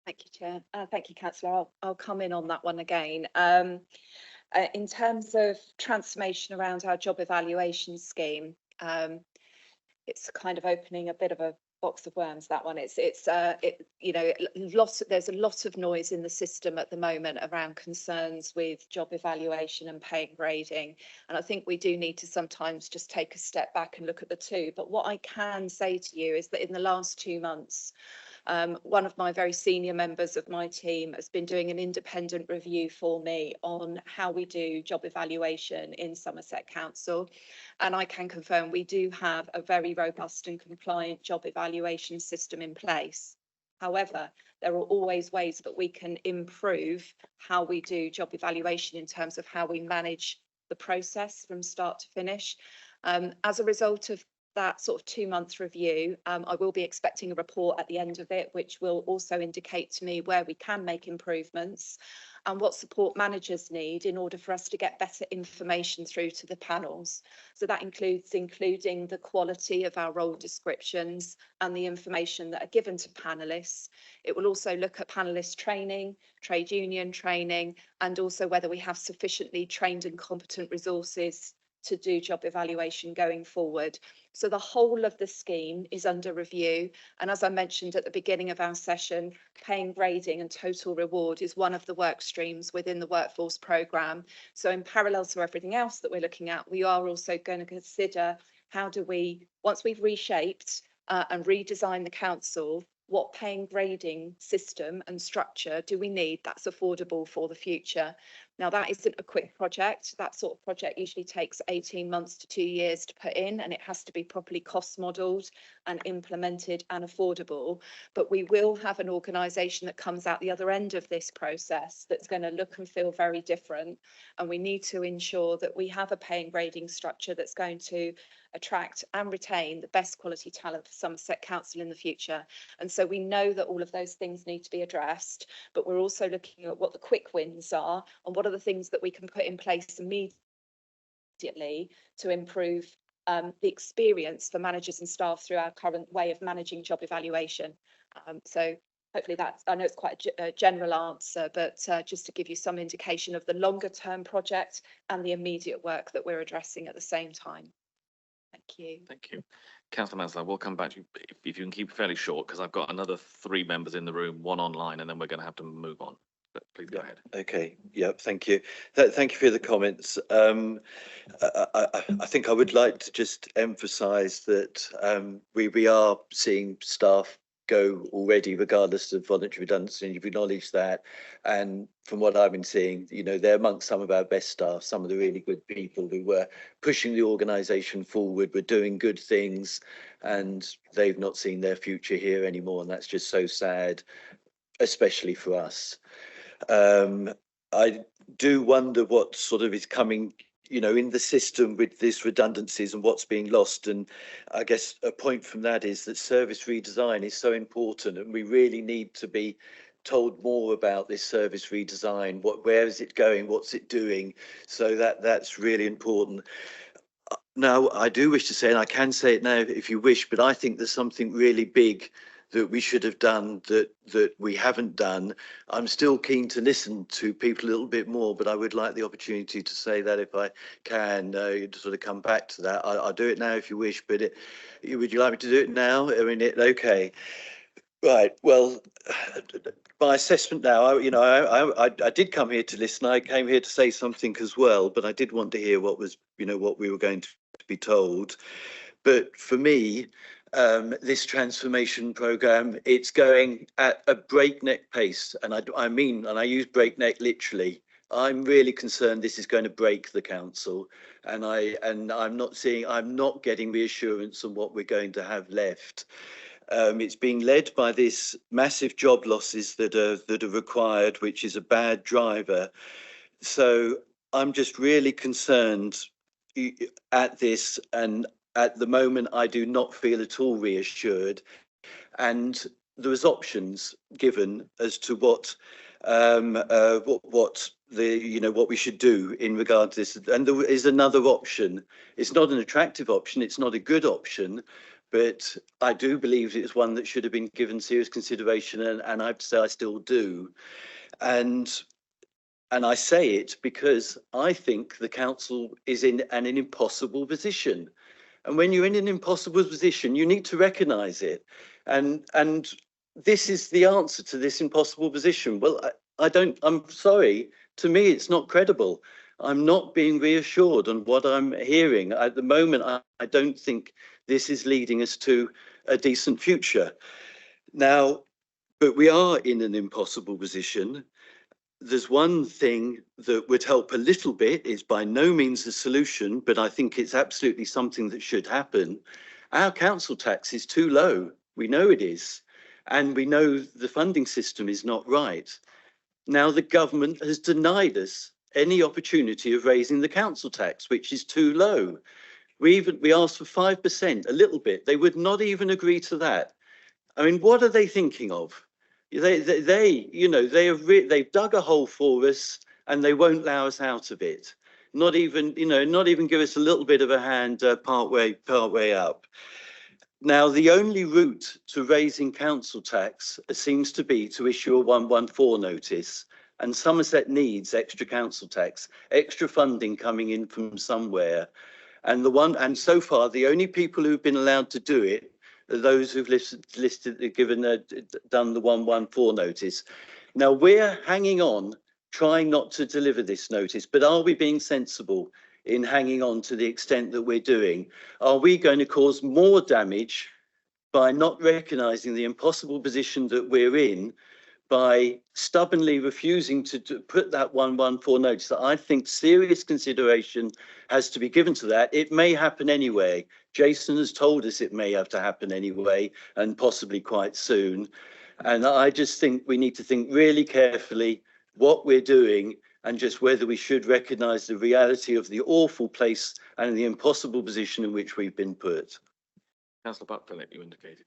Thank you, Chair. Thank you, Councillor. I'll come in on that one again. In terms of transformation around our job evaluation scheme, it's kind of opening a bit of a box of worms, that one. There's a lot of noise in the system at the moment around concerns with job evaluation and pay and grading, and I think we do need to sometimes just take a step back and look at the two. But what I can say to you is that in the last 2 months, one of my very senior members of my team has been doing an independent review for me on how we do job evaluation in Somerset Council. And I can confirm we do have a very robust and compliant job evaluation system in place. However, there are always ways that we can improve how we do job evaluation in terms of how we manage the process from start to finish. As a result of that sort of 2-month review, I will be expecting a report at the end of it, which will also indicate to me where we can make improvements and what support managers need in order for us to get better information through to the panels. So that includes including the quality of our role descriptions and the information that are given to panelists. It will also look at panelist training, trade union training, and also whether we have sufficiently trained and competent resources to do job evaluation going forward. So the whole of the scheme is under review. And as I mentioned at the beginning of our session, pay and grading and total reward is one of the work streams within the workforce programme. So in parallel to everything else that we're looking at, we are also going to consider how do we, once we've reshaped and redesigned the council, what pay and grading system and structure do we need that's affordable for the future? Now, that isn't a quick project. That sort of project usually takes 18 months to 2 years to put in, and it has to be properly cost modelled and implemented and affordable. But we will have an organisation that comes out the other end of this process that's going to look and feel very different. And we need to ensure that we have a pay and grading structure that's going to attract and retain the best quality talent for Somerset Council in the future. And so we know that all of those things need to be addressed, but we're also looking at what the quick wins are and what are the things that we can put in place immediately to improve the experience for managers and staff through our current way of managing job evaluation. So hopefully that's, I know it's quite a general answer, but just to give you some indication of the longer term project and the immediate work that we're addressing at the same time. Thank you. Thank you. Councillor Mansell, we'll come back to you if you can keep it fairly short, because I've got another 3 members in the room, 1 online, and then we're going to have to move on. But please go ahead. Okay, yeah, thank you. Thank you for the comments. I think I would like to just emphasise that we are seeing staff go already, regardless of voluntary redundancy, and you've acknowledged that. And from what I've been seeing, you know, they're amongst some of our best staff, some of the really good people who were pushing the organisation forward, were doing good things, and they've not seen their future here anymore. And that's just so sad, especially for us. I do wonder what sort of is coming, you know, in the system with these redundancies and what's being lost. And I guess a point from that is that service redesign is so important, and we really need to be told more about this service redesign. Where is it going? What's it doing? So that's really important. Now, I do wish to say, and I can say it now if you wish, but I think there's something really big that we should have done that we haven't done. I'm still keen to listen to people a little bit more, but I would like the opportunity to say that if I can, to sort of come back to that. I'll do it now if you wish, but would you like me to do it now? I mean, okay. Right, well, my assessment now, I did come here to listen. I came here to say something as well, but I did want to hear what was, what we were going to be told. But for me, this transformation programme, it's going at a breakneck pace. And I mean, and I use breakneck literally. I'm really concerned this is going to break the council. And I'm not getting reassurance on what we're going to have left. It's being led by this massive job losses that are required, which is a bad driver. So I'm just really concerned at this, and at the moment I do not feel at all reassured. And there was options given as to what we should do in regard to this, and there is another option. It's not an attractive option, it's not a good option, but I do believe it's one that should have been given serious consideration, and I have to say I still do. And I say it because I think the council is in an impossible position. And when you're in an impossible position, you need to recognise it. And this is the answer to this impossible position. Well, I'm sorry, to me, it's not credible. I'm not being reassured on what I'm hearing. At the moment, I don't think this is leading us to a decent future. Now, but we are in an impossible position. There's one thing that would help a little bit. It's by no means a solution, but I think it's absolutely something that should happen. Our council tax is too low. We know it is. And we know the funding system is not right. Now, the government has denied us any opportunity of raising the council tax, which is too low. We asked for 5%, a little bit. They would not even agree to that. I mean, what are they thinking of? They've dug a hole for us, and they won't allow us out of it. Not even give us a little bit of a hand part way up. Now, the only route to raising council tax seems to be to issue a 114 notice. And Somerset needs extra council tax, extra funding coming in from somewhere. And so far, the only people who've been allowed to do it are those who've done the 114 notice. Now, we're hanging on, trying not to deliver this notice, but are we being sensible in hanging on to the extent that we're doing? Are we going to cause more damage by not recognising the impossible position that we're in, by stubbornly refusing to put that 114 notice. That I think serious consideration has to be given to that. It may happen anyway. Jason has told us it may have to happen anyway, and possibly quite soon. And I just think we need to think really carefully what we're doing and just whether we should recognise the reality of the awful place and the impossible position in which we've been put. Councillor Buck-Philip, you indicated.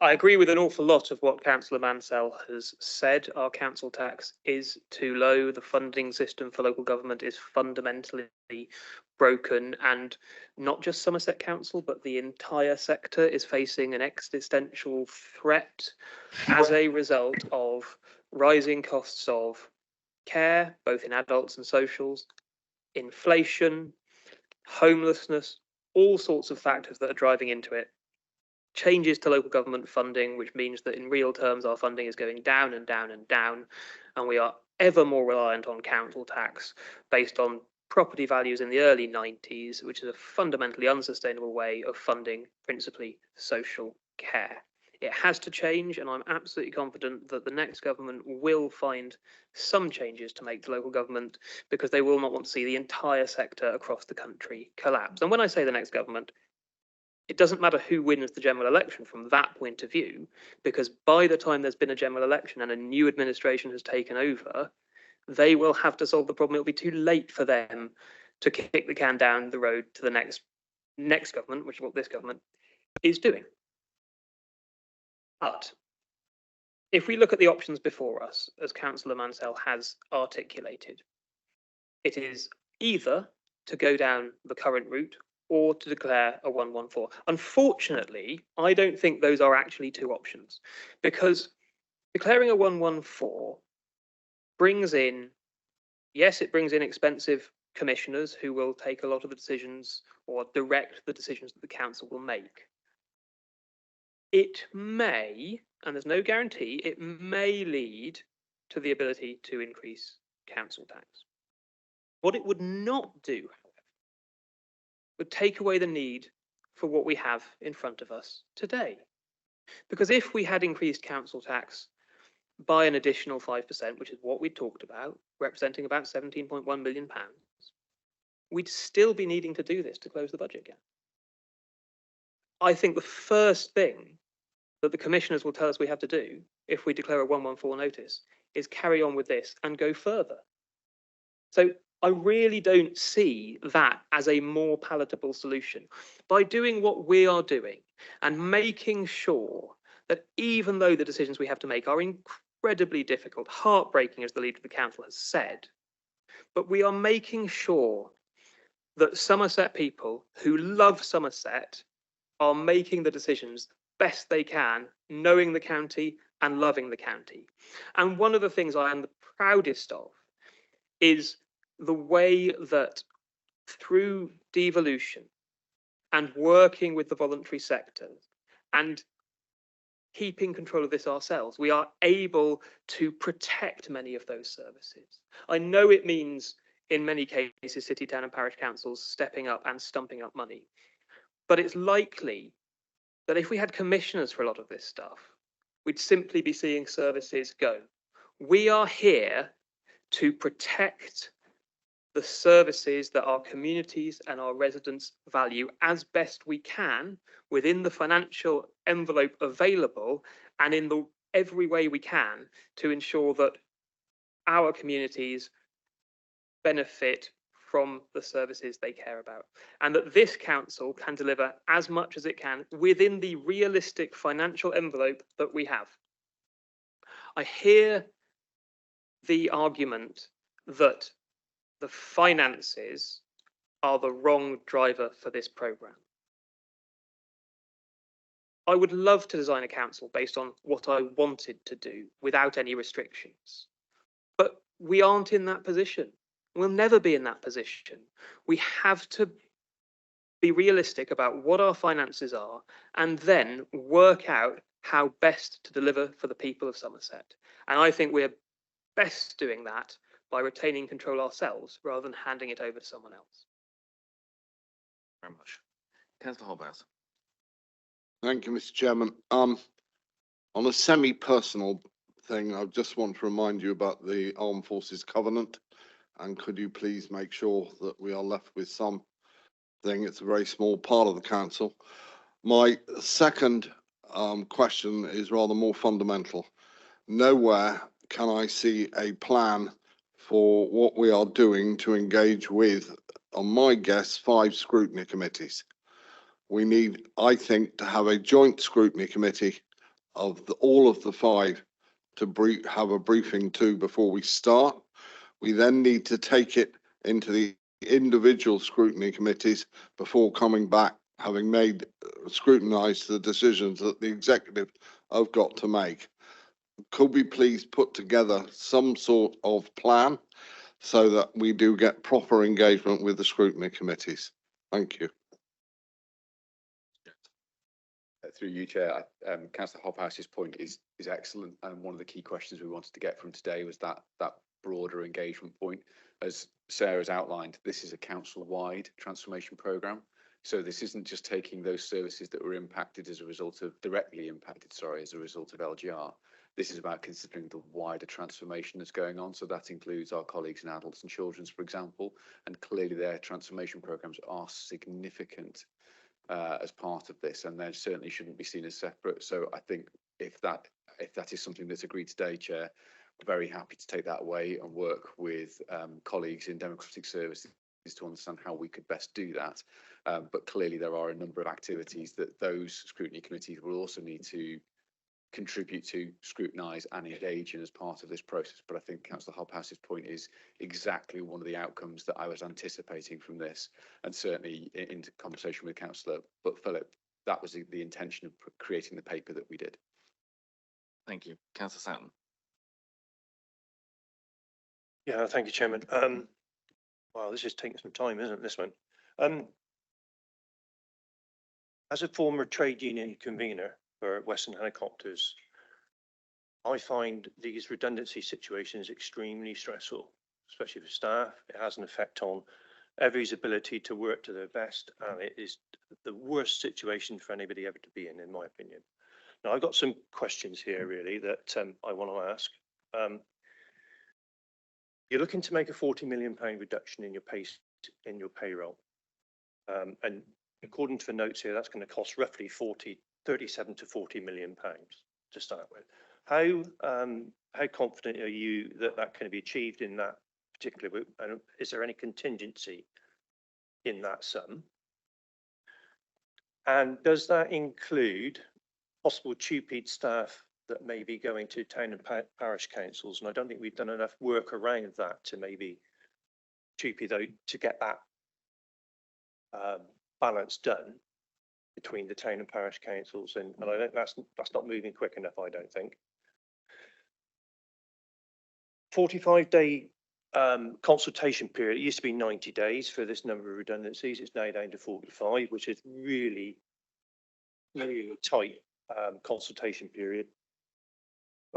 I agree with an awful lot of what Councillor Mansell has said. Our council tax is too low. The funding system for local government is fundamentally broken, and not just Somerset Council, but the entire sector is facing an existential threat as a result of rising costs of care, both in adults and socials, inflation, homelessness, all sorts of factors that are driving into it. Changes to local government funding, which means that in real terms our funding is going down and down and down, and we are ever more reliant on council tax based on property values in the early 90s, which is a fundamentally unsustainable way of funding principally social care. It has to change, and I'm absolutely confident that the next government will find some changes to make to local government, because they will not want to see the entire sector across the country collapse. And when I say the next government, it doesn't matter who wins the general election from that point of view, because by the time there's been a general election and a new administration has taken over, they will have to solve the problem. It'll be too late for them to kick the can down the road to the next government, which is what this government is doing. But if we look at the options before us, as Councillor Mansell has articulated, it is either to go down the current route or to declare a 114. Unfortunately, I don't think those are actually two options, because declaring a 114 brings in, yes, it brings in expensive commissioners who will take a lot of the decisions or direct the decisions that the council will make. It may, and there's no guarantee, it may lead to the ability to increase council tax. What it would not do, would take away the need for what we have in front of us today. Because if we had increased council tax by an additional 5%, which is what we talked about, representing about £17.1 million, we'd still be needing to do this to close the budget gap. I think the first thing that the commissioners will tell us we have to do if we declare a 114 notice is carry on with this and go further. So I really don't see that as a more palatable solution. By doing what we are doing and making sure that even though the decisions we have to make are incredibly difficult, heartbreaking, as the leader of the council has said, but we are making sure that Somerset people who love Somerset are making the decisions best they can, knowing the county and loving the county. And one of the things I am the proudest of is the way that through devolution and working with the voluntary sector and keeping control of this ourselves, we are able to protect many of those services. I know it means in many cases city, town and parish councils stepping up and stumping up money, but it's likely that if we had commissioners for a lot of this stuff, we'd simply be seeing services go. We are here to protect the services that our communities and our residents value as best we can within the financial envelope available and in every way we can to ensure that our communities benefit from the services they care about, and that this council can deliver as much as it can within the realistic financial envelope that we have. I hear the argument that the finances are the wrong driver for this programme. I would love to design a council based on what I wanted to do without any restrictions, but we aren't in that position. We'll never be in that position. We have to be realistic about what our finances are and then work out how best to deliver for the people of Somerset. And I think we're best doing that by retaining control ourselves rather than handing it over to someone else. Very much. Councillor Holbhouse. Thank you, Mr. Chairman. On a semi-personal thing, I just want to remind you about the Armed Forces Covenant, and could you please make sure that we are left with something? It's a very small part of the council. My second question is rather more fundamental. Nowhere can I see a plan for what we are doing to engage with, on my guess, 5 scrutiny committees. We need, I think, to have a joint scrutiny committee of all of the 5 to have a briefing to before we start. We then need to take it into the individual scrutiny committees before coming back, having made scrutinised the decisions that the executive have got to make. Could we please put together some sort of plan so that we do get proper engagement with the scrutiny committees? Thank you. Through you, Chair, Councillor Hobhouse's point is excellent, and one of the key questions we wanted to get from today was that broader engagement point. As Sarah's outlined, this is a council-wide transformation programme, so this isn't just taking those services that were impacted as a result of directly impacted, as a result of LGR. This is about considering the wider transformation that's going on. So that includes our colleagues in adults and children's, for example, and clearly their transformation programmes are significant as part of this, and they certainly shouldn't be seen as separate. So I think if that is something that's agreed today, Chair, we're very happy to take that away and work with colleagues in democratic services to understand how we could best do that. But clearly there are a number of activities that those scrutiny committees will also need to contribute to, scrutinise and engage in as part of this process. But I think Councillor Hobhouse's point is exactly one of the outcomes that I was anticipating from this, and certainly in conversation with Councillor Philip, that was the intention of creating the paper that we did. Thank you. Councillor Satton. Yeah, thank you, Chairman. Wow, this is taking some time, isn't it, this one? As a former trade union convener for Western Helicopters, I find these redundancy situations extremely stressful, especially for staff. It has an effect on everybody's ability to work to their best, and it is the worst situation for anybody ever to be in my opinion. Now, I've got some questions here really that I want to ask. You're looking to make a £40 million reduction in your payroll, and according to the notes here, that's going to cost roughly 37 to £40 million to start with. How confident are you that that can be achieved in that particular route? And is there any contingency in that sum? And does that include possible TUPE staff that may be going to town and parish councils? And I don't think we've done enough work around that to maybe TUPE though to get that balance done between the town and parish councils, and I think that's not moving quick enough, I don't think. 45-day consultation period. It used to be 90 days for this number of redundancies. It's now down to 45, which is really tight consultation period.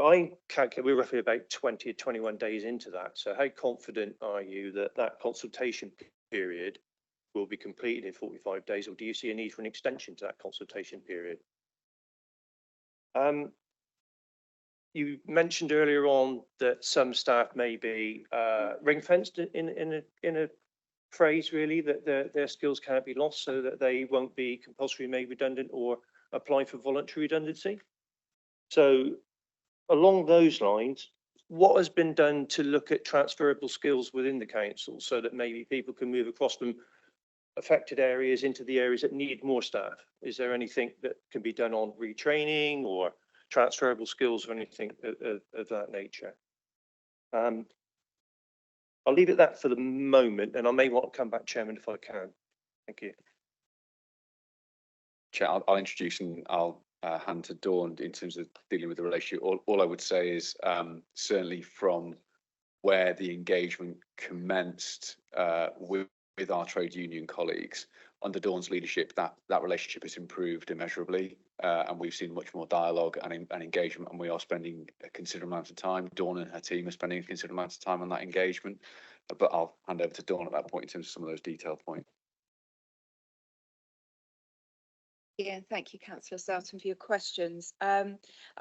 I calculate we're roughly about 20 or 21 days into that. So how confident are you that that consultation period will be completed in 45 days, or do you see a need for an extension to that consultation period? You mentioned earlier on that some staff may be ring-fenced in a phrase, really, that their skills can't be lost, so that they won't be compulsory made redundant or apply for voluntary redundancy. So along those lines, what has been done to look at transferable skills within the council so that maybe people can move across from affected areas into the areas that need more staff? Is there anything that can be done on retraining or transferable skills or anything of that nature? I'll leave it at that for the moment, and I may want to come back, Chairman, if I can. Thank you. Chair, I'll introduce and I'll hand to Dawn in terms of dealing with the relationship. All I would say is certainly from where the engagement commenced with our trade union colleagues, under Dawn's leadership, that relationship has improved immeasurably, and we've seen much more dialogue and engagement, and we are spending a considerable amount of time. Dawn and her team are spending a considerable amount of time on that engagement, but I'll hand over to Dawn at that point in terms of some of those detailed points. Yeah, thank you, Councillor Selton, for your questions. I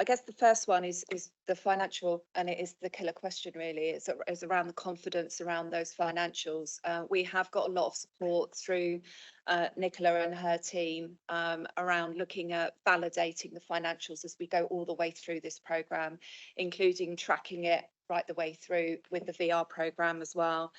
guess the first one is the financial, and it is the killer question really. It's around the confidence around those financials. We have got a lot of support through Nicola and her team around looking at validating the financials as we go all the way through this programme, including tracking it right the way through with the VR programme as well.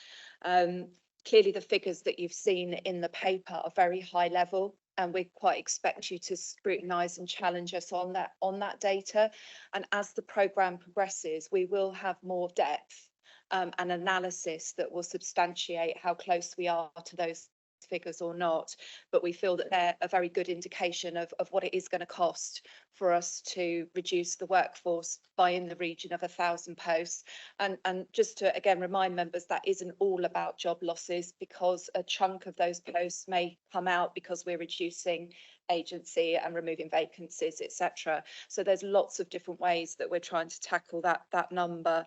Clearly, the figures that you've seen in the paper are very high level, and we quite expect you to scrutinise and challenge us on that data. And as the programme progresses, we will have more depth and analysis that will substantiate how close we are to those figures or not, but we feel that they're a very good indication of what it is going to cost for us to reduce the workforce by in the region of 1,000 posts. And just to again remind members, that isn't all about job losses, because a chunk of those posts may come out because we're reducing agency and removing vacancies, etc. So there's lots of different ways that we're trying to tackle that number.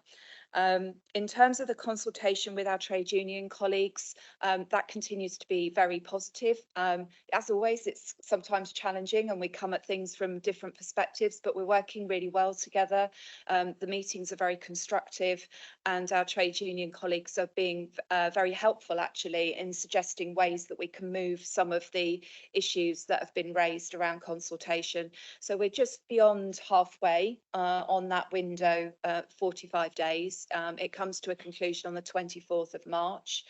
In terms of the consultation with our trade union colleagues, that continues to be very positive. As always, it's sometimes challenging and we come at things from different perspectives, but we're working really well together. The meetings are very constructive, and our trade union colleagues are being very helpful actually in suggesting ways that we can move some of the issues that have been raised around consultation. So we're just beyond halfway on that window, 45 days. It comes to a conclusion on the 24th of March.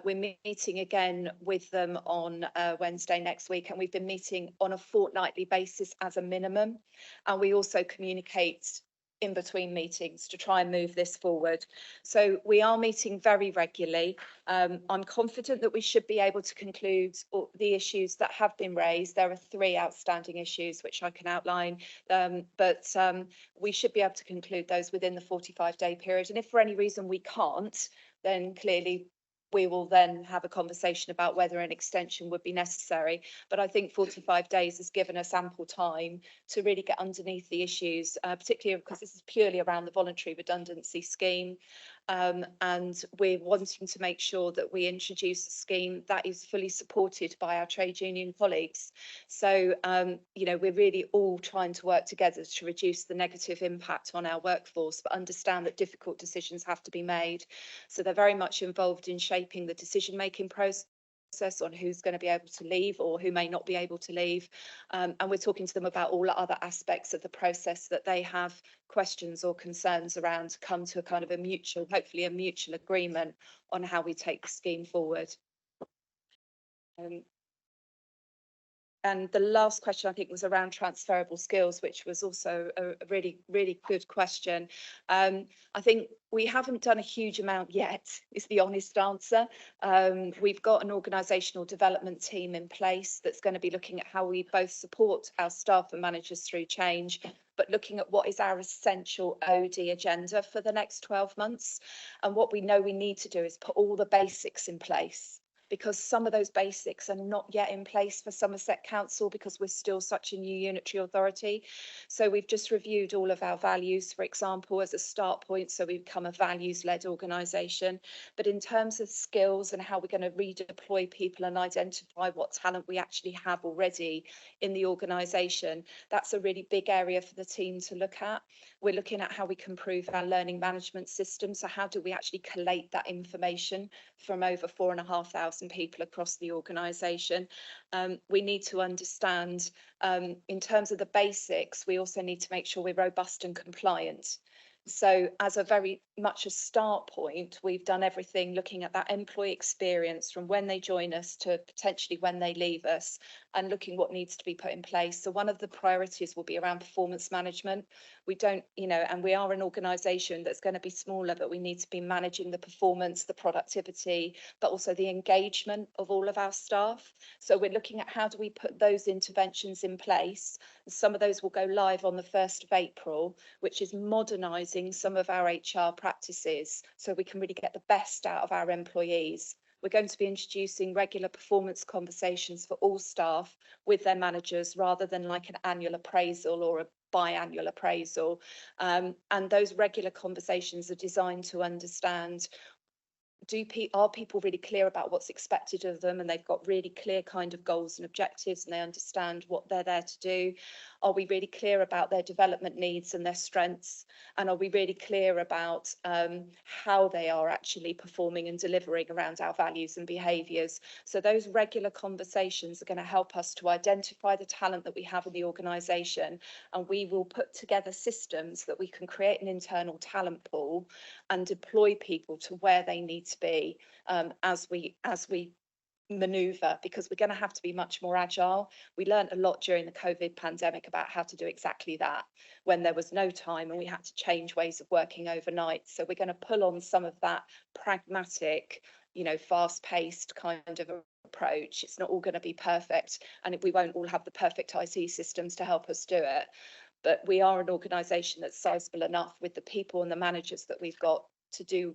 We're meeting again with them on Wednesday next week, and we've been meeting on a fortnightly basis as a minimum. And we also communicate in between meetings to try and move this forward. So we are meeting very regularly. I'm confident that we should be able to conclude the issues that have been raised. There are 3 outstanding issues which I can outline, but we should be able to conclude those within the 45-day period. And if for any reason we can't, then clearly we will then have a conversation about whether an extension would be necessary. But I think 45 days has given us ample time to really get underneath the issues, particularly because this is purely around the voluntary redundancy scheme. And we're wanting to make sure that we introduce a scheme that is fully supported by our trade union colleagues. So, we're really all trying to work together to reduce the negative impact on our workforce, but understand that difficult decisions have to be made. So they're very much involved in shaping the decision-making process on who's going to be able to leave or who may not be able to leave. And we're talking to them about all other aspects of the process that they have questions or concerns around, to come to a kind of a mutual, hopefully a mutual agreement on how we take the scheme forward. And the last question, I think, was around transferable skills, which was also a really, really good question. I think we haven't done a huge amount yet, is the honest answer. We've got an organisational development team in place that's going to be looking at how we both support our staff and managers through change, but looking at what is our essential OD agenda for the next 12 months. And what we know we need to do is put all the basics in place, because some of those basics are not yet in place for Somerset Council because we're still such a new unitary authority. So we've just reviewed all of our values, for example, as a start point. So we've become a values-led organisation. But in terms of skills and how we're going to redeploy people and identify what talent we actually have already in the organisation, that's a really big area for the team to look at. We're looking at how we can improve our learning management system. So how do we actually collate that information from over 4,500 people across the organisation? We need to understand, in terms of the basics, we also need to make sure we're robust and compliant. So as a very much a start point, we've done everything looking at that employee experience from when they join us to potentially when they leave us, and looking what needs to be put in place. So one of the priorities will be around performance management. We don't, and we are an organisation that's going to be smaller, but we need to be managing the performance, the productivity, but also the engagement of all of our staff. So we're looking at how do we put those interventions in place. Some of those will go live on the 1st of April, which is modernising some of our HR practices so we can really get the best out of our employees. We're going to be introducing regular performance conversations for all staff with their managers, rather than like an annual appraisal or a biannual appraisal. And those regular conversations are designed to understand are people really clear about what's expected of them, and they've got really clear kind of goals and objectives, and they understand what they're there to do? Are we really clear about their development needs and their strengths? And are we really clear about how they are actually performing and delivering around our values and behaviours? So those regular conversations are going to help us to identify the talent that we have in the organisation, and we will put together systems that we can create an internal talent pool and deploy people to where they need to be as we maneuver, because we're going to have to be much more agile. We learned a lot during the COVID pandemic about how to do exactly that when there was no time and we had to change ways of working overnight. So we're going to pull on some of that pragmatic, fast-paced kind of approach. It's not all going to be perfect, and we won't all have the perfect IT systems to help us do it. But we are an organisation that's sizable enough with the people and the managers that we've got to do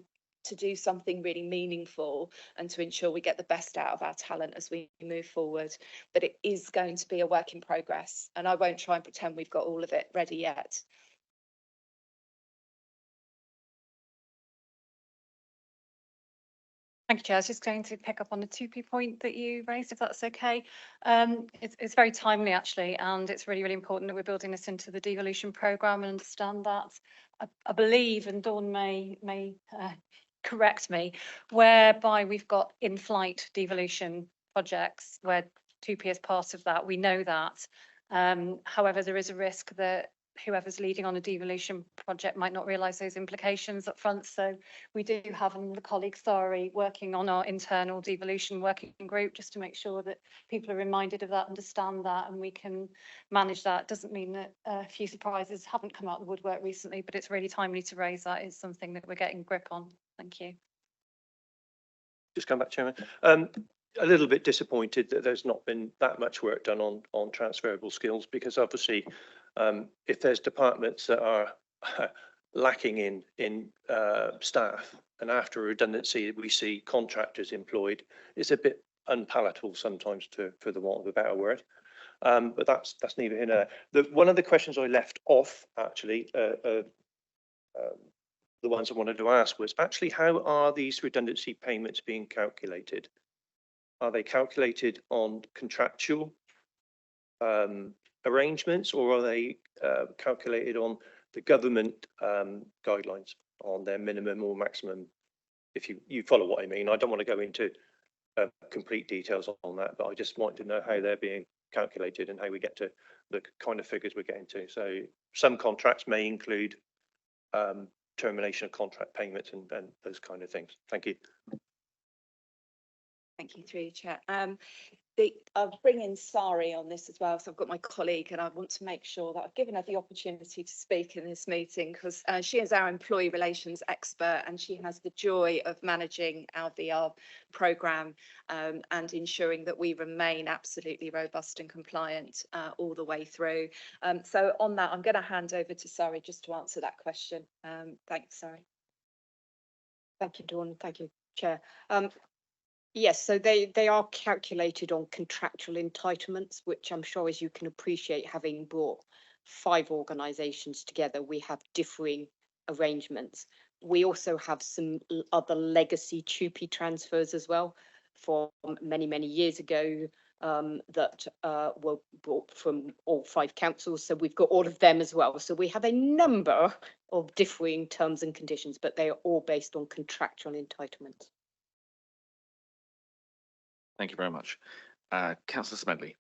something really meaningful and to ensure we get the best out of our talent as we move forward. But it is going to be a work in progress, and I won't try and pretend we've got all of it ready yet. Thank you, Chair. I was just going to pick up on the 2P point that you raised, if that's okay. It's very timely, actually, and it's really, really important that we're building this into the devolution programme and understand that. I believe, and Dawn may correct me, whereby we've got in-flight devolution projects where 2P is part of that. We know that. However, there is a risk that whoever's leading on a devolution project might not realise those implications up front. So we do have the colleague Sari working on our internal devolution working group just to make sure that people are reminded of that, understand that, and we can manage that. Doesn't mean that a few surprises haven't come out of the woodwork recently, but it's really timely to raise that. It's something that we're getting grip on. Thank you. Just come back, Chairman. A little bit disappointed that there's not been that much work done on transferable skills, because obviously if there's departments that are lacking in staff, and after redundancy we see contractors employed, it's a bit unpalatable sometimes, for the want of a better word. But that's neither here nor there. One of the questions I left off, actually, the ones I wanted to ask was actually, how are these redundancy payments being calculated? Are they calculated on contractual arrangements, or are they calculated on the government guidelines on their minimum or maximum? If you follow what I mean, I don't want to go into complete details on that, but I just want to know how they're being calculated and how we get to the kind of figures we're getting to. So some contracts may include termination of contract payments and those kind of things. Thank you. Thank you, through you, Chair. I'll bring in Sari on this as well. So I've got my colleague, and I want to make sure that I've given her the opportunity to speak in this meeting, because she is our employee relations expert, and she has the joy of managing our VR programme and ensuring that we remain absolutely robust and compliant all the way through. So on that, I'm going to hand over to Sari just to answer that question. Thanks, Sari. Thank you, Dawn. Thank you, Chair. Yes, so they are calculated on contractual entitlements, which I'm sure, as you can appreciate, having brought 5 organisations together, we have differing arrangements. We also have some other legacy 2P transfers as well from many, many years ago that were brought from all 5 councils. So we've got all of them as well. So we have a number of differing terms and conditions, but they are all based on contractual entitlements. Thank you very much. Councillor Smedley.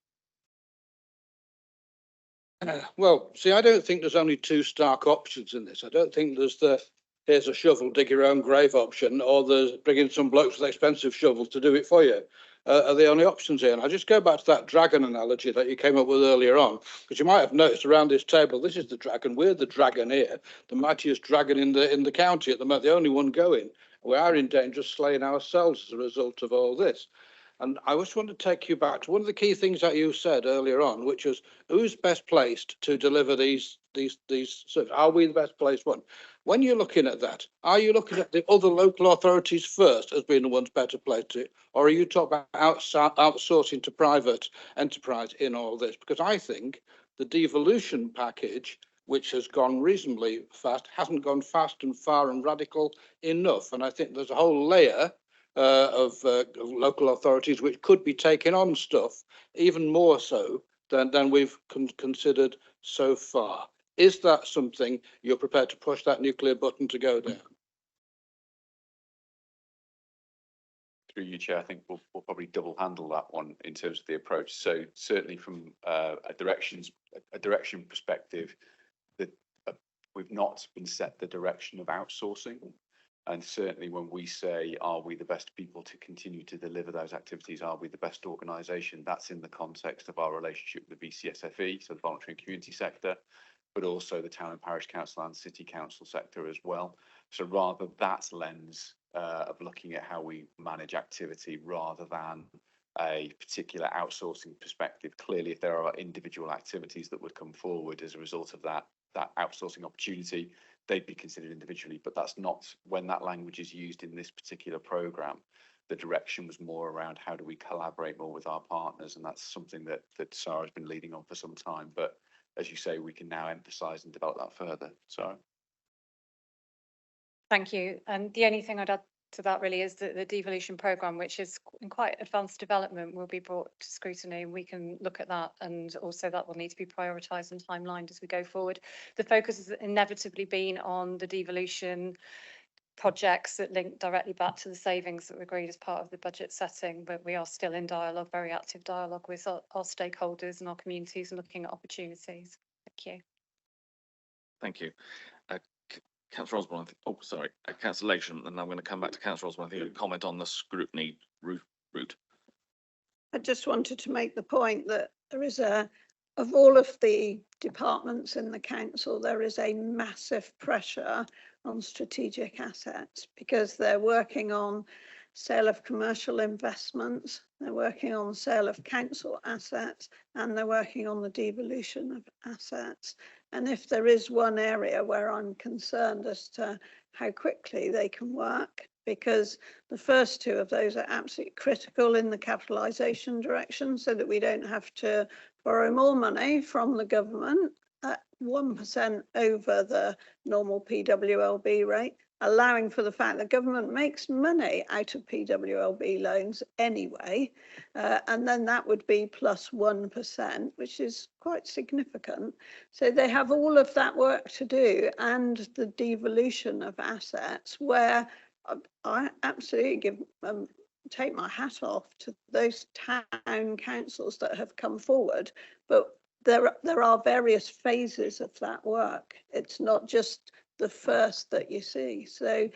Well, see, I don't think there's only 2 stark options in this. I don't think there's the here's a shovel, dig your own grave option, or there's bringing some blokes with expensive shovels to do it for you. Are the only options here. And I just go back to that dragon analogy that you came up with earlier on, because you might have noticed around this table, this is the dragon, we're the dragon here, the mightiest dragon in the county at the moment, the only one going. We are in danger of slaying ourselves as a result of all this. And I just want to take you back to one of the key things that you said earlier on, which was who's best placed to deliver these services? Are we the best placed one? When you're looking at that, are you looking at the other local authorities first as being the ones better placed to it, or are you talking about outsourcing to private enterprise in all this? Because I think the devolution package which has gone reasonably fast, hasn't gone fast and far and radical enough. And I think there's a whole layer of local authorities which could be taking on stuff even more so than we've considered so far. Is that something you're prepared to push that nuclear button to go down? Through you, Chair, I think we'll probably double handle that one in terms of the approach. So certainly from a direction perspective, that we've not been set the direction of outsourcing. And certainly when we say, are we the best people to continue to deliver those activities? Are we the best organisation? That's in the context of our relationship with the VCSFE, so the voluntary and community sector, but also the town and parish council and city council sector as well. So rather that lens of looking at how we manage activity rather than a particular outsourcing perspective. Clearly, if there are individual activities that would come forward as a result of that outsourcing opportunity, they'd be considered individually, but that's not when that language is used in this particular programme. The direction was more around how do we collaborate more with our partners, and that's something that Sarah's been leading on for some time. But as you say, we can now emphasise and develop that further. Sarah. Thank you. And the only thing I'd add to that really is that the devolution programme, which is in quite advanced development, will be brought to scrutiny, and we can look at that, and also that will need to be prioritised and timelined as we go forward. The focus has inevitably been on the devolution projects that link directly back to the savings that were agreed as part of the budget setting, but we are still in dialogue, very active dialogue with our stakeholders and our communities, and looking at opportunities. Thank you. Thank you. Councillor Osborne, Councillor Lation, and I'm going to come back to Councillor Osborne. I think you comment on the scrutiny route. I just wanted to make the point that there is of all of the departments in the council, there is a massive pressure on strategic assets because they're working on sale of commercial investments, they're working on sale of council assets, and they're working on the devolution of assets. And if there is one area where I'm concerned as to how quickly they can work, because the first two of those are absolutely critical in the capitalisation direction, so that we don't have to borrow more money from the government at 1% over the normal PWLB rate, allowing for the fact that government makes money out of PWLB loans anyway, and then that would be plus 1%, which is quite significant. So they have all of that work to do, and the devolution of assets, where I absolutely take my hat off to those town councils that have come forward, but there are various phases of that work. It's not just the first that you see. So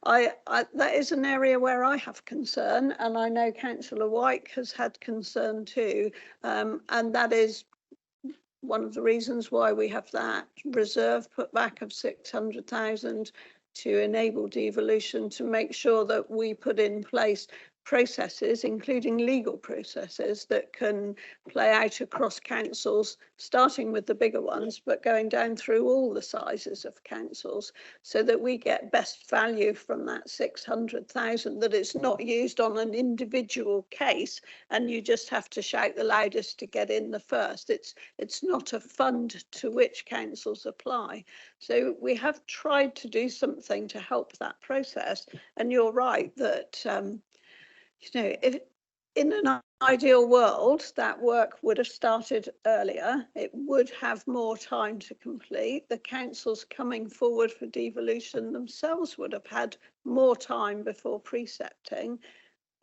that is an area where I have concern, and I know Councillor White has had concern too, and that is one of the reasons why we have that reserve put back of 600,000 to enable devolution, to make sure that we put in place processes, including legal processes, that can play out across councils, starting with the bigger ones, but going down through all the sizes of councils, so that we get best value from that 600,000, that it's not used on an individual case and you just have to shout the loudest to get in the first. It's not a fund to which councils apply. So we have tried to do something to help that process. And you're right that if in an ideal world, that work would have started earlier. It would have more time to complete. The councils coming forward for devolution themselves would have had more time before precepting.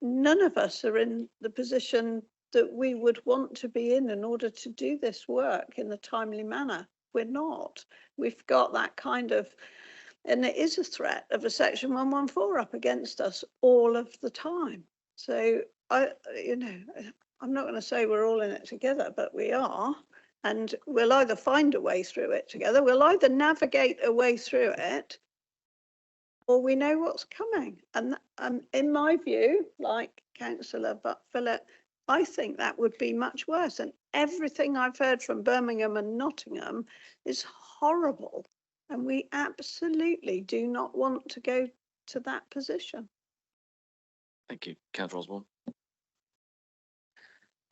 None of us are in the position that we would want to be in order to do this work in a timely manner. We're not. We've got that kind of, and it is a threat of a Section 114 up against us all of the time. So I'm not going to say we're all in it together, but we are, and we'll either find a way through it together, we'll either navigate a way through it, or we know what's coming. And in my view, like Councillor Phillip, I think that would be much worse. And everything I've heard from Birmingham and Nottingham is horrible. And we absolutely do not want to go to that position. Thank you. Councillor Osborne.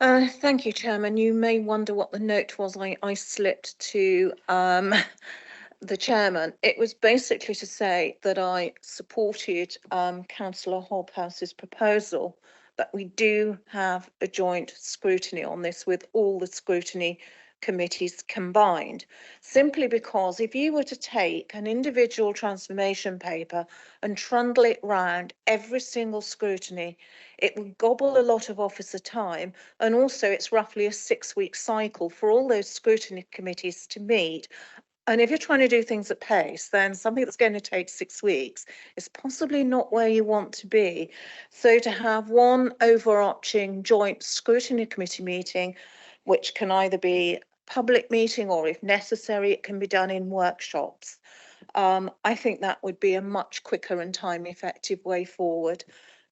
Thank you, Chairman. You may wonder what the note was I slipped to the Chairman. It was basically to say that I supported Councillor Hobhouse's proposal that we do have a joint scrutiny on this with all the scrutiny committees combined, simply because if you were to take an individual transformation paper and trundle it round every single scrutiny, it would gobble a lot of officer time, and also it's roughly a 6-week cycle for all those scrutiny committees to meet. And if you're trying to do things at pace, then something that's going to take 6 weeks is possibly not where you want to be. So to have one overarching joint scrutiny committee meeting, which can either be public meeting or if necessary, it can be done in workshops. I think that would be a much quicker and time effective way forward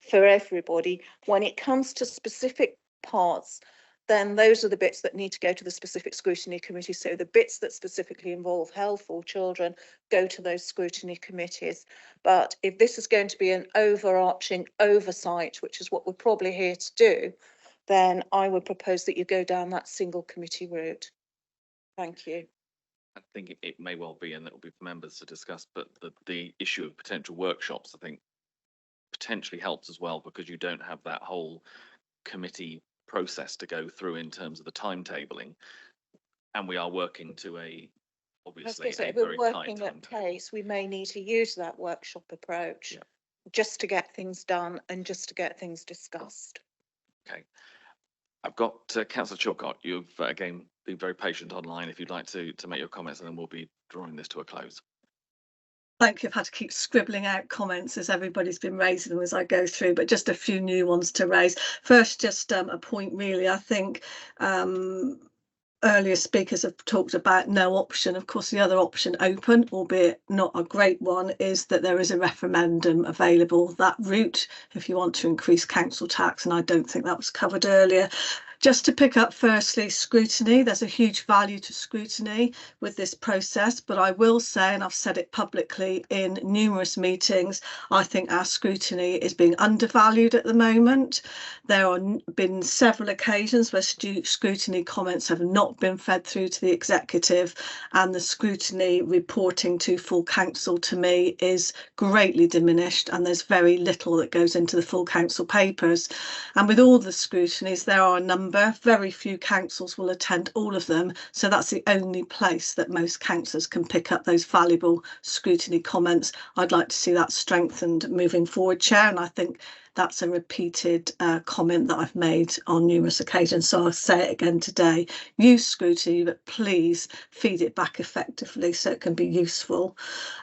for everybody. When it comes to specific parts, then those are the bits that need to go to the specific scrutiny committee. So the bits that specifically involve health or children go to those scrutiny committees. But if this is going to be an overarching oversight, which is what we're probably here to do, then I would propose that you go down that single committee route. Thank you. I think it may well be, and it will be for members to discuss, but the issue of potential workshops, I think, potentially helps as well, because you don't have that whole committee process to go through in terms of the timetabling, and we are working to obviously As I say, a we're very tight working at timetable. pace. We may need to use that workshop approach just to get things done and just to get things discussed. Okay, I've got Councillor Chilcott. You've again been very patient online. If you'd like to make your comments, and then we'll be drawing this to a close. Thank you. I've had to keep scribbling out comments as everybody's been raising them as I go through, but just a few new ones to raise. First, just a point really, I think earlier speakers have talked about no option. Of course, the other option open, albeit not a great one, is that there is a referendum available. That route, if you want to increase council tax, and I don't think that was covered earlier. Just to pick up firstly, scrutiny. There's a huge value to scrutiny with this process, but I will say, and I've said it publicly in numerous meetings, I think our scrutiny is being undervalued at the moment. There have been several occasions where scrutiny comments have not been fed through to the executive, and the scrutiny reporting to full council to me is greatly diminished, and there's very little that goes into the full council papers. And with all the scrutinies, there are a number. Very few councils will attend all of them, so that's the only place that most councillors can pick up those valuable scrutiny comments. I'd like to see that strengthened moving forward, Chair, and I think that's a repeated comment that I've made on numerous occasions, so I'll say it again today. Use scrutiny, but please feed it back effectively so it can be useful.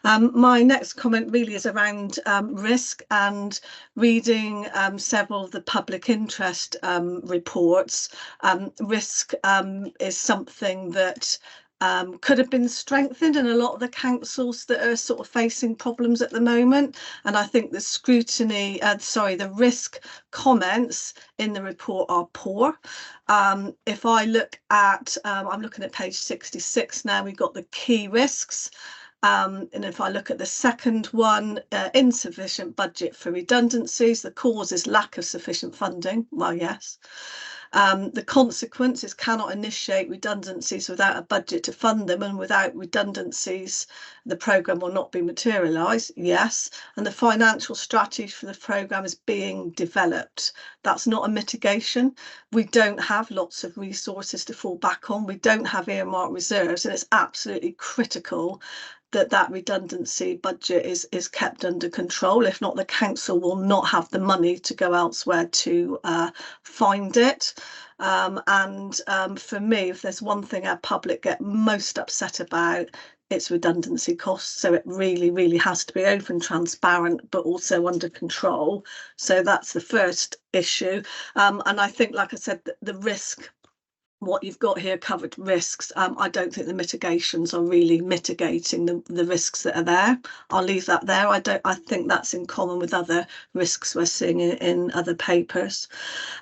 My next comment really is around risk, and reading several of the public interest reports. Risk is something that could have been strengthened in a lot of the councils that are sort of facing problems at the moment. And I think the scrutiny, the risk comments in the report are poor. If I look at, I'm looking at page 66 now, we've got the key risks. And if I look at the second one, insufficient budget for redundancies, the cause is lack of sufficient funding. Well, yes. The consequences cannot initiate redundancies without a budget to fund them, and without redundancies, the programme will not be materialised. Yes. And the financial strategy for the programme is being developed. That's not a mitigation. We don't have lots of resources to fall back on. We don't have earmarked reserves, and it's absolutely critical that redundancy budget is kept under control. If not, the council will not have the money to go elsewhere to find it. For me, if there's one thing our public get most upset about, it's redundancy costs. So it really, really has to be open, transparent, but also under control. So that's the first issue. And I think, like I said, the risk, what you've got here covered risks. I don't think the mitigations are really mitigating the risks that are there. I'll leave that there. I think that's in common with other risks we're seeing in other papers.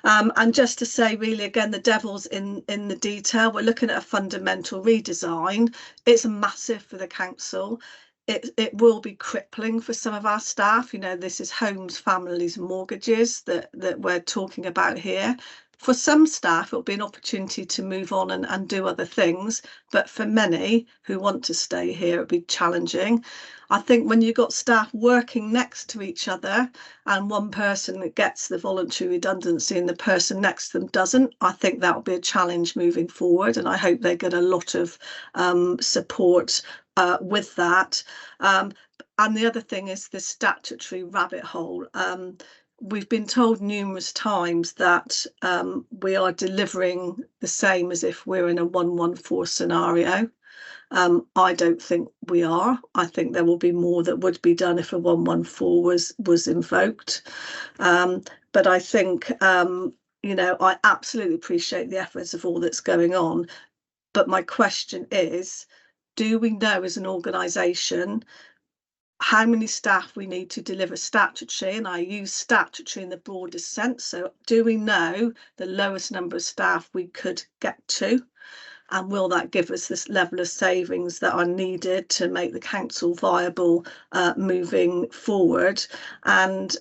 And just to say, really, again, the devil's in the detail. We're looking at a fundamental redesign. It's massive for the council. It will be crippling for some of our staff. You know, this is homes, families, mortgages that we're talking about here. For some staff, it'll be an opportunity to move on and do other things. But for many who want to stay here, it'll be challenging. I think when you've got staff working next to each other and one person gets the voluntary redundancy and the person next to them doesn't, I think that'll be a challenge moving forward. And I hope they get a lot of support with that. And the other thing is the statutory rabbit hole. We've been told numerous times that we are delivering the same as if we're in a 114 scenario. I don't think we are. I think there will be more that would be done if a 114 was invoked. But I think, you know, I absolutely appreciate the efforts of all that's going on. But my question is, do we know as an organisation how many staff we need to deliver statutory, and I use statutory in the broadest sense? So do we know the lowest number of staff we could get to, and will that give us this level of savings that are needed to make the council viable moving forward? And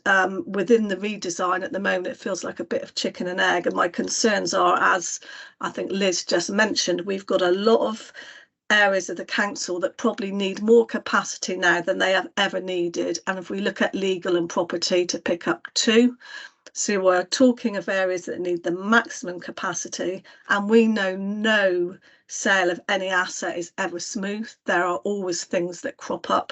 within the redesign at the moment, it feels like a bit of chicken and egg, and my concerns are, as I think Liz just mentioned, we've got a lot of areas of the council that probably need more capacity now than they have ever needed. And if we look at legal and property, to pick up two, so we're talking of areas that need the maximum capacity, and we know no sale of any asset is ever smooth. There are always things that crop up,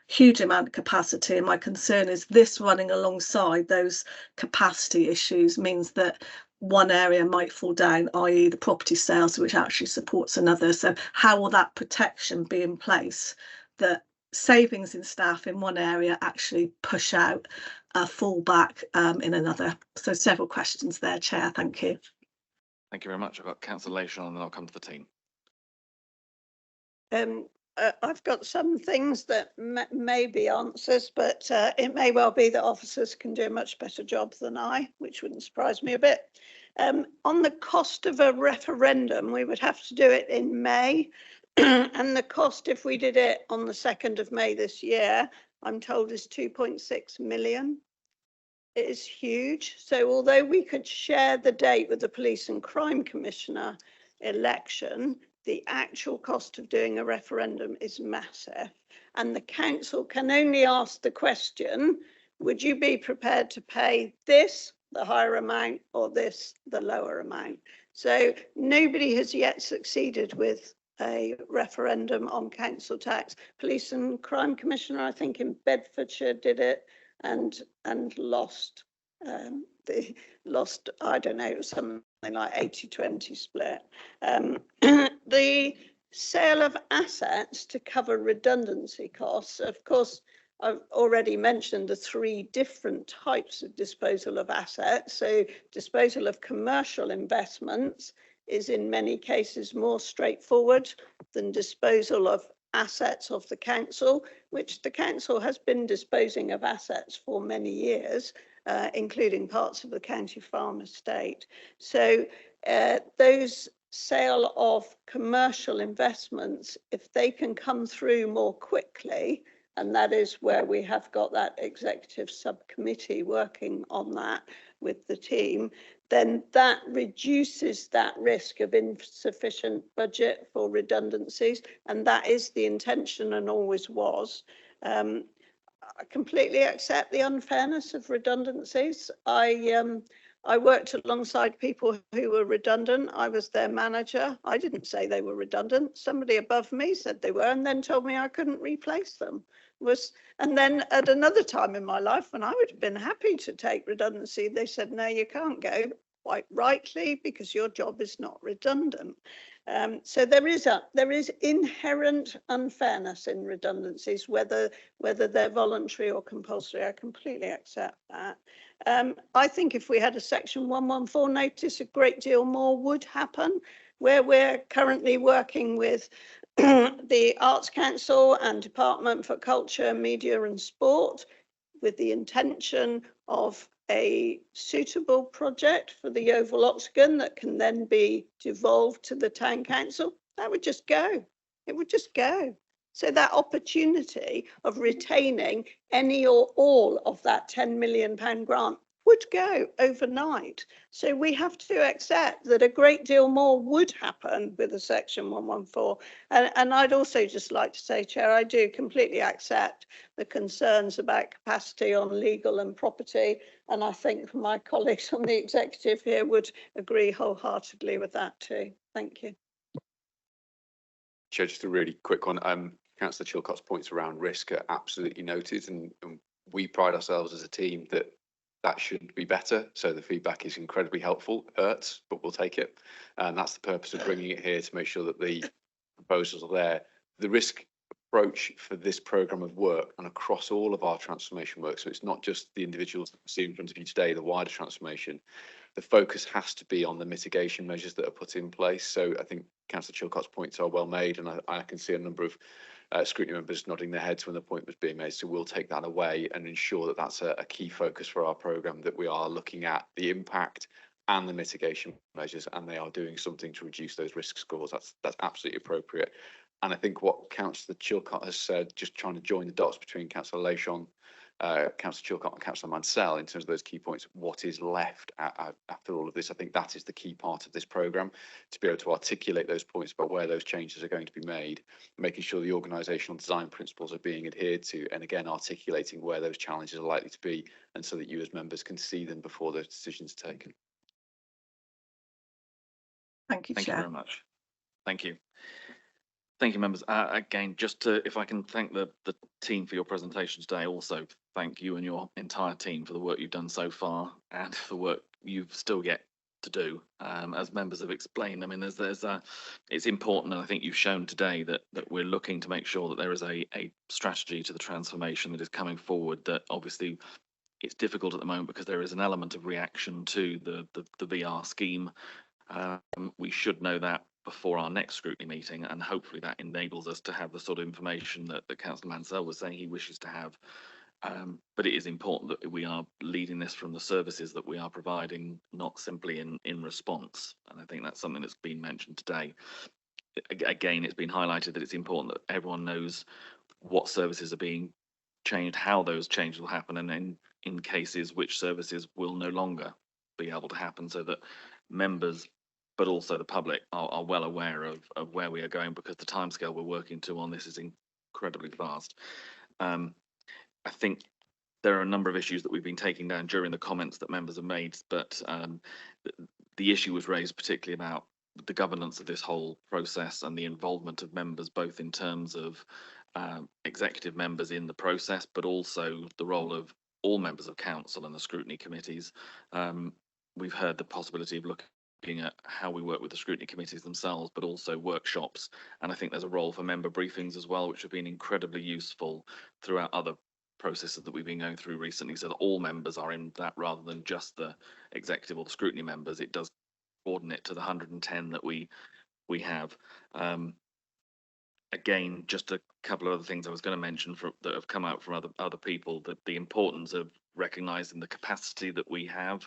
huge amount of capacity, and my concern is this running alongside those capacity issues means that one area might fall down, i.e. the property sales, which actually supports another. So how will that protection be in place that savings in staff in one area actually push out a fallback in another? So several questions there, Chair. Thank you. Thank you very much. I've got Councillor Lation and then I'll come to the team. I've got some things that may be answers, but it may well be that officers can do a much better job than I, which wouldn't surprise me a bit. On the cost of a referendum, we would have to do it in May. And the cost, if we did it on the 2nd of May this year, I'm told is 2.6 million. It is huge. So although we could share the date with the Police and Crime Commissioner election, the actual cost of doing a referendum is massive. And the council can only ask the question, would you be prepared to pay this, the higher amount, or this, the lower amount? So nobody has yet succeeded with a referendum on council tax. Police and Crime Commissioner, I think in Bedfordshire, did it and lost. They lost, I don't know, something like 80-20 split. The sale of assets to cover redundancy costs, of course, I've already mentioned the 3 different types of disposal of assets. So disposal of commercial investments is in many cases more straightforward than disposal of assets of the council, which the council has been disposing of assets for many years, including parts of the county farm estate. So those sale of commercial investments, if they can come through more quickly, and that is where we have got that executive subcommittee working on that with the team, then that reduces that risk of insufficient budget for redundancies. And that is the intention and always was. I completely accept the unfairness of redundancies. I worked alongside people who were redundant. I was their manager. I didn't say they were redundant. Somebody above me said they were, and then told me I couldn't replace them. And then at another time in my life, when I would have been happy to take redundancy, they said, no, you can't go, quite rightly, because your job is not redundant. So there is inherent unfairness in redundancies, whether they're voluntary or compulsory. I completely accept that. I think if we had a Section 114 notice, a great deal more would happen. Where we're currently working with the Arts Council and Department for Culture, Media and Sport, with the intention of a suitable project for the Oval Octagon that can then be devolved to the Town Council, that would just go. It would just go. So that opportunity of retaining any or all of that £10 million grant would go overnight. So we have to accept that a great deal more would happen with a Section 114. And I'd also just like to say, Chair, I do completely accept the concerns about capacity on legal and property. And I think my colleagues on the executive here would agree wholeheartedly with that too. Thank you. Chair, just a really quick one. Councillor Chilcott's points around risk are absolutely noted, and we pride ourselves as a team that should be better. So the feedback is incredibly helpful. Hurts, but we'll take it. And that's the purpose of bringing it here, to make sure that the proposals are there. The risk approach for this programme of work and across all of our transformation work, so it's not just the individuals that we see in front of you today, the wider transformation, the focus has to be on the mitigation measures that are put in place. So I think Councillor Chilcott's points are well made, and I can see a number of scrutiny members nodding their heads when the point was being made. So we'll take that away and ensure that that's a key focus for our programme, that we are looking at the impact and the mitigation measures, and they are doing something to reduce those risk scores. That's absolutely appropriate. And I think what Councillor Chilcott has said, just trying to join the dots between Councillor Lechon, Councillor Chilcott and Councillor Mansell in terms of those key points, what is left after all of this. I think that is the key part of this programme, to be able to articulate those points about where those changes are going to be made, making sure the organisational design principles are being adhered to, and again articulating where those challenges are likely to be, and so that you as members can see them before those decisions are taken. Thank you, Thank Chair. you very much. Thank you. Thank you, members. Again, just to, if I can thank the team for your presentation today, also thank you and your entire team for the work you've done so far and the work you've still yet to do. As members have explained, I mean, it's important, and I think you've shown today that we're looking to make sure that there is a strategy to the transformation that is coming forward. That obviously it's difficult at the moment because there is an element of reaction to the VR scheme. We should know that before our next scrutiny meeting, and hopefully that enables us to have the sort of information that Councillor Mansell was saying he wishes to have. But it is important that we are leading this from the services that we are providing, not simply in response. And I think that's something that's been mentioned today. Again, it's been highlighted that it's important that everyone knows what services are being changed, how those changes will happen, and in cases which services will no longer be able to happen, so that members but also the public are well aware of where we are going, because the timescale we're working to on this is incredibly fast. I think there are a number of issues that we've been taking down during the comments that members have made, but the issue was raised particularly about the governance of this whole process and the involvement of members, both in terms of executive members in the process, but also the role of all members of council and the scrutiny committees. We've heard the possibility of looking at how we work with the scrutiny committees themselves, but also workshops. And I think there's a role for member briefings as well, which have been incredibly useful throughout other processes that we've been going through recently, so that all members are in that rather than just the executive or the scrutiny members. It does coordinate to the 110 that we have. Again, just a couple of other things I was going to mention that have come out from other people, that the importance of recognising the capacity that we have,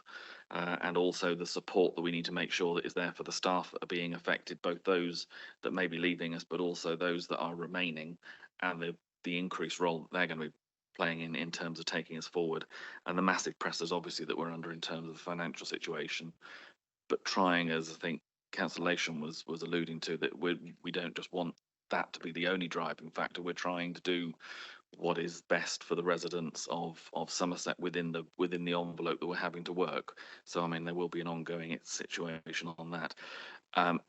and also the support that we need to make sure that is there for the staff that are being affected, both those that may be leaving us, but also those that are remaining, and the increased role that they're going to be playing in terms of taking us forward, and the massive pressures obviously that we're under in terms of the financial situation, but trying, as I think Councillor Lechon was alluding to, that we don't just want that to be the only driving factor. We're trying to do what is best for the residents of Somerset within the envelope that we're having to work. So I mean, there will be an ongoing situation on that.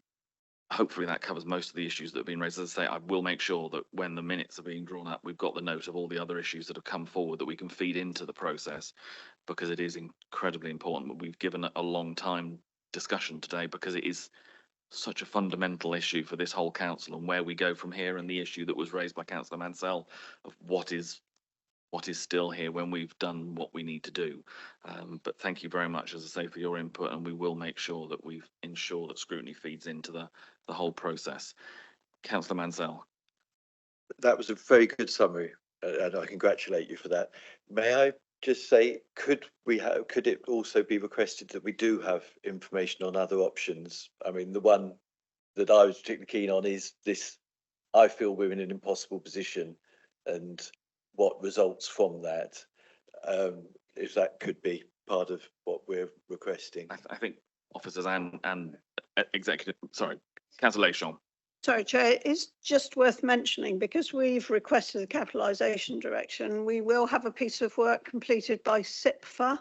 Hopefully that covers most of the issues that have been raised. As I say, I will make sure that when the minutes are being drawn up, we've got the note of all the other issues that have come forward that we can feed into the process, because it is incredibly important. We've given a long time discussion today because it is such a fundamental issue for this whole council and where we go from here, and the issue that was raised by Councillor Mansell of what is still here when we've done what we need to do. But thank you very much, as I say, for your input, and we will make sure that we ensure that scrutiny feeds into the whole process. Councillor Mansell. That was a very good summary, and I congratulate you for that. May I just say, could it also be requested that we do have information on other options? I mean, the one that I was particularly keen on is this. I feel we're in an impossible position, and what results from that, if that could be part of what we're requesting. I think officers and executive, sorry, Councillor Leishon. Sorry, Chair, it's just worth mentioning because we've requested the capitalisation direction. We will have a piece of work completed by SIPFA,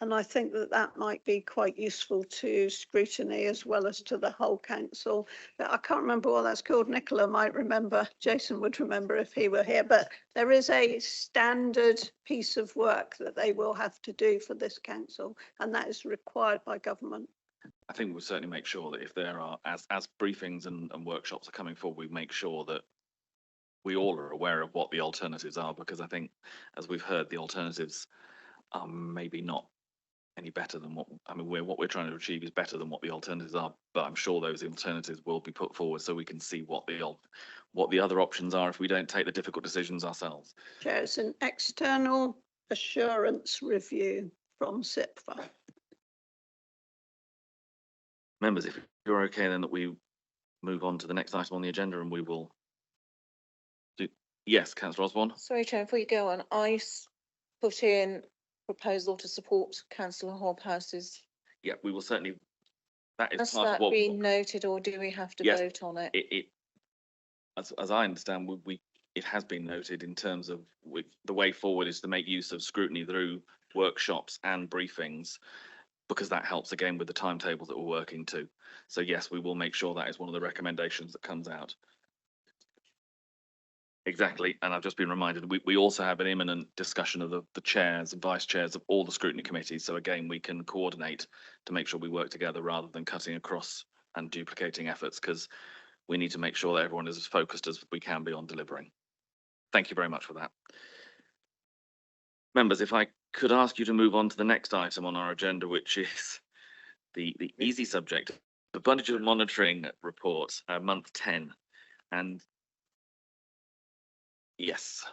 and I think that that might be quite useful to Scrutiny as well as to the whole council. But I can't remember what that's called. Nicola might remember. Jason would remember if he were here. But there is a standard piece of work that they will have to do for this council, and that is required by government. I think we'll certainly make sure that if there are, as briefings and workshops are coming forward, we make sure that we all are aware of what the alternatives are, because I think, as we've heard, the alternatives are maybe not any better than what we're trying to achieve is better than what the alternatives are, but I'm sure those alternatives will be put forward so we can see what the other options are if we don't take the difficult decisions ourselves. Chair, it's an external assurance review from SIPFA. Members, if you're okay, then that we move on to the next item on the agenda, and we will do. Yes, Councillor Osborne. Sorry, Chair, before you go on, I put in proposal to support Councillor Hobhouse's. Yeah, we will certainly. That is Has part that of what. been noted, or do we have to Yes, vote on it? As I understand, it has been noted in terms of the way forward is to make use of scrutiny through workshops and briefings, because that helps again with the timetables that we're working to. So yes, we will make sure that is one of the recommendations that comes out. Exactly, and I've just been reminded, we also have an imminent discussion of the chairs and vice chairs of all the scrutiny committees. So again, we can coordinate to make sure we work together rather than cutting across and duplicating efforts, because we need to make sure that everyone is as focused as we can be on delivering. Thank you very much for that. Members, if I could ask you to move on to the next item on our agenda, which is the easy subject, the budget monitoring report, month 10. And yes.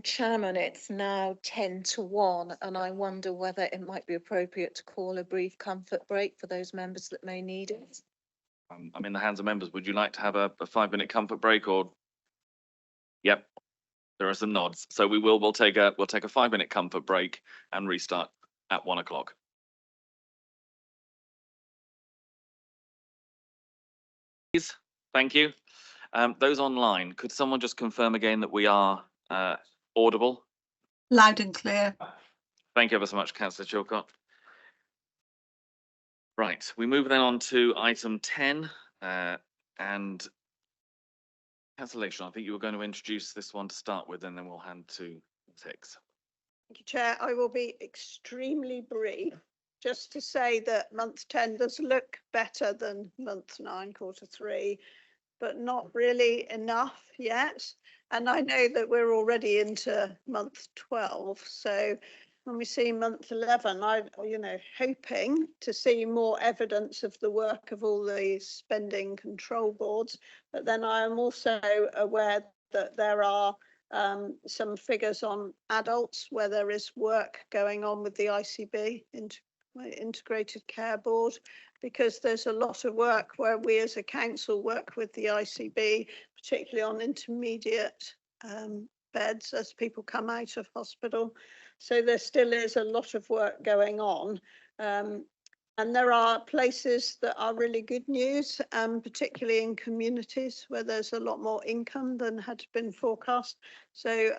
Chairman, it's now 10:01, and I wonder whether it might be appropriate to call a brief comfort break for those members that may need it. I'm in the hands of members. Would you like to have a 5-minute comfort break, or? Yep, there are some nods. So we'll take a 5-minute comfort break and restart at 1 o'clock. Please, thank you. Those online, could someone just confirm again that we are audible? Loud and clear. Thank you ever so much, Councillor Chilcott. Right, we move then on to item 10, and Councillor Leishon, I think you were going to introduce this one to start with, and then we'll hand to 6. Thank you, Chair. I will be extremely brief, just to say that month 10 does look better than month 9, quarter 3, but not really enough yet. And I know that we're already into month 12, so when we see month 11, I'm hoping to see more evidence of the work of all the spending control boards. But then I am also aware that there are some figures on adults where there is work going on with the ICB, Integrated Care Board, because there's a lot of work where we as a council work with the ICB, particularly on intermediate beds as people come out of hospital. So there still is a lot of work going on. And there are places that are really good news, particularly in communities where there's a lot more income than had been forecast. So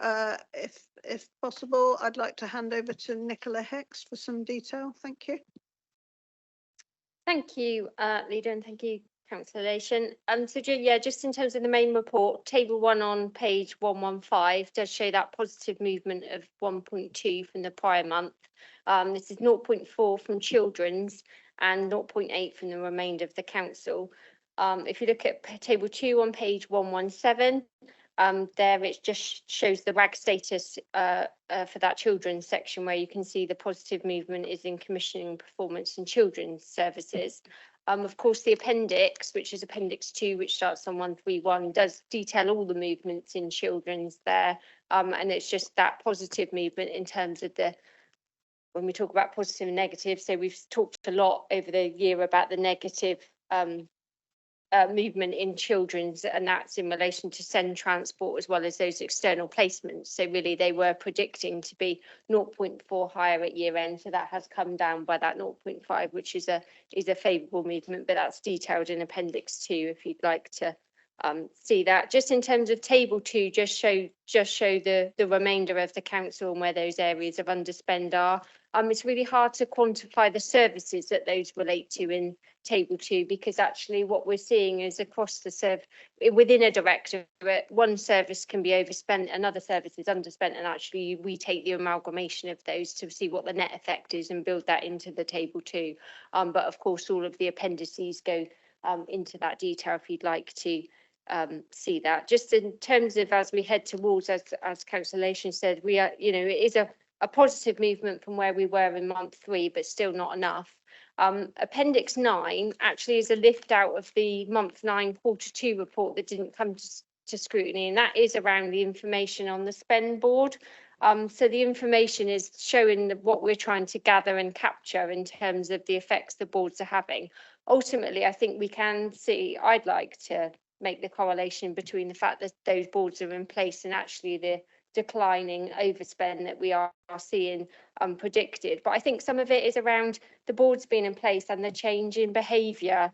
if possible, I'd like to hand over to Nicola Hicks for some detail. Thank you. Thank you, Leader, and thank you, Councillor Leishon. So yeah, just in terms of the main report, table 1 on page 115 does show that positive movement of 1.2 from the prior month. This is 0.4 from children's and 0.8 from the remainder of the council. If you look at table 2 on page 117, there it just shows the RAG status for that children's section, where you can see the positive movement is in commissioning, performance and children's services. Of course, the appendix, which is appendix 2, which starts on 131, does detail all the movements in children's there. And it's just that positive movement in terms of when we talk about positive and negative. So we've talked a lot over the year about the negative movement in children's, and that's in relation to send transport as well as those external placements. So really they were predicting to be 0.4 higher at year end. So that has come down by that 0.5, which is a favourable movement, but that's detailed in Appendix 2 if you'd like to see that. Just in terms of table 2, just show the remainder of the council and where those areas of underspend are. It's really hard to quantify the services that those relate to in table 2, because actually what we're seeing is across the within a directorate, one service can be overspent, another service is underspent, and actually we take the amalgamation of those to see what the net effect is and build that into the table 2. But of course all of the appendices go into that detail if you'd like to see that. Just in terms of as we head towards, as Councillor Lation said, we are, it is a positive movement from where we were in month 3, but still not enough. Appendix 9 actually is a lift out of the month 9 quarter 2 report that didn't come to scrutiny, and that is around the information on the spend board. So the information is showing what we're trying to gather and capture in terms of the effects the boards are having. Ultimately, I think we can see, I'd like to make the correlation between the fact that those boards are in place and actually the declining overspend that we are seeing predicted. But I think some of it is around the boards being in place and the change in behaviour,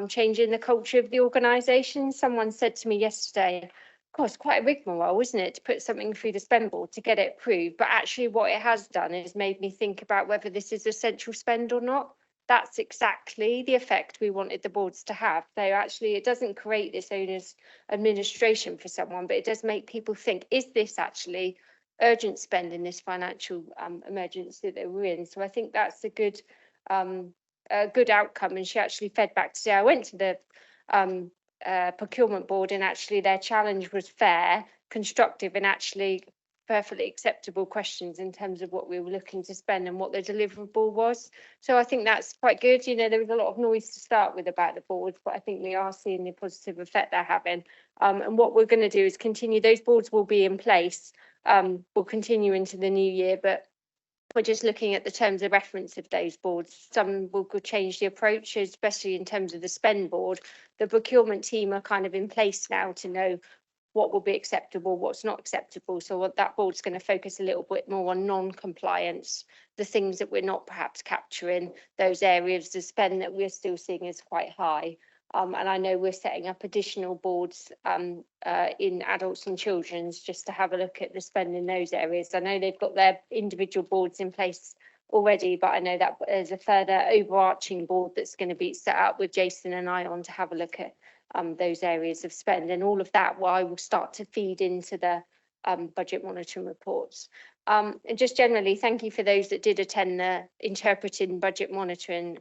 changing the culture of the organisation. Someone said to me yesterday, God, it's quite a rigmarole, isn't it, to put something through the spend board to get it approved? But actually what it has done is made me think about whether this is essential spend or not. That's exactly the effect we wanted the boards to have. So actually it doesn't create this owner's administration for someone, but it does make people think, is this actually urgent spend in this financial emergency that we're in? So I think that's a good outcome. And she actually fed back to say, I went to the procurement board and actually their challenge was fair, constructive, and actually perfectly acceptable questions in terms of what we were looking to spend and what the deliverable was. So I think that's quite good. There was a lot of noise to start with about the boards, but I think we are seeing the positive effect they're having. And what we're going to do is continue. Those boards will be in place. We'll continue into the new year, but we're just looking at the terms of reference of those boards. Some will change the approach, especially in terms of the spend board. The procurement team are kind of in place now to know what will be acceptable, what's not acceptable. So what that board's going to focus a little bit more on non-compliance, the things that we're not perhaps capturing, those areas of spend that we're still seeing as quite high. And I know we're setting up additional boards in adults and children's just to have a look at the spend in those areas. I know they've got their individual boards in place already, but I know that there's a further overarching board that's going to be set up with Jason and I on to have a look at those areas of spend, and all of that I will start to feed into the budget monitoring reports. And just generally, thank you for those that did attend the interpreting budget monitoring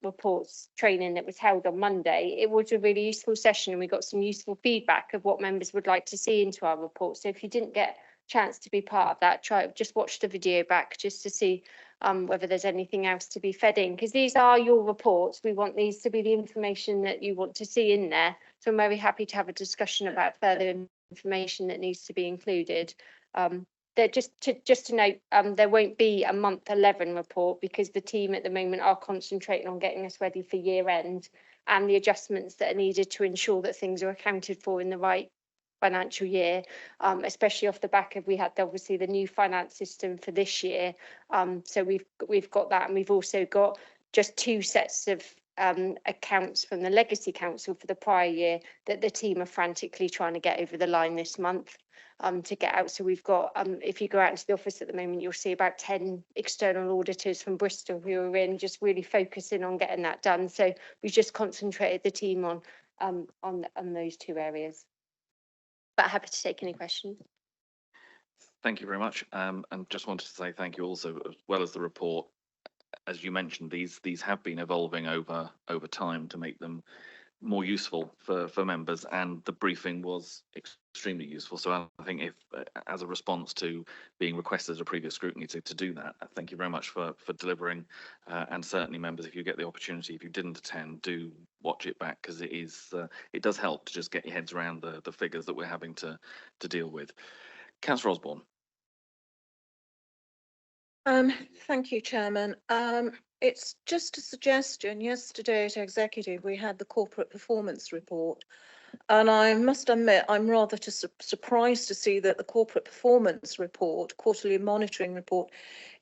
reports training that was held on Monday. It was a really useful session and we got some useful feedback of what members would like to see into our report. So if you didn't get a chance to be part of that, just watch the video back just to see whether there's anything else to be fed in, because these are your reports. We want these to be the information that you want to see in there. So I'm very happy to have a discussion about further information that needs to be included. Just to note, there won't be a month 11 report because the team at the moment are concentrating on getting us ready for year end and the adjustments that are needed to ensure that things are accounted for in the right financial year, especially off the back of we had obviously the new finance system for this year. So we've got that, and we've also got just 2 sets of accounts from the legacy council for the prior year that the team are frantically trying to get over the line this month to get out. So we've got, if you go out into the office at the moment, you'll see about 10 external auditors from Bristol who are in just really focusing on getting that done. So we've just concentrated the team on those 2 areas. But happy to take any questions. Thank you very much. And just wanted to say thank you also, as well as the report. As you mentioned, these have been evolving over time to make them more useful for members, and the briefing was extremely useful. So I think if, as a response to being requested as a previous scrutiny to do that, thank you very much for delivering. And certainly members, if you get the opportunity, if you didn't attend, do watch it back, because it does help to just get your heads around the figures that we're having to deal with. Councillor Osborne. Thank you, Chairman. It's just a suggestion. Yesterday at Executive, we had the corporate performance report. And I must admit, I'm rather surprised to see that the corporate performance report, quarterly monitoring report,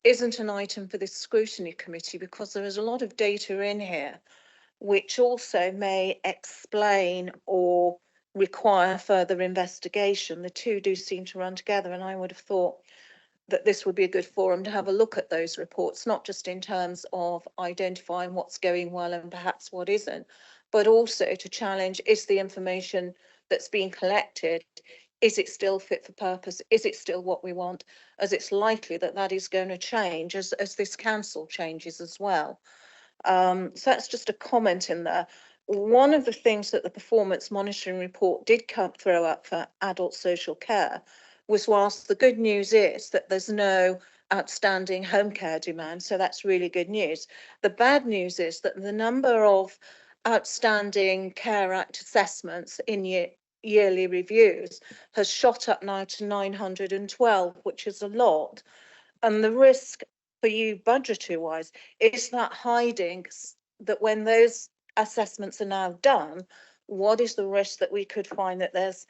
isn't an item for this scrutiny committee, because there is a lot of data in here which also may explain or require further investigation. The two do seem to run together, and I would have thought that this would be a good forum to have a look at those reports, not just in terms of identifying what's going well and perhaps what isn't, but also to challenge, is the information that's being collected, is it still fit for purpose? Is it still what we want? As it's likely that that is going to change as this council changes as well. So that's just a comment in there. One of the things that the performance monitoring report did throw up for adult social care was, whilst the good news is that there's no outstanding home care demand, so that's really good news. The bad news is that the number of outstanding Care Act assessments in yearly reviews has shot up now to 912, which is a lot. And the risk for you budgetary wise is that hiding that when those assessments are now done, what is the risk that we could find that there's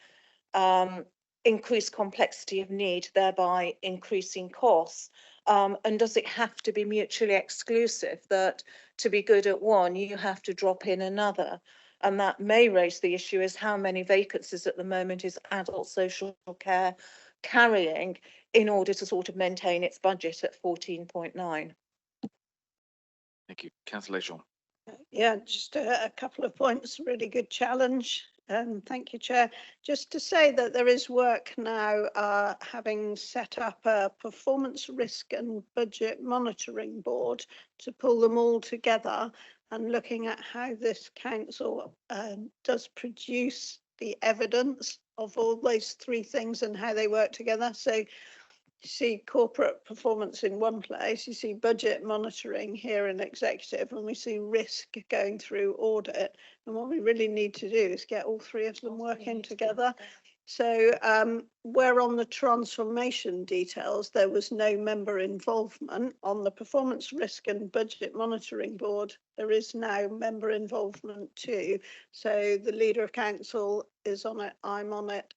increased complexity of need, thereby increasing costs? And does it have to be mutually exclusive, that to be good at one, you have to drop in another? And that may raise the issue is how many vacancies at the moment is adult social care carrying in order to sort of maintain its budget at 14.9. Thank you. Councillor Lejeune. Yeah, just a couple of points, really good challenge. Thank you, Chair. Just to say that there is work now, having set up a performance risk and budget monitoring board to pull them all together and looking at how this council does produce the evidence of all those three things and how they work together. So you see corporate performance in one place, you see budget monitoring here in executive, and we see risk going through audit. And what we really need to do is get all three of them working together. So where on the transformation details, there was no member involvement, on the performance risk and budget monitoring board, there is now member involvement too. So the leader of council is on it, I'm on it,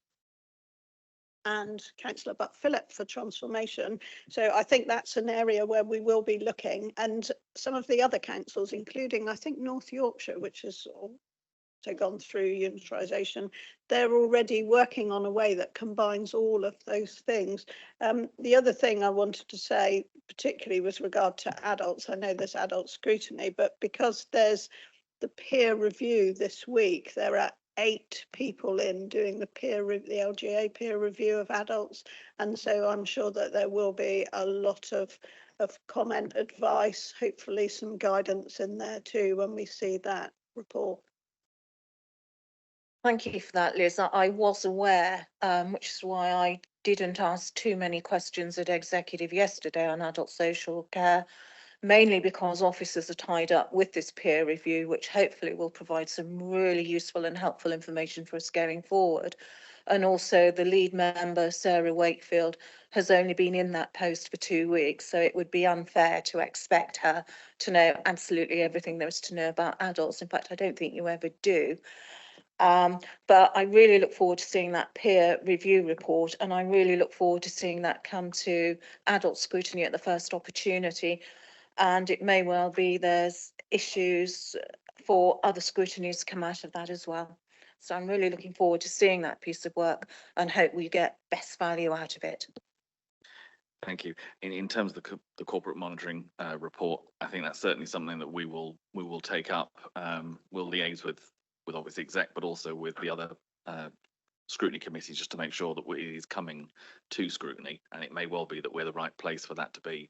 and Councillor Butt-Phillip for transformation. So I think that's an area where we will be looking, and some of the other councils, including I think North Yorkshire, which has also gone through unitarisation, they're already working on a way that combines all of those things. The other thing I wanted to say, particularly with regard to adults, I know there's adult scrutiny, but because there's the peer review this week, there are 8 people in doing the LGA peer review of adults, and so I'm sure that there will be a lot of comment, advice, hopefully some guidance in there too when we see that report. Thank you for that, Liz. I was aware, which is why I didn't ask too many questions at executive yesterday on adult social care, mainly because officers are tied up with this peer review, which hopefully will provide some really useful and helpful information for us going forward. And also the lead member, Sarah Wakefield, has only been in that post for 2 weeks, so it would be unfair to expect her to know absolutely everything there is to know about adults. In fact, I don't think you ever do. But I really look forward to seeing that peer review report, and I really look forward to seeing that come to adult scrutiny at the first opportunity. And it may well be there's issues for other scrutinies to come out of that as well. So I'm really looking forward to seeing that piece of work and hope we get best value out of it. Thank you. In terms of the corporate monitoring report, I think that's certainly something that we will take up. We'll liaise with obviously exec, but also with the other scrutiny committees, just to make sure that it is coming to scrutiny. And it may well be that we're the right place for that to be.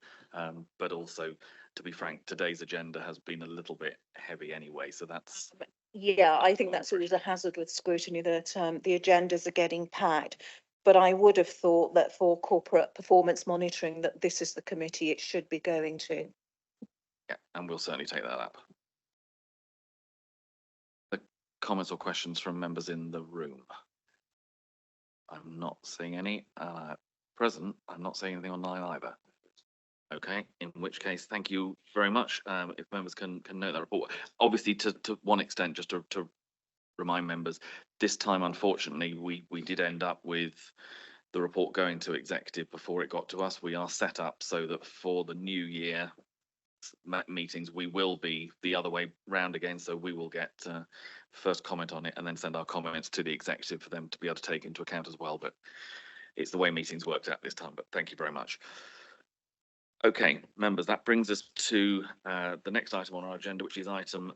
But also, to be frank, today's agenda has been a little bit heavy anyway. So that's. Yeah, I think that's always a hazard with scrutiny, that the agendas are getting packed. But I would have thought that for corporate performance monitoring, that this is the committee it should be going to. Yeah, and we'll certainly take that up. The comments or questions from members in the room? I'm not seeing any. Present, I'm not seeing anything online either. Okay, in which case, thank you very much. If members can note that report, obviously to one extent, just to remind members, this time unfortunately we did end up with the report going to executive before it got to us. We are set up so that for the new year meetings we will be the other way round again, so we will get first comment on it and then send our comments to the executive for them to be able to take into account as well. But it's the way meetings worked out this time. But thank you very much. Okay, members, that brings us to the next item on our agenda, which is item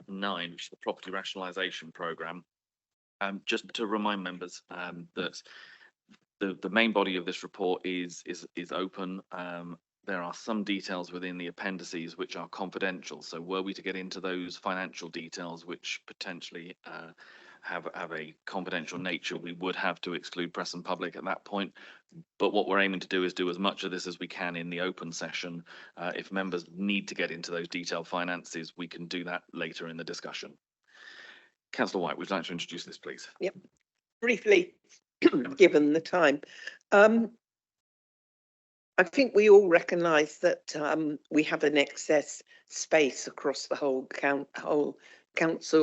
9, which is the property rationalisation programme. Just to remind members that the main body of this report is open. There are some details within the appendices which are confidential. So were we to get into those financial details, which potentially have a confidential nature, we would have to exclude press and public at that point. But what we're aiming to do is do as much of this as we can in the open session. If members need to get into those detailed finances, we can do that later in the discussion. Councillor White, would you like to introduce this, please? Yep, briefly, given the time. I think we all recognise that we have an excess space across the whole council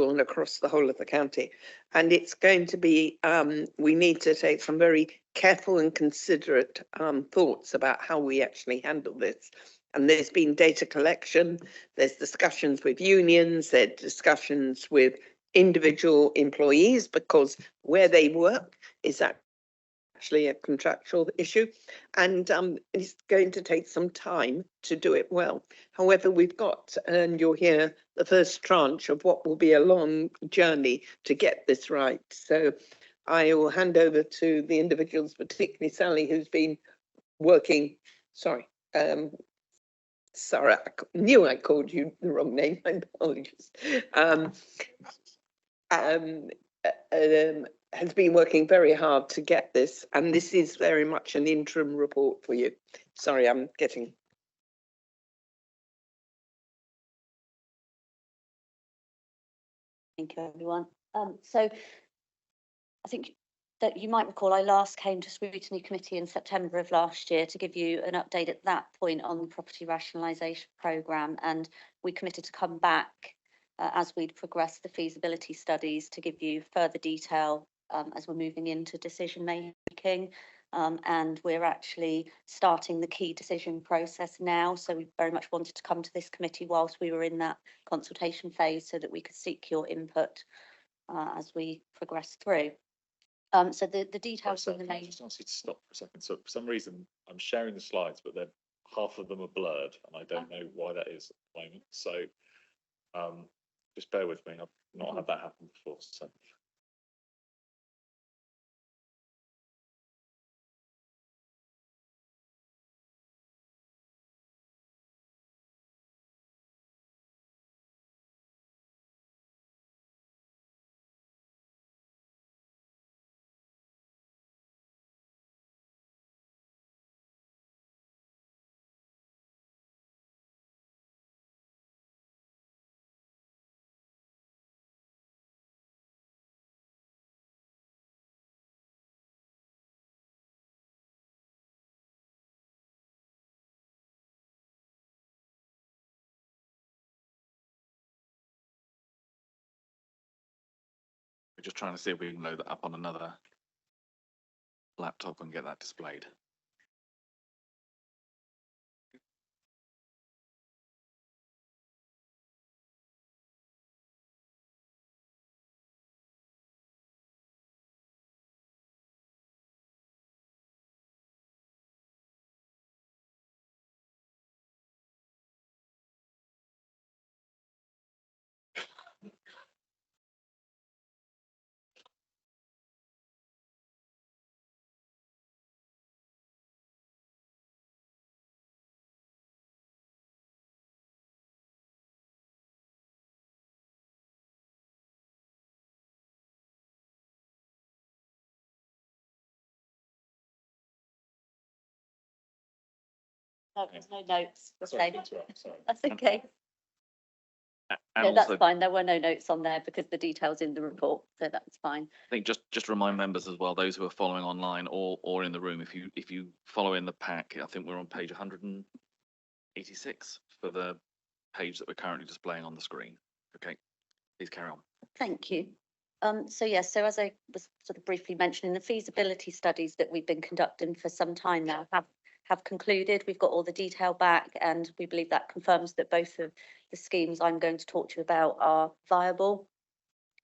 and across the whole of the county, and it's going to be we need to take some very careful and considerate thoughts about how we actually handle this. And there's been data collection, there's discussions with unions, there's discussions with individual employees, because where they work is actually a contractual issue, and it's going to take some time to do it well. However, we've got, and you'll hear the first tranche of what will be a long journey to get this right. So I will hand over to the individuals, particularly Sally, who's been working, sorry, I knew I called you the wrong name, my apologies. Has been working very hard to get this, and this is very much an interim report for you. Sorry, I'm getting. Thank you, everyone. So I think that you might recall I last came to Scrutiny Committee in September of last year to give you an update at that point on the property rationalisation programme, and we committed to come back as we'd progressed the feasibility studies to give you further detail as we're moving into decision making, and we're actually starting the key decision process now. So we very much wanted to come to this committee whilst we were in that consultation phase so that we could seek your input as we progress through. So the details in the main. I just ask you to stop for a second. So for some reason, I'm sharing the slides, but then half of them are blurred, and I don't know why that is at the moment. So just bear with me. I've not had that happen before. So. We're just trying to see if we can load that up on another laptop and get that displayed. No, there's no notes. Sorry, Okay. sorry. That's okay. And No, that's also, fine. There were no notes on there because the details in the report, so that's fine. I think just to remind members as well, those who are following online or in the room, if you follow in the pack, I think we're on page 100 and 86 for the page that we're currently displaying on the screen. Okay, please carry on. Thank you. So yes, so as I was sort of briefly mentioning, the feasibility studies that we've been conducting for some time now have concluded. We've got all the detail back, and we believe that confirms that both of the schemes I'm going to talk to you about are viable.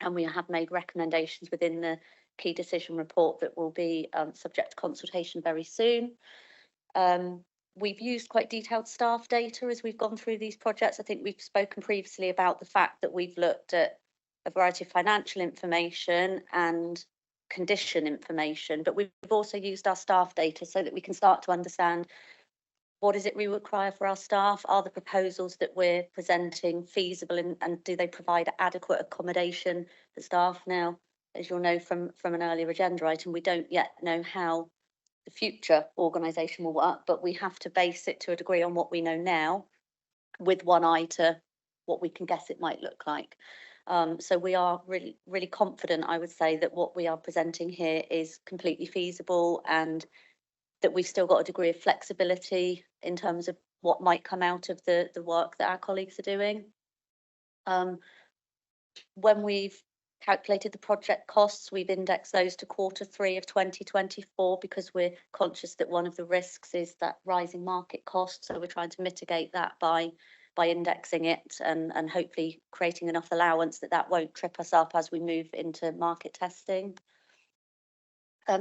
And we have made recommendations within the key decision report that will be subject to consultation very soon. We've used quite detailed staff data as we've gone through these projects. I think we've spoken previously about the fact that we've looked at a variety of financial information and condition information, but we've also used our staff data so that we can start to understand what is it we require for our staff? Are the proposals that we're presenting feasible, and do they provide adequate accommodation for staff? Now, as you'll know from an earlier agenda item, we don't yet know how the future organisation will work, but we have to base it to a degree on what we know now, with one eye to what we can guess it might look like. So we are really confident, I would say, that what we are presenting here is completely feasible, and that we've still got a degree of flexibility in terms of what might come out of the work that our colleagues are doing. When we've calculated the project costs, we've indexed those to Q3 of 2024 because we're conscious that one of the risks is that rising market costs. So we're trying to mitigate that by indexing it and hopefully creating enough allowance that won't trip us up as we move into market testing.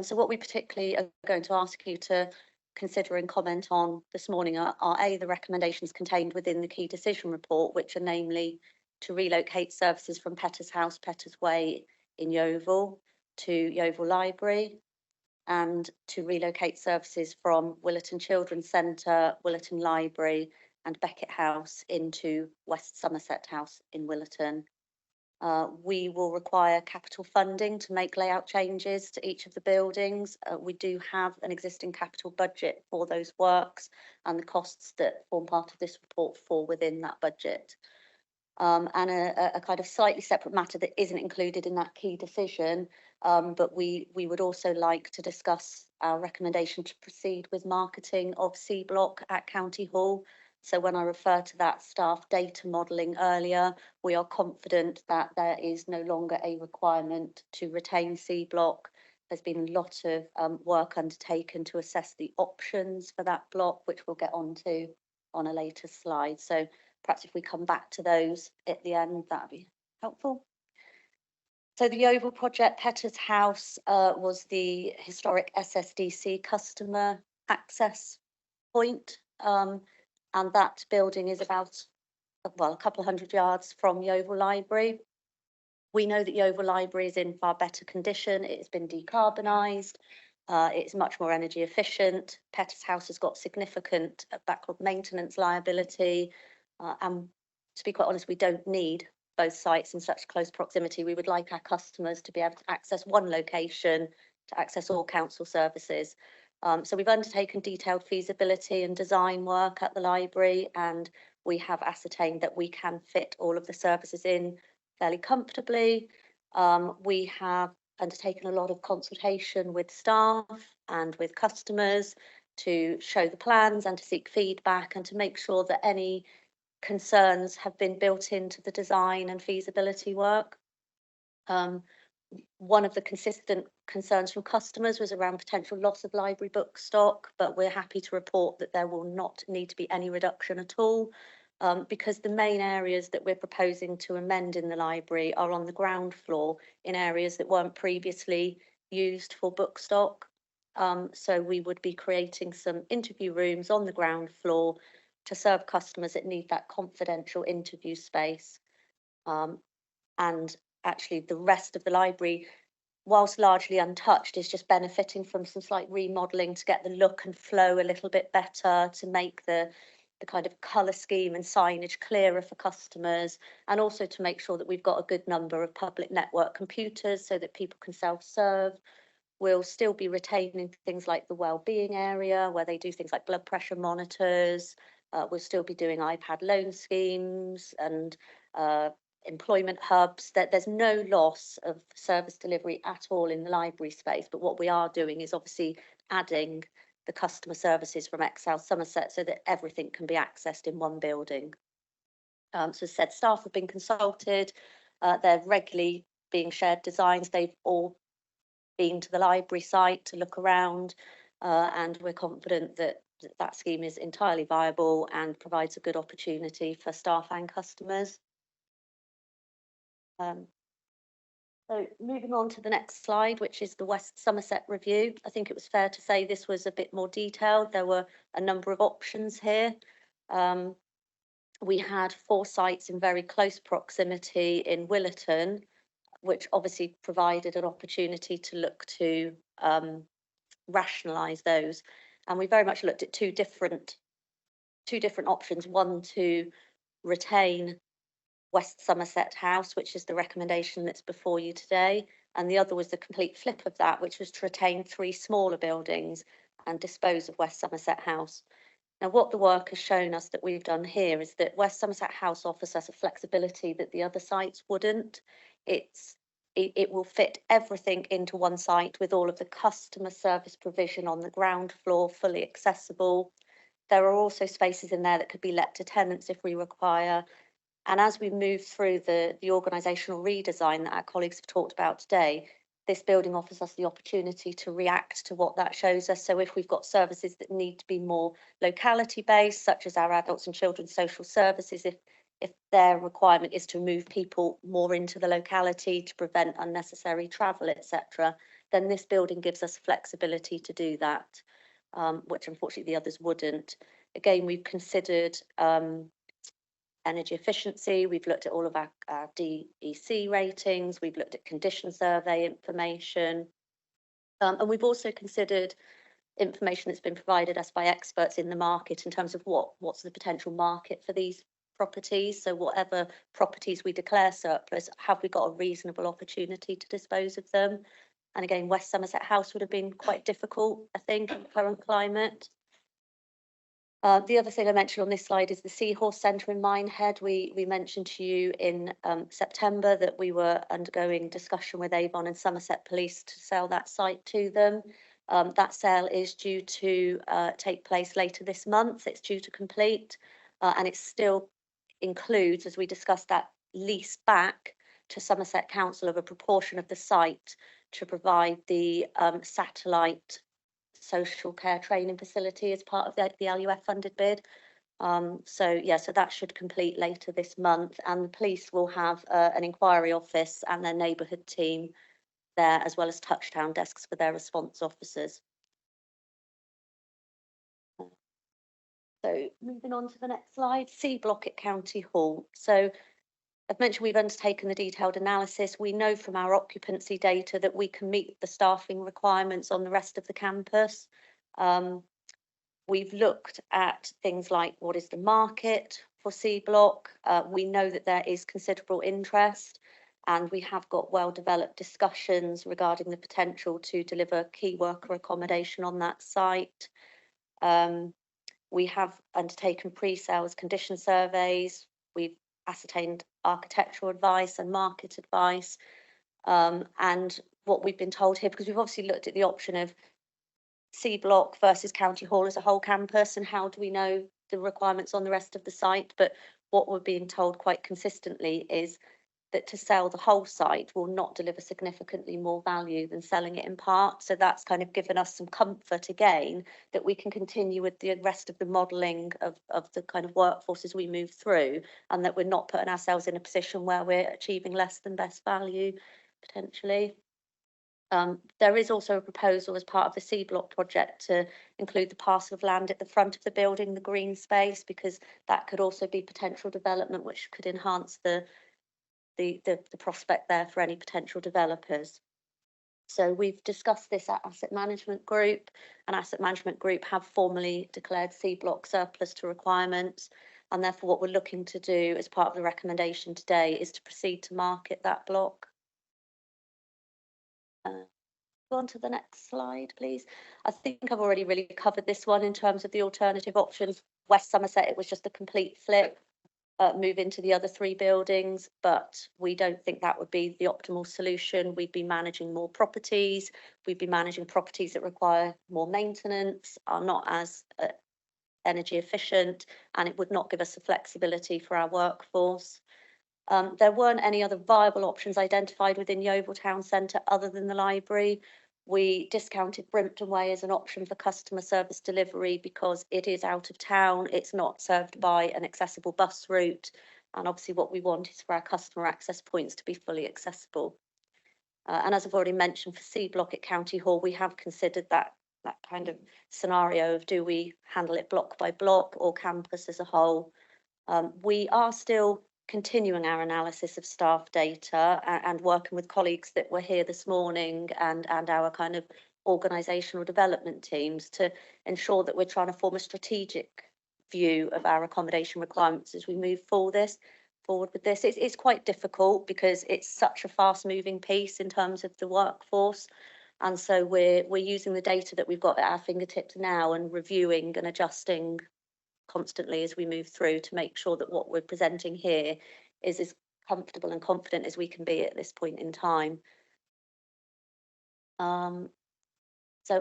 So what we particularly are going to ask you to consider and comment on this morning are A, the recommendations contained within the key decision report, which are namely to relocate services from Petters House, Petters Way in Yeovil to Yeovil Library, and to relocate services from Willerton Children's Centre, Willerton Library and Beckett House into West Somerset House in Willerton. We will require capital funding to make layout changes to each of the buildings. We do have an existing capital budget for those works, and the costs that form part of this report fall within that budget. And a kind of slightly separate matter that isn't included in that key decision, but we would also like to discuss our recommendation to proceed with marketing of C Block at County Hall. So when I refer to that staff data modelling earlier, we are confident that there is no longer a requirement to retain C Block. There's been a lot of work undertaken to assess the options for that block, which we'll get onto on a later slide. So perhaps if we come back to those at the end, that would be helpful. So the Yeovil project, Petters House, was the historic SSDC customer access point. And that building is about, well, a couple of 100 yards from Yeovil Library. We know that Yeovil Library is in far better condition. It's been decarbonised. It's much more energy efficient. Petters House has got significant backlog maintenance liability. And to be quite honest, we don't need both sites in such close proximity. We would like our customers to be able to access one location to access all council services. So we've undertaken detailed feasibility and design work at the library, and we have ascertained that we can fit all of the services in fairly comfortably. We have undertaken a lot of consultation with staff and with customers to show the plans and to seek feedback and to make sure that any concerns have been built into the design and feasibility work. One of the consistent concerns from customers was around potential loss of library book stock, but we're happy to report that there will not need to be any reduction at all, because the main areas that we're proposing to amend in the library are on the ground floor in areas that weren't previously used for book stock. So we would be creating some interview rooms on the ground floor to serve customers that need that confidential interview space. And actually the rest of the library, whilst largely untouched, is just benefiting from some slight remodelling to get the look and flow a little bit better, to make the kind of colour scheme and signage clearer for customers, and also to make sure that we've got a good number of public network computers so that people can self-serve. We'll still be retaining things like the wellbeing area where they do things like blood pressure monitors. We'll still be doing iPad loan schemes and employment hubs. That there's no loss of service delivery at all in the library space, but what we are doing is obviously adding the customer services from Excel Somerset so that everything can be accessed in one building. So as I said, staff have been consulted, they're regularly being shared designs, they've all been to the library site to look around, and we're confident that that scheme is entirely viable and provides a good opportunity for staff and customers. So moving on to the next slide, which is the West Somerset review. I think it was fair to say this was a bit more detailed. There were a number of options here. We had 4 sites in very close proximity in Willerton, which obviously provided an opportunity to look to rationalise those. And we very much looked at two different options. One, to retain West Somerset House, which is the recommendation that's before you today, and the other was the complete flip of that, which was to retain 3 smaller buildings and dispose of West Somerset House. Now, what the work has shown us that we've done here is that West Somerset House offers us a flexibility that the other sites wouldn't. It will fit everything into one site with all of the customer service provision on the ground floor, fully accessible. There are also spaces in there that could be let to tenants if we require. And as we move through the organisational redesign that our colleagues have talked about today, this building offers us the opportunity to react to what that shows us. So if we've got services that need to be more locality based, such as our adults and children's social services, if their requirement is to move people more into the locality to prevent unnecessary travel, etc., then this building gives us flexibility to do that, which unfortunately the others wouldn't. Again, we've considered energy efficiency, we've looked at all of our DEC ratings, we've looked at condition survey information, and we've also considered information that's been provided us by experts in the market in terms of what's the potential market for these properties. So whatever properties we declare surplus, have we got a reasonable opportunity to dispose of them? And again, West Somerset House would have been quite difficult, I think, in the current climate. The other thing I mentioned on this slide is the Seahorse Centre in Minehead. We mentioned to you in September that we were undergoing discussion with Avon and Somerset Police to sell that site to them. That sale is due to take place later this month. It's due to complete, and it still includes, as we discussed, that lease back to Somerset Council of a proportion of the site to provide the satellite social care training facility as part of the LUF funded bid. So that should complete later this month, and the police will have an inquiry office and their neighbourhood team there, as well as touchdown desks for their response officers. So moving on to the next slide, C block at County Hall. So I've mentioned we've undertaken the detailed analysis. We know from our occupancy data that we can meet the staffing requirements on the rest of the campus. We've looked at things like what is the market for C block. We know that there is considerable interest, and we have got well-developed discussions regarding the potential to deliver key worker accommodation on that site. We have undertaken pre-sales condition surveys. We've ascertained architectural advice and market advice, and what we've been told here, because we've obviously looked at the option of C block versus County Hall as a whole campus, and how do we know the requirements on the rest of the site, but what we're being told quite consistently is that to sell the whole site will not deliver significantly more value than selling it in part. So that's kind of given us some comfort again that we can continue with the rest of the modelling of the kind of workforces we move through, and that we're not putting ourselves in a position where we're achieving less than best value potentially. There is also a proposal as part of the C block project to include the parcel of land at the front of the building, the green space, because that could also be potential development which could enhance the prospect there for any potential developers. So we've discussed this at Asset Management Group, and Asset Management Group have formally declared C block surplus to requirements, and therefore what we're looking to do as part of the recommendation today is to proceed to market that block. Go on to the next slide, please. I think I've already really covered this one in terms of the alternative options. West Somerset, it was just a complete flip. move into the other 3 buildings, but we don't think that would be the optimal solution. We'd be managing more properties, we'd be managing properties that require more maintenance, are not as energy efficient, and it would not give us the flexibility for our workforce. There weren't any other viable options identified within Yeovil Town Centre other than the library. We discounted Brimpton Way as an option for customer service delivery because it is out of town, it's not served by an accessible bus route, and obviously what we want is for our customer access points to be fully accessible. And as I've already mentioned, for C Block at County Hall, we have considered that kind of scenario of do we handle it block by block or campus as a whole. We are still continuing our analysis of staff data and working with colleagues that were here this morning and our kind of organisational development teams to ensure that we're trying to form a strategic view of our accommodation requirements as we move forward with this. It's quite difficult because it's such a fast moving piece in terms of the workforce. And so we're using the data that we've got at our fingertips now and reviewing and adjusting constantly as we move through to make sure that what we're presenting here is as comfortable and confident as we can be at this point in time. So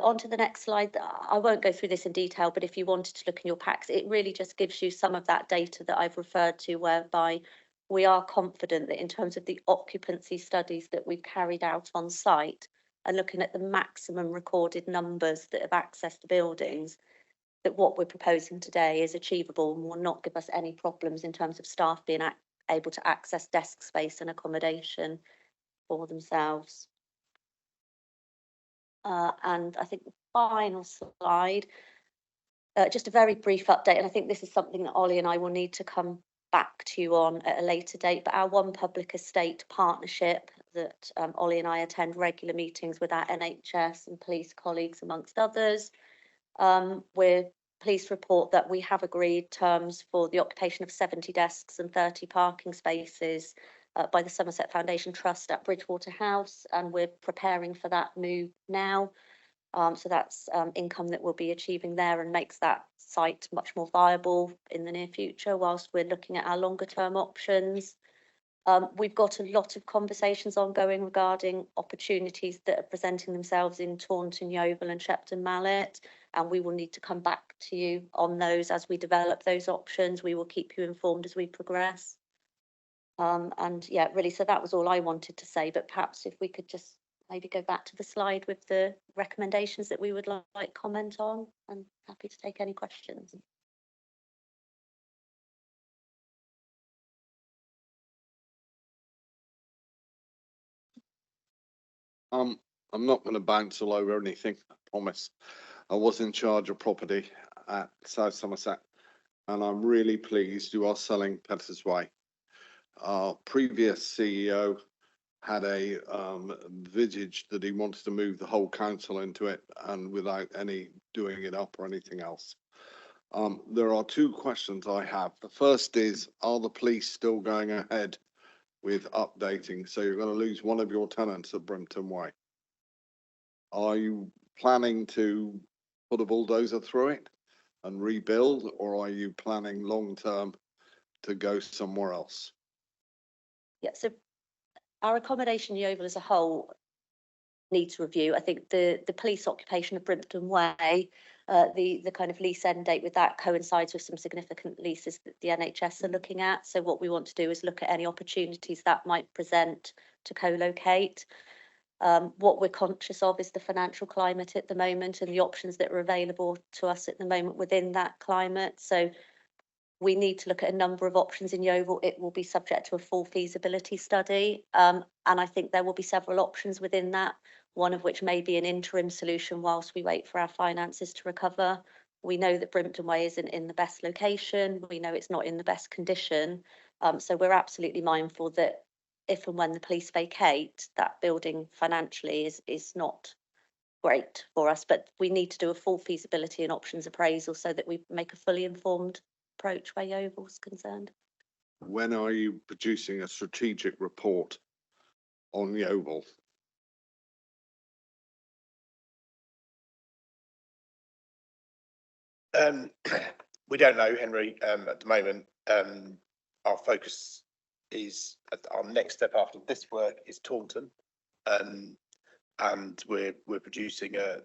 on to the next slide. I won't go through this in detail, but if you wanted to look in your packs, it really just gives you some of that data that I've referred to, whereby we are confident that in terms of the occupancy studies that we've carried out on site and looking at the maximum recorded numbers that have accessed the buildings, that what we're proposing today is achievable and will not give us any problems in terms of staff being able to access desk space and accommodation for themselves. And I think the final slide, just a very brief update, and I think this is something that Ollie and I will need to come back to you on at a later date, but our One Public Estate partnership that Ollie and I attend regular meetings with our NHS and police colleagues amongst others. We're pleased to report that we have agreed terms for the occupation of 70 desks and 30 parking spaces by the Somerset Foundation Trust at Bridgewater House, and we're preparing for that move now. So that's income that we'll be achieving there and makes that site much more viable in the near future whilst we're looking at our longer term options. We've got a lot of conversations ongoing regarding opportunities that are presenting themselves in Taunton, Yeovil and Shepton Mallet, and we will need to come back to you on those as we develop those options. We will keep you informed as we progress. And yeah, really, so that was all I wanted to say, but perhaps if we could just maybe go back to the slide with the recommendations that we would like comment on, and happy to take any questions. I'm not going to bounce all over anything, I promise. I was in charge of property at South Somerset, and I'm really pleased you are selling Petters Way. Our previous CEO had a visage that he wanted to move the whole council into it, and without any doing it up or anything else. There are 2 questions I have. The first is, are the police still going ahead with updating? So you're going to lose one of your tenants at Brimpton Way. Are you planning to put a bulldozer through it and rebuild, or are you planning long term to go somewhere else? Yeah, so our accommodation Yeovil as a whole needs review. I think the police occupation of Brimpton Way, the kind of lease end date with that coincides with some significant leases that the NHS are looking at. So what we want to do is look at any opportunities that might present to co-locate. What we're conscious of is the financial climate at the moment and the options that are available to us at the moment within that climate. So we need to look at a number of options in Yeovil. It will be subject to a full feasibility study. And I think there will be several options within that, one of which may be an interim solution whilst we wait for our finances to recover. We know that Brimpton Way isn't in the best location. We know it's not in the best condition. So we're absolutely mindful that if and when the police vacate, that building financially is not great for us, but we need to do a full feasibility and options appraisal so that we make a fully informed approach where Yeovil's concerned. When are you producing a strategic report on Yeovil? We don't know, Henry, at the moment. our focus is our next step after this work is Taunton, and we're producing a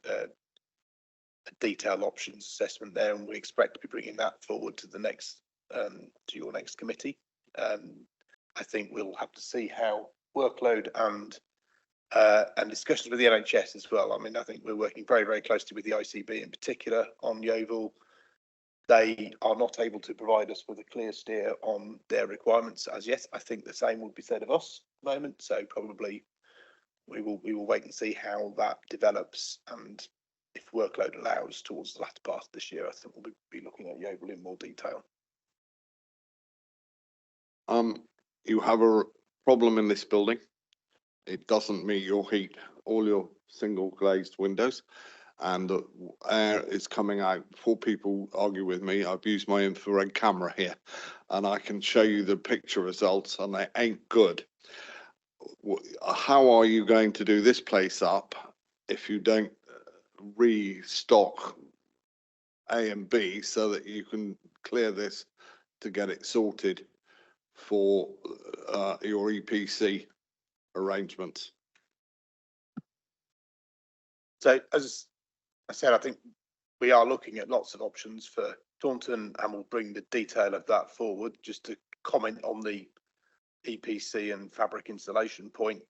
detailed options assessment there, and we expect to be bringing that forward to the next to your next committee. I think we'll have to see how workload and discussions with the NHS as well. I mean, I think we're working very, very closely with the ICB in particular on Yeovil. They are not able to provide us with a clear steer on their requirements as yet. I think the same would be said of us at the moment. So probably we will wait and see how that develops, and if workload allows towards the latter part of this year, I think we'll be looking at Yeovil in more detail. You have a problem in this building. It doesn't meet your heat, all your single glazed windows, and air is coming out. Before people argue with me, I've used my infrared camera here, and I can show you the picture results, and they ain't good. How are you going to do this place up if you don't restock A and B so that you can clear this to get it sorted for your EPC arrangements? So as I said, I think we are looking at lots of options for Taunton, and we'll bring the detail of that forward. Just to comment on the EPC and fabric installation point,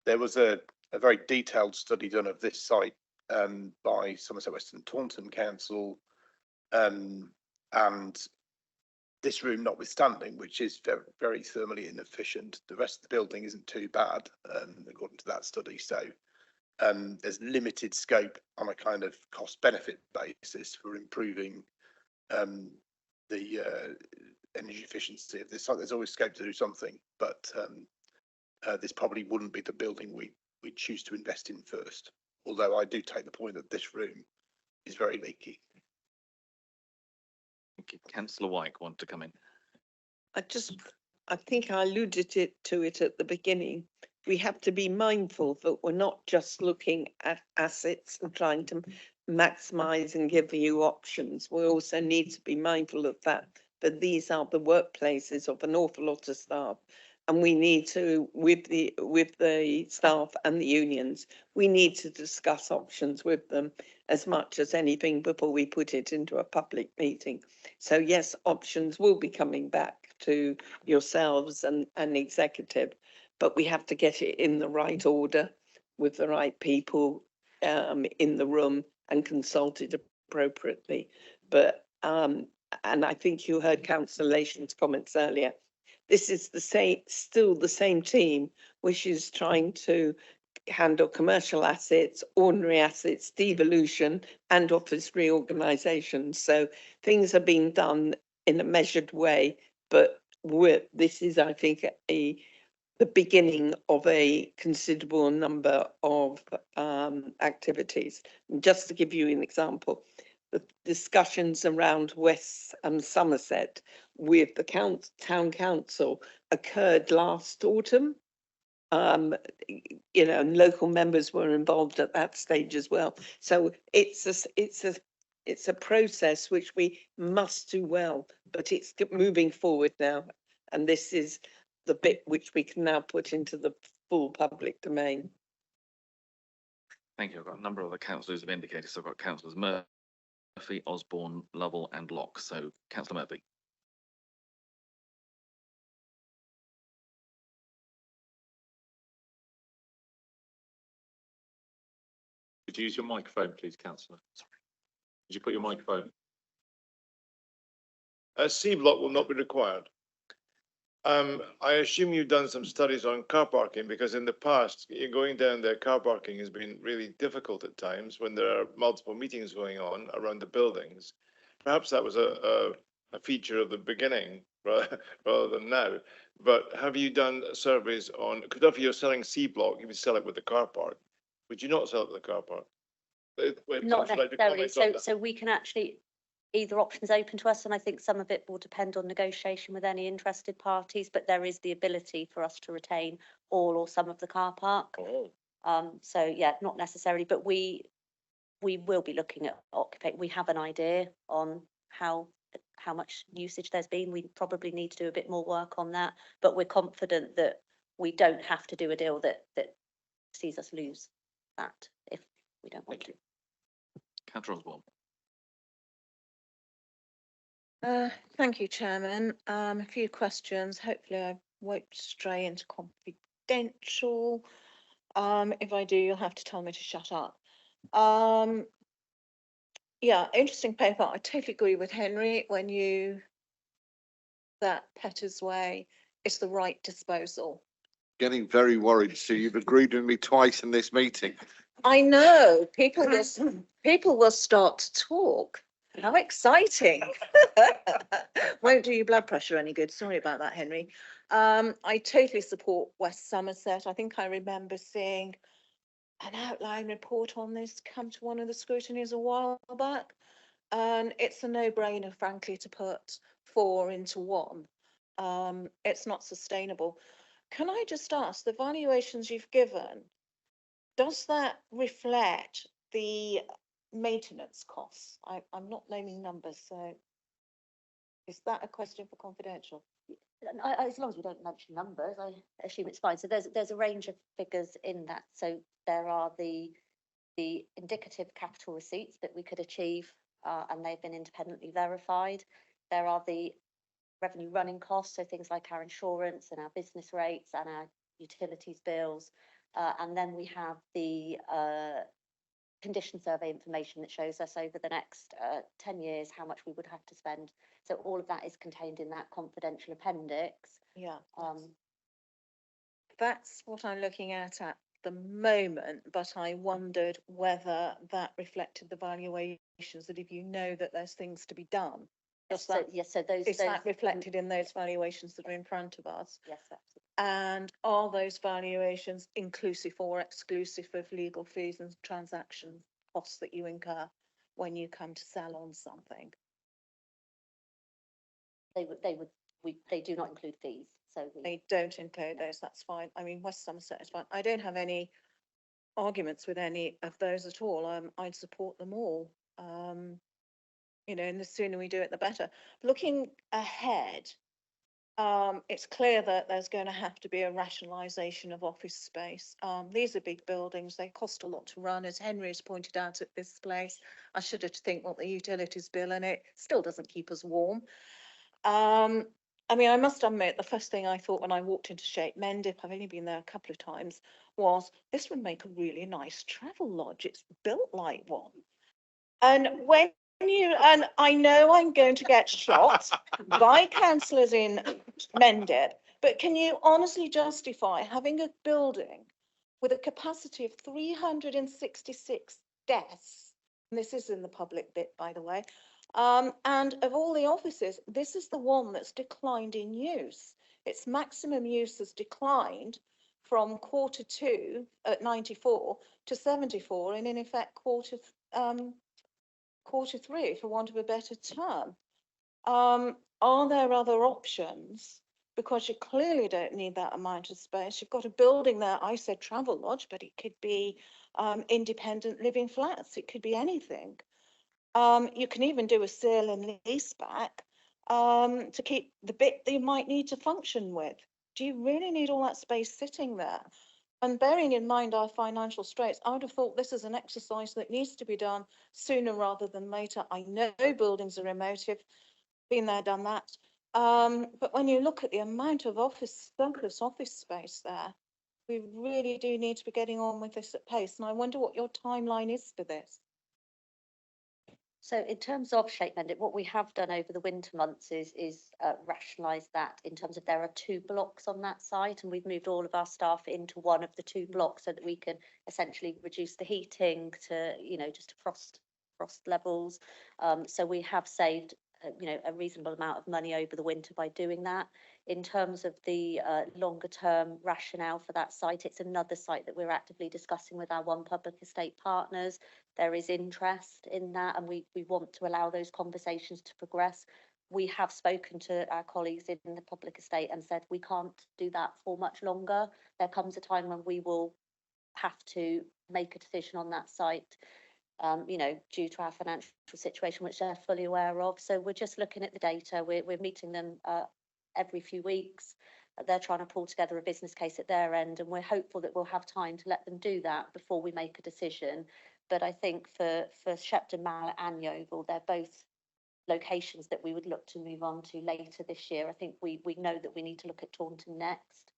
there was a very detailed study done of this site by Somerset Western Taunton Council, and this room notwithstanding, which is very, very thermally inefficient, the rest of the building isn't too bad, according to that study. So there's limited scope on a kind of cost benefit basis for improving the energy efficiency of this site. There's always scope to do something, but this probably wouldn't be the building we choose to invest in first. Although I do take the point that this room is very leaky. Thank you. Councillor White want to come in. I think I alluded to it at the beginning. We have to be mindful that we're not just looking at assets and trying to maximise and give you options. We also need to be mindful of that these are the workplaces of an awful lot of staff, and we need to, with the staff and the unions, we need to discuss options with them as much as anything before we put it into a public meeting. So yes, options will be coming back to yourselves and executive, but we have to get it in the right order with the right people in the room and consulted appropriately. But and I think you heard Councillor Lation's comments earlier. This is still the same team which is trying to handle commercial assets, ordinary assets, devolution, and office reorganisation. So things are being done in a measured way, but this is, I think, the beginning of a considerable number of activities. And just to give you an example, the discussions around West Somerset with the town council occurred last autumn. You know, and local members were involved at that stage as well. So it's a process which we must do well, but it's moving forward now, and this is the bit which we can now put into the full public domain. Thank you. I've got a number of the councillors have indicated. So I've got councillors Murphy, Osborne, Lovell and Locke. So Councillor Murphy. Could you use your microphone, please, Councillor? Sorry. Could you put your microphone? A C block will not be required. I assume you've done some studies on car parking, because in the past, going down there, car parking has been really difficult at times when there are multiple meetings going on around the buildings. Perhaps that was a feature of the beginning rather than now. But have you done surveys on, because if you're selling C block, you would sell it with the car park. Would you not sell it with the car park? Not necessarily. So we can actually, either option's open to us, and I think some of it will depend on negotiation with any interested parties, but there is the ability for us to retain all or some of the car park. So yeah, not necessarily, but we will be looking at occupying. We have an idea on how how much usage there's been. We probably need to do a bit more work on that, but we're confident that we don't have to do a deal that sees us lose that if we don't want to. Councillor Osborne. Thank you, Chairman. A few questions. Hopefully I won't stray into confidential. If I do, you'll have to tell me to shut up. Yeah, interesting paper. I totally agree with Henry that Petter's Way is the right disposal. Getting very worried. So you've agreed with me twice in this meeting. I know, people will start to talk. How exciting. Won't do your blood pressure any good. Sorry about that, Henry. I totally support West Somerset. I think I remember seeing an outline report on this come to one of the scrutinies a while back. And it's a no-brainer, frankly, to put 4 into 1. It's not sustainable. Can I just ask, the valuations you've given, does that reflect the maintenance costs? I'm not naming numbers, so is that a question for confidential? As long as we don't mention numbers, I assume it's fine. So there's a range of figures in that. So there are the indicative capital receipts that we could achieve, and they've been independently verified. There are the revenue running costs, so things like our insurance and our business rates and our utilities bills. And then we have the condition survey information that shows us over the next 10 years how much we would have to spend. So all of that is contained in that confidential appendix. Yeah. That's what I'm looking at the moment, but I wondered whether that reflected the valuations, that if you know that there's things to be done. Yes, so Is that reflected in those valuations that are in front of us? Yes, absolutely. And are those valuations inclusive or exclusive of legal fees and transaction costs that you incur when you come to sell on something? They do not include fees. So they don't include those. That's fine. I mean, West Somerset is fine. I don't have any arguments with any of those at all. I'd support them all. You know, and the sooner we do it, the better. Looking ahead, it's clear that there's going to have to be a rationalisation of office space. These are big buildings. They cost a lot to run, as Henry has pointed out at this place. I shudder to think what the utilities bill, and it still doesn't keep us warm. I mean, I must admit, the first thing I thought when I walked into Shape Mendip, I've only been there a couple of times, was this would make a really nice travel lodge. It's built like one. And and I know I'm going to get shot by councillors in Mendip, but can you honestly justify having a building with a capacity of 366 desks? And this is in the public bit, by the way. And of all the offices, this is the one that's declined in use. Its maximum use has declined from Q2 at 94 to 74, and in effect Q3, for want of a better term. Are there other options? Because you clearly don't need that amount of space. You've got a building there. I said travel lodge, but it could be independent living flats. It could be anything. You can even do a sale and lease back to keep the bit that you might need to function with. Do you really need all that space sitting there? And bearing in mind our financial straits, I would have thought this is an exercise that needs to be done sooner rather than later. I know buildings are emotive, been there, done that. But when you look at the amount of surplus office space there, we really do need to be getting on with this at pace. And I wonder what your timeline is for this. So in terms of Shape Mendip, what we have done over the winter months is rationalise that in terms of there are 2 blocks on that site, and we've moved all of our staff into one of the 2 blocks so that we can essentially reduce the heating to, you know, just to frost levels. So we have saved, you know, a reasonable amount of money over the winter by doing that. In terms of the longer term rationale for that site, it's another site that we're actively discussing with our One Public Estate partners. There is interest in that, and we want to allow those conversations to progress. We have spoken to our colleagues in the public estate and said we can't do that for much longer. There comes a time when we will have to make a decision on that site. you know, due to our financial situation, which they're fully aware of. So we're just looking at the data. We're meeting them every few weeks. They're trying to pull together a business case at their end, and we're hopeful that we'll have time to let them do that before we make a decision. But I think for Shepton Mallet and Yeovil, they're both locations that we would look to move on to later this year. I think we know that we need to look at Taunton next,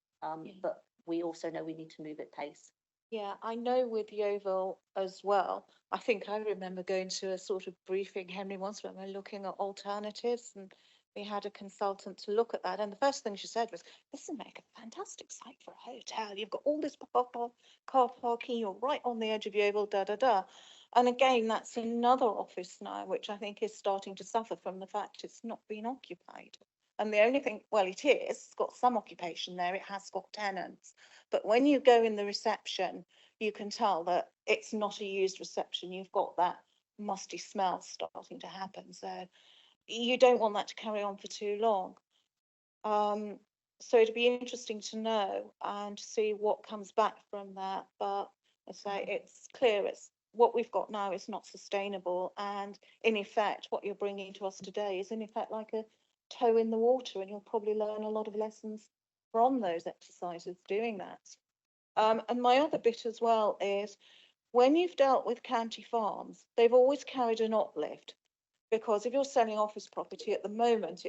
but we also know we need to move at pace. Yeah, I know with Yeovil as well. I think I remember going to a sort of briefing, Henry, once when we were looking at alternatives, and we had a consultant to look at that. And the first thing she said was, this would make a fantastic site for a hotel. You've got all this car parking, you're right on the edge of Yeovil, da da da. And again, that's another office now, which I think is starting to suffer from the fact it's not been occupied. And the only thing, well, it's got some occupation there, it has got tenants. But when you go in the reception, you can tell that it's not a used reception. You've got that musty smell starting to happen. So you don't want that to carry on for too long. So it'd be interesting to know and see what comes back from that. But I say it's clear it's what we've got now is not sustainable. And in effect, what you're bringing to us today is in effect like a toe in the water, and you'll probably learn a lot of lessons from those exercises doing that. And my other bit as well is when you've dealt with county farms, they've always carried an uplift, because if you're selling office property at the moment,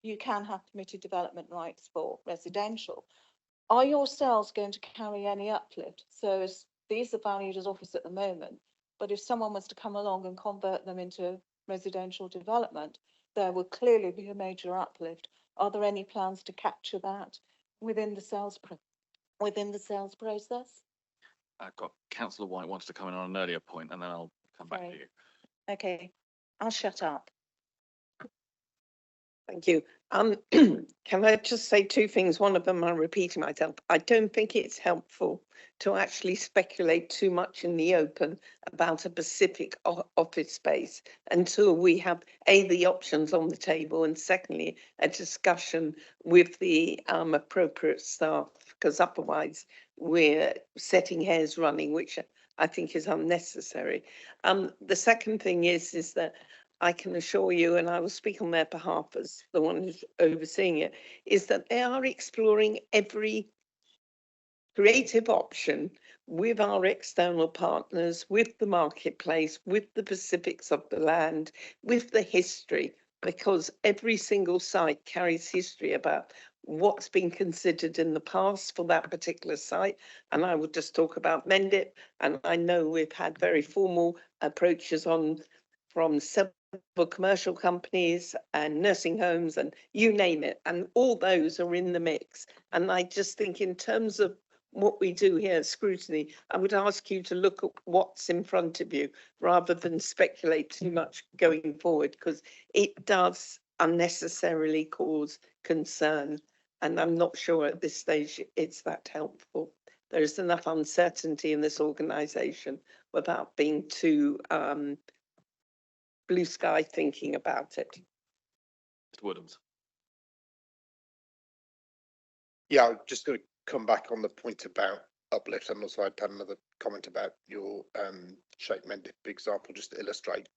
you can have permitted development rights for residential. Are your sales going to carry any uplift? So as these are valued as office at the moment, but if someone was to come along and convert them into residential development, there would clearly be a major uplift. Are there any plans to capture that within the sales process? I've got Councillor White wanted to come in on an earlier point, and then I'll come back to you. Okay, I'll shut up. Thank you. Can I just say two things? One of them, I'm repeating myself. I don't think it's helpful to actually speculate too much in the open about a specific office space until we have the options on the table, and secondly, a discussion with the appropriate staff, because otherwise we're setting hairs running, which I think is unnecessary. The second thing is that I can assure you, and I will speak on their behalf as the one who's overseeing it, is that they are exploring every creative option with our external partners, with the marketplace, with the specifics of the land, with the history, because every single site carries history about what's been considered in the past for that particular site. And I would just talk about Mendip, and I know we've had very formal approaches from several commercial companies and nursing homes and you name it, and all those are in the mix. And I just think in terms of what we do here at Scrutiny, I would ask you to look at what's in front of you rather than speculate too much going forward, because it does unnecessarily cause concern, and I'm not sure at this stage it's that helpful. There is enough uncertainty in this organisation without being too blue sky thinking about it. Mr. Woodhams. Yeah, I'm just going to come back on the point about uplift, and also I'd had another comment about your Sheikh Mendip example, just to illustrate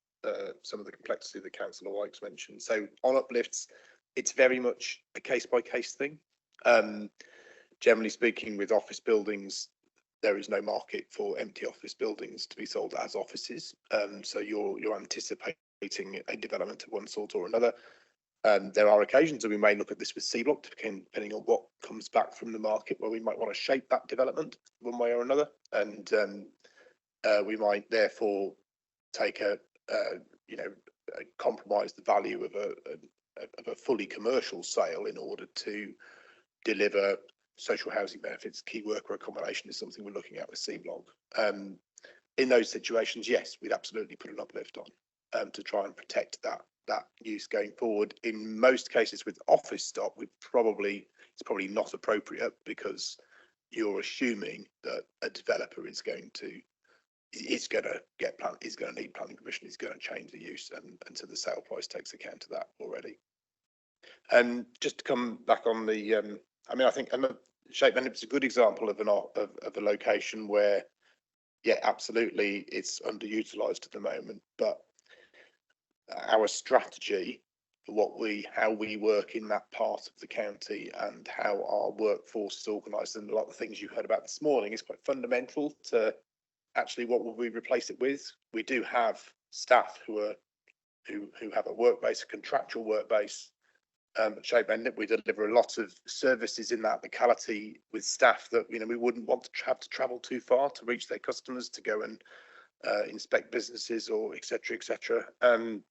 some of the complexity that Councillor White's mentioned. So on uplifts, it's very much a case by case thing. Generally speaking, with office buildings, there is no market for empty office buildings to be sold as offices. So you're anticipating a development of one sort or another. There are occasions that we may look at this with C block, depending on what comes back from the market, where we might want to shape that development one way or another, and we might therefore take compromise the value of a fully commercial sale in order to deliver social housing benefits. Key worker accommodation is something we're looking at with C block. In those situations, yes, we'd absolutely put an uplift on to try and protect that use going forward. In most cases with office stock, it's probably not appropriate, because you're assuming that a developer is going to need planning permission, is going to change the use, and so the sale price takes account of that already. And just to come back on the, I think Sheikh Mendip is a good example of a location where yeah, absolutely, it's underutilised at the moment, but our strategy for how we work in that part of the county and how our workforce is organised, and a lot of the things you heard about this morning is quite fundamental to actually what will we replace it with. We do have staff who have a work base, a contractual work base. At Shape End, we deliver a lot of services in that locality with staff that we wouldn't want to have to travel too far to reach their customers to go and inspect businesses or etc. etc. And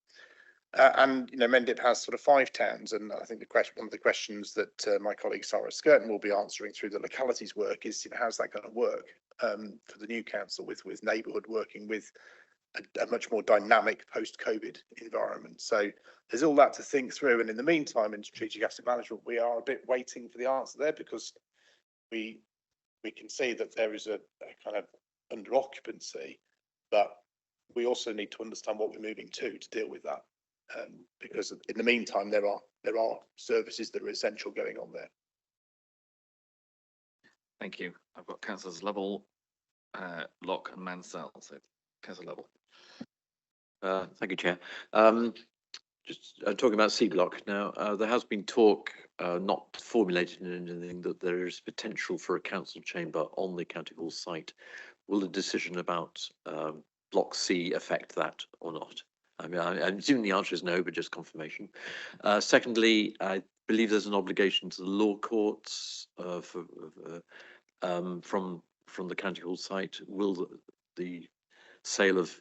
Mendip has sort of 5 towns, and I think one of the questions that my colleague Sarah Skirton will be answering through the localities work is, how's that going to work for the new council with neighbourhood working with a much more dynamic post-COVID environment. So there's all that to think through. And in the meantime, in strategic asset management, we are a bit waiting for the answer there, because we can see that there is a kind of under occupancy, but we also need to understand what we're moving to deal with that. Because in the meantime, there are services that are essential going on there. Thank you. I've got councillors Lovell, Locke and Mansell. So councillor Lovell. Thank you, Chair. Just talking about C Block now, there has been talk, not formulated in anything, that there is potential for a council chamber on the County Hall site. Will the decision about Block C affect that or not? I mean, I'm assuming the answer is no, but just confirmation. Secondly, I believe there's an obligation to the law courts from the County Hall site. Will the sale of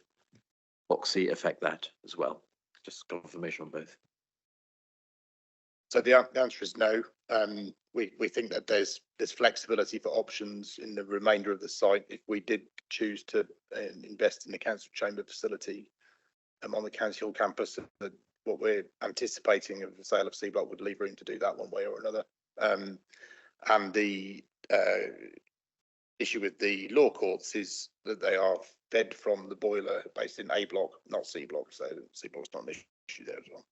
Block C affect that as well? Just confirmation on both. So the answer is no. We think that there's flexibility for options in the remainder of the site if we did choose to invest in the council chamber facility on the County Hall campus. That what we're anticipating of the sale of C Block would leave room to do that one way or another. And the issue with the law courts is that they are fed from the boiler based in A Block, not C Block. So C Block's not an issue there as well.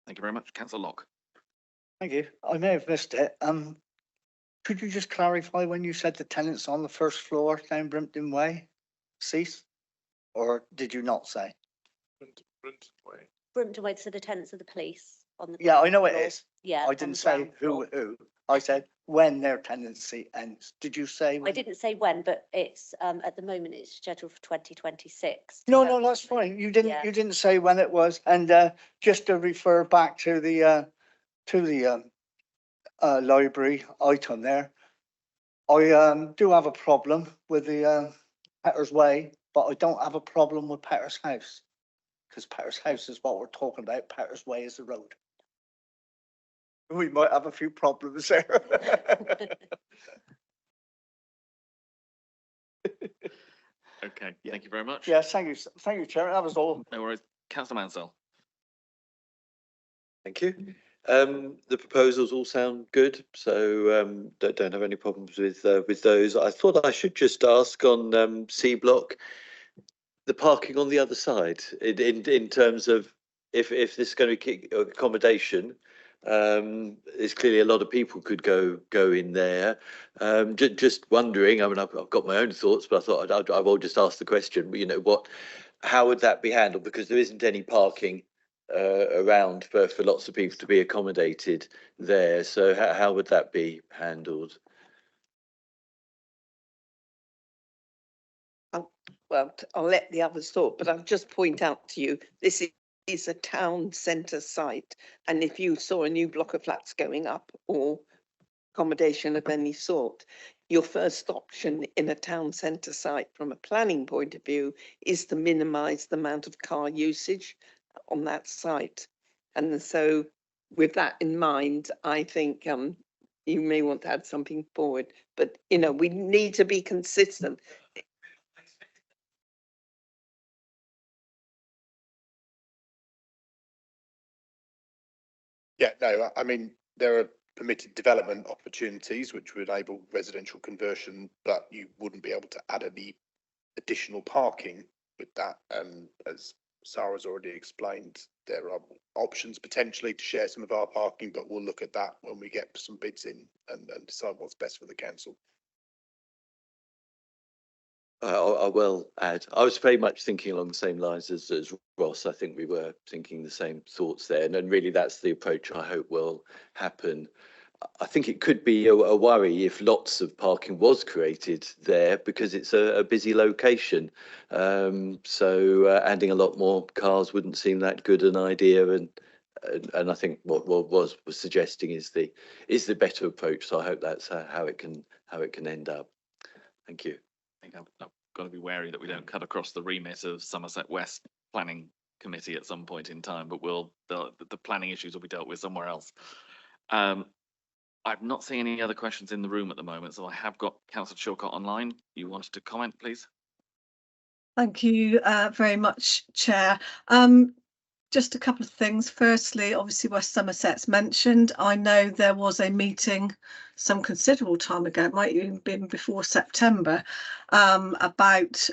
Thank you very much. Councillor Locke. Thank you. I may have missed it. Could you just clarify when you said the tenants on the first floor down Brimpton Way cease? Or did you not say? Brimpton Way, so the tenants of the police on the. Yeah, I know it floor. is. Yeah. I didn't say who. I said when their tenancy ends. Did you say when? I didn't say when, but it's at the moment it's scheduled for 2026. No, that's fine. You didn't. Yeah. You didn't say when it was. And just to refer back to the library item there, I do have a problem with the Petter's Way, but I don't have a problem with Petter's House, because Petter's House is what we're talking about. Petter's Way is the road. We might have a few problems there. Okay, thank you very much. Yes, thank you, Chair. That was all. No worries. Councillor Mansell. Thank you. The proposals all sound good, so don't have any problems with those. I thought I should just ask on C Block, the parking on the other side, in terms of if this is going to be accommodation. There's clearly a lot of people could go in there. Just wondering. I mean, I've got my own thoughts, but I thought I will just ask the question. You know, how would that be handled? Because there isn't any parking around for lots of people to be accommodated there. So how would that be handled? Well, I'll let the others talk, but I'll just point out to you, this is a town centre site. And if you saw a new block of flats going up or accommodation of any sort, your first option in a town centre site from a planning point of view is to minimise the amount of car usage on that site. And so with that in mind, I think you may want to add something forward, but we need to be consistent. Yeah, no, I mean, there are permitted development opportunities which would enable residential conversion, but you wouldn't be able to add any additional parking with that. And as Sarah's already explained, there are options potentially to share some of our parking, but we'll look at that when we get some bids in and decide what's best for the council. I will add, I was very much thinking along the same lines as Ross. I think we were thinking the same thoughts there, and really that's the approach I hope will happen. I think it could be a worry if lots of parking was created there because it's a busy location. So adding a lot more cars wouldn't seem that good an idea, and I think what was suggesting is the better approach. So I hope that's how it can end up. Thank you. I think I've got to be wary that we don't cut across the remit of Somerset West Planning Committee at some point in time, but the planning issues will be dealt with somewhere else. I've not seen any other questions in the room at the moment, so I have got Councillor Chilcott online. You wanted to comment, please? Thank you very much, Chair. Just a couple of things. Firstly, obviously West Somerset's mentioned. I know there was a meeting some considerable time ago, it might even been before September, about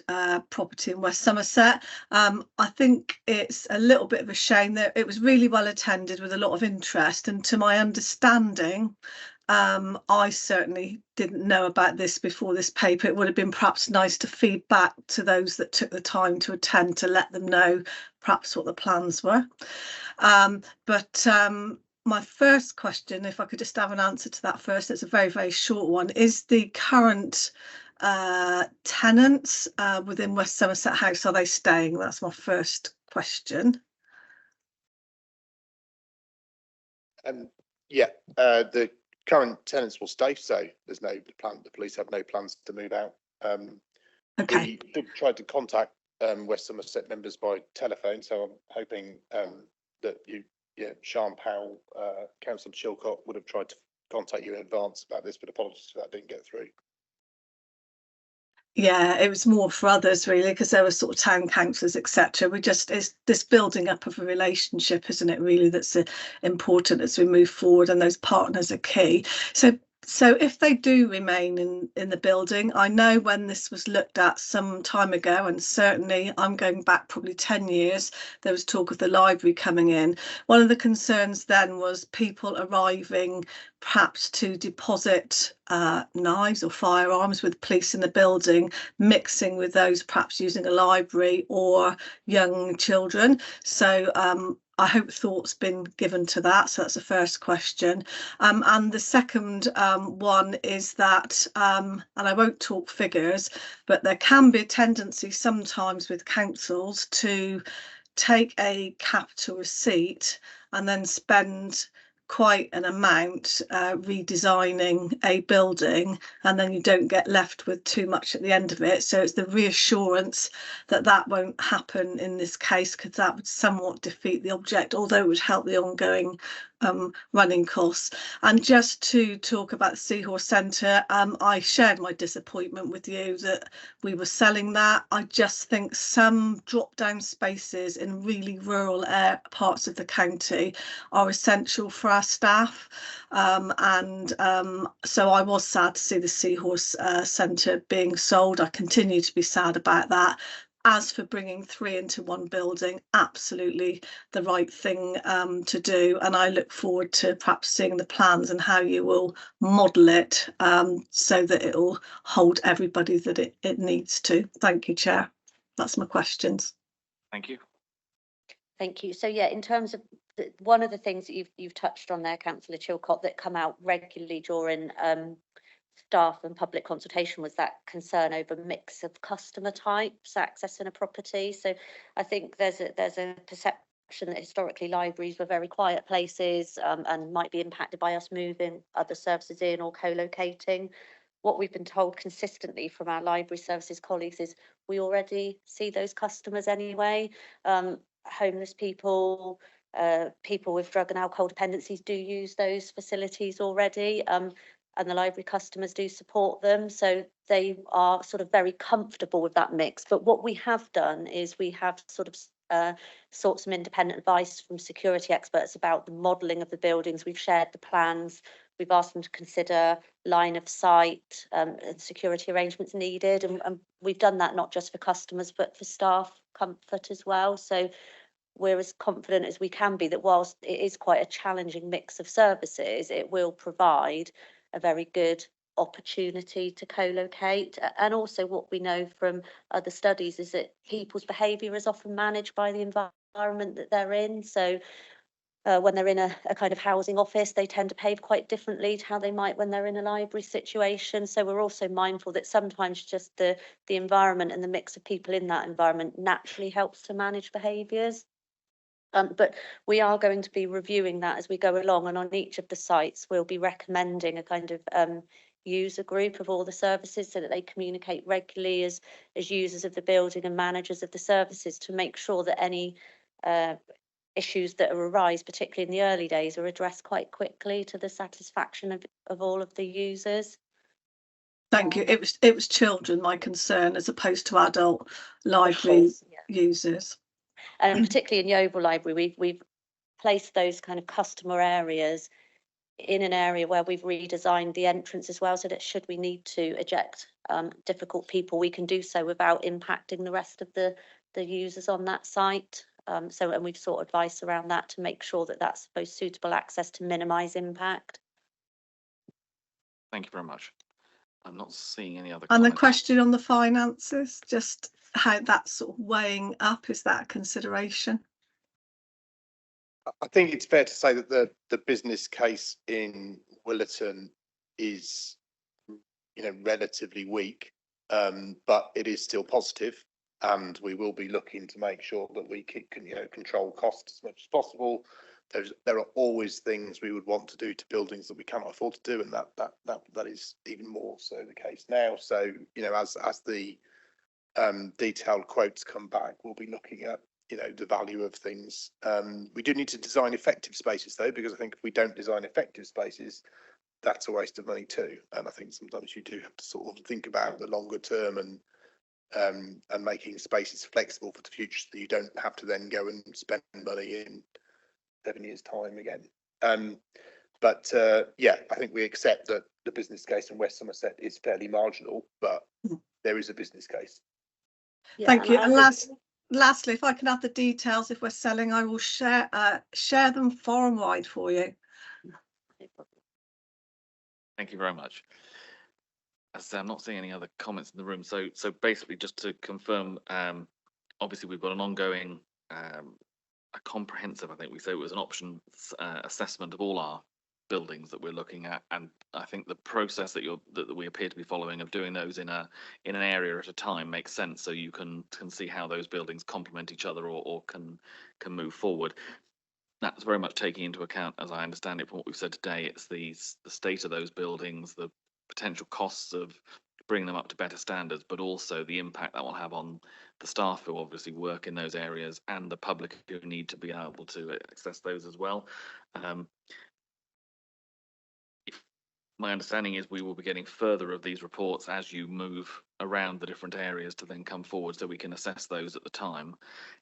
property in West Somerset. I think it's a little bit of a shame that it was really well attended with a lot of interest, and to my understanding, I certainly didn't know about this before this paper. It would have been perhaps nice to feed back to those that took the time to attend to let them know perhaps what the plans were. But my first question, if I could just have an answer to that first, it's a very, very short one. Is the current tenants within West Somerset House, are they staying? That's my first question. Yeah, the current tenants will stay, so there's no plan. The police have no plans to move out. Okay. We did try to contact West Somerset members by telephone, so I'm hoping that Sian Powell, Councillor Chilcott would have tried to contact you in advance about this, but apologies if that didn't get through. Yeah, it was more for others really, because there were sort of town councillors, etc. It's this building up of a relationship, isn't it, really, that's important as we move forward, and those partners are key. So if they do remain in the building, I know when this was looked at some time ago, and certainly I'm going back probably 10 years, there was talk of the library coming in. One of the concerns then was people arriving perhaps to deposit knives or firearms with police in the building, mixing with those perhaps using a library or young children. So I hope thought's been given to that. So that's the first question. And the second one is that, and I won't talk figures, but there can be a tendency sometimes with councils to take a capital receipt and then spend quite an amount redesigning a building, and then you don't get left with too much at the end of it. So it's the reassurance that that won't happen in this case, because that would somewhat defeat the object, although it would help the ongoing running costs. And just to talk about the Seahorse Centre, I shared my disappointment with you that we were selling that. I just think some drop down spaces in really rural parts of the county are essential for our staff, so I was sad to see the Seahorse Centre being sold. I continue to be sad about that. As for bringing 3 into one building, absolutely the right thing to do, and I look forward to perhaps seeing the plans and how you will model it so that it will hold everybody that it needs to. Thank you, Chair. That's my questions. Thank you. Thank you. So yeah, in terms of one of the things that you've touched on there, Councillor Chilcott, that come out regularly during staff and public consultation was that concern over mix of customer types accessing a property. So I think there's a perception that historically libraries were very quiet places and might be impacted by us moving other services in or co-locating. What we've been told consistently from our library services colleagues is we already see those customers anyway. Homeless people, people with drug and alcohol dependencies do use those facilities already, and the library customers do support them, so they are sort of very comfortable with that mix. But what we have done is we have sort of sought some independent advice from security experts about the modelling of the buildings. We've shared the plans. We've asked them to consider line of sight and security arrangements needed, and we've done that not just for customers but for staff comfort as well. So we're as confident as we can be that whilst it is quite a challenging mix of services, it will provide a very good opportunity to co-locate. And also what we know from other studies is that people's behaviour is often managed by the environment that they're in. So when they're in a kind of housing office, they tend to behave quite differently to how they might when they're in a library situation. So we're also mindful that sometimes just the environment and the mix of people in that environment naturally helps to manage behaviours. But we are going to be reviewing that as we go along, and on each of the sites we'll be recommending a kind of user group of all the services so that they communicate regularly as users of the building and managers of the services to make sure that any issues that arise, particularly in the early days, are addressed quite quickly to the satisfaction of all of the users. Thank you. It was children, my concern, as opposed to adult library users. And particularly in Yeovil Library, we've placed those kind of customer areas in an area where we've redesigned the entrance as well, so that should we need to eject difficult people, we can do so without impacting the rest of the users on that site. And we've sought advice around that to make sure that that's both suitable access to minimise impact. Thank you very much. I'm not seeing any other And comments. the question on the finances, just how that's sort of weighing up, is that a consideration? I think it's fair to say that the business case in Willerton is, relatively weak, but it is still positive, and we will be looking to make sure that we can, control costs as much as possible. There are always things we would want to do to buildings that we cannot afford to do, and that is even more so the case now. So, as the detailed quotes come back, we'll be looking at the value of things. We do need to design effective spaces though, because I think if we don't design effective spaces, that's a waste of money too. And I think sometimes you do have to sort of think about the longer term and making spaces flexible for the future, so that you don't have to then go and spend money in 7 years' time again. But I think we accept that the business case in West Somerset is fairly marginal, but there is a business case. Thank you. And lastly, if I can have the details, if we're selling, I will share them forum wide for you. Thank you very much. As I say, I'm not seeing any other comments in the room. So basically, just to confirm, obviously we've got an ongoing, a comprehensive, I think we say it was an option assessment of all our buildings that we're looking at, and I think the process that we appear to be following of doing those in an area at a time makes sense, so you can see how those buildings complement each other or can move forward. That's very much taking into account, as I understand it from what we've said today, it's the state of those buildings, the potential costs of bringing them up to better standards, but also the impact that will have on the staff who obviously work in those areas and the public who need to be able to access those as well. My understanding is we will be getting further of these reports as you move around the different areas to then come forward, so we can assess those at the time.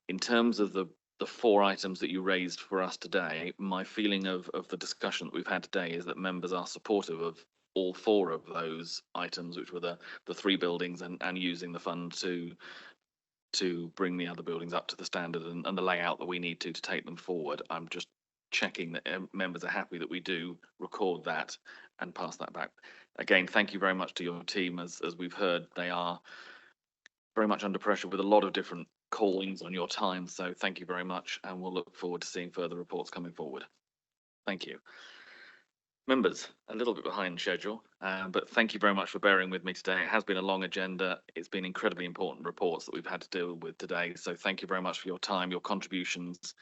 In terms of the 4 items that you raised for us today, my feeling of the discussion that we've had today is that members are supportive of all 4 of those items, which were the 3 buildings and using the fund to bring the other buildings up to the standard and the layout that we need to take them forward. I'm just checking that members are happy that we do record that and pass that back. Again, thank you very much to your team. As we've heard, they are very much under pressure with a lot of different callings on your time. So thank you very much, and we'll look forward to seeing further reports coming forward. Thank you. Members, a little bit behind schedule, but thank you very much for bearing with me today. It has been a long agenda. It's been incredibly important reports that we've had to deal with today. So thank you very much for your time, your contributions.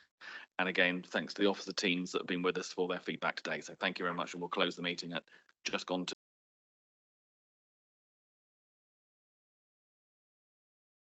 And again, thanks to the officer teams that have been with us for their feedback today. So thank you very much, and we'll close the meeting at just gone to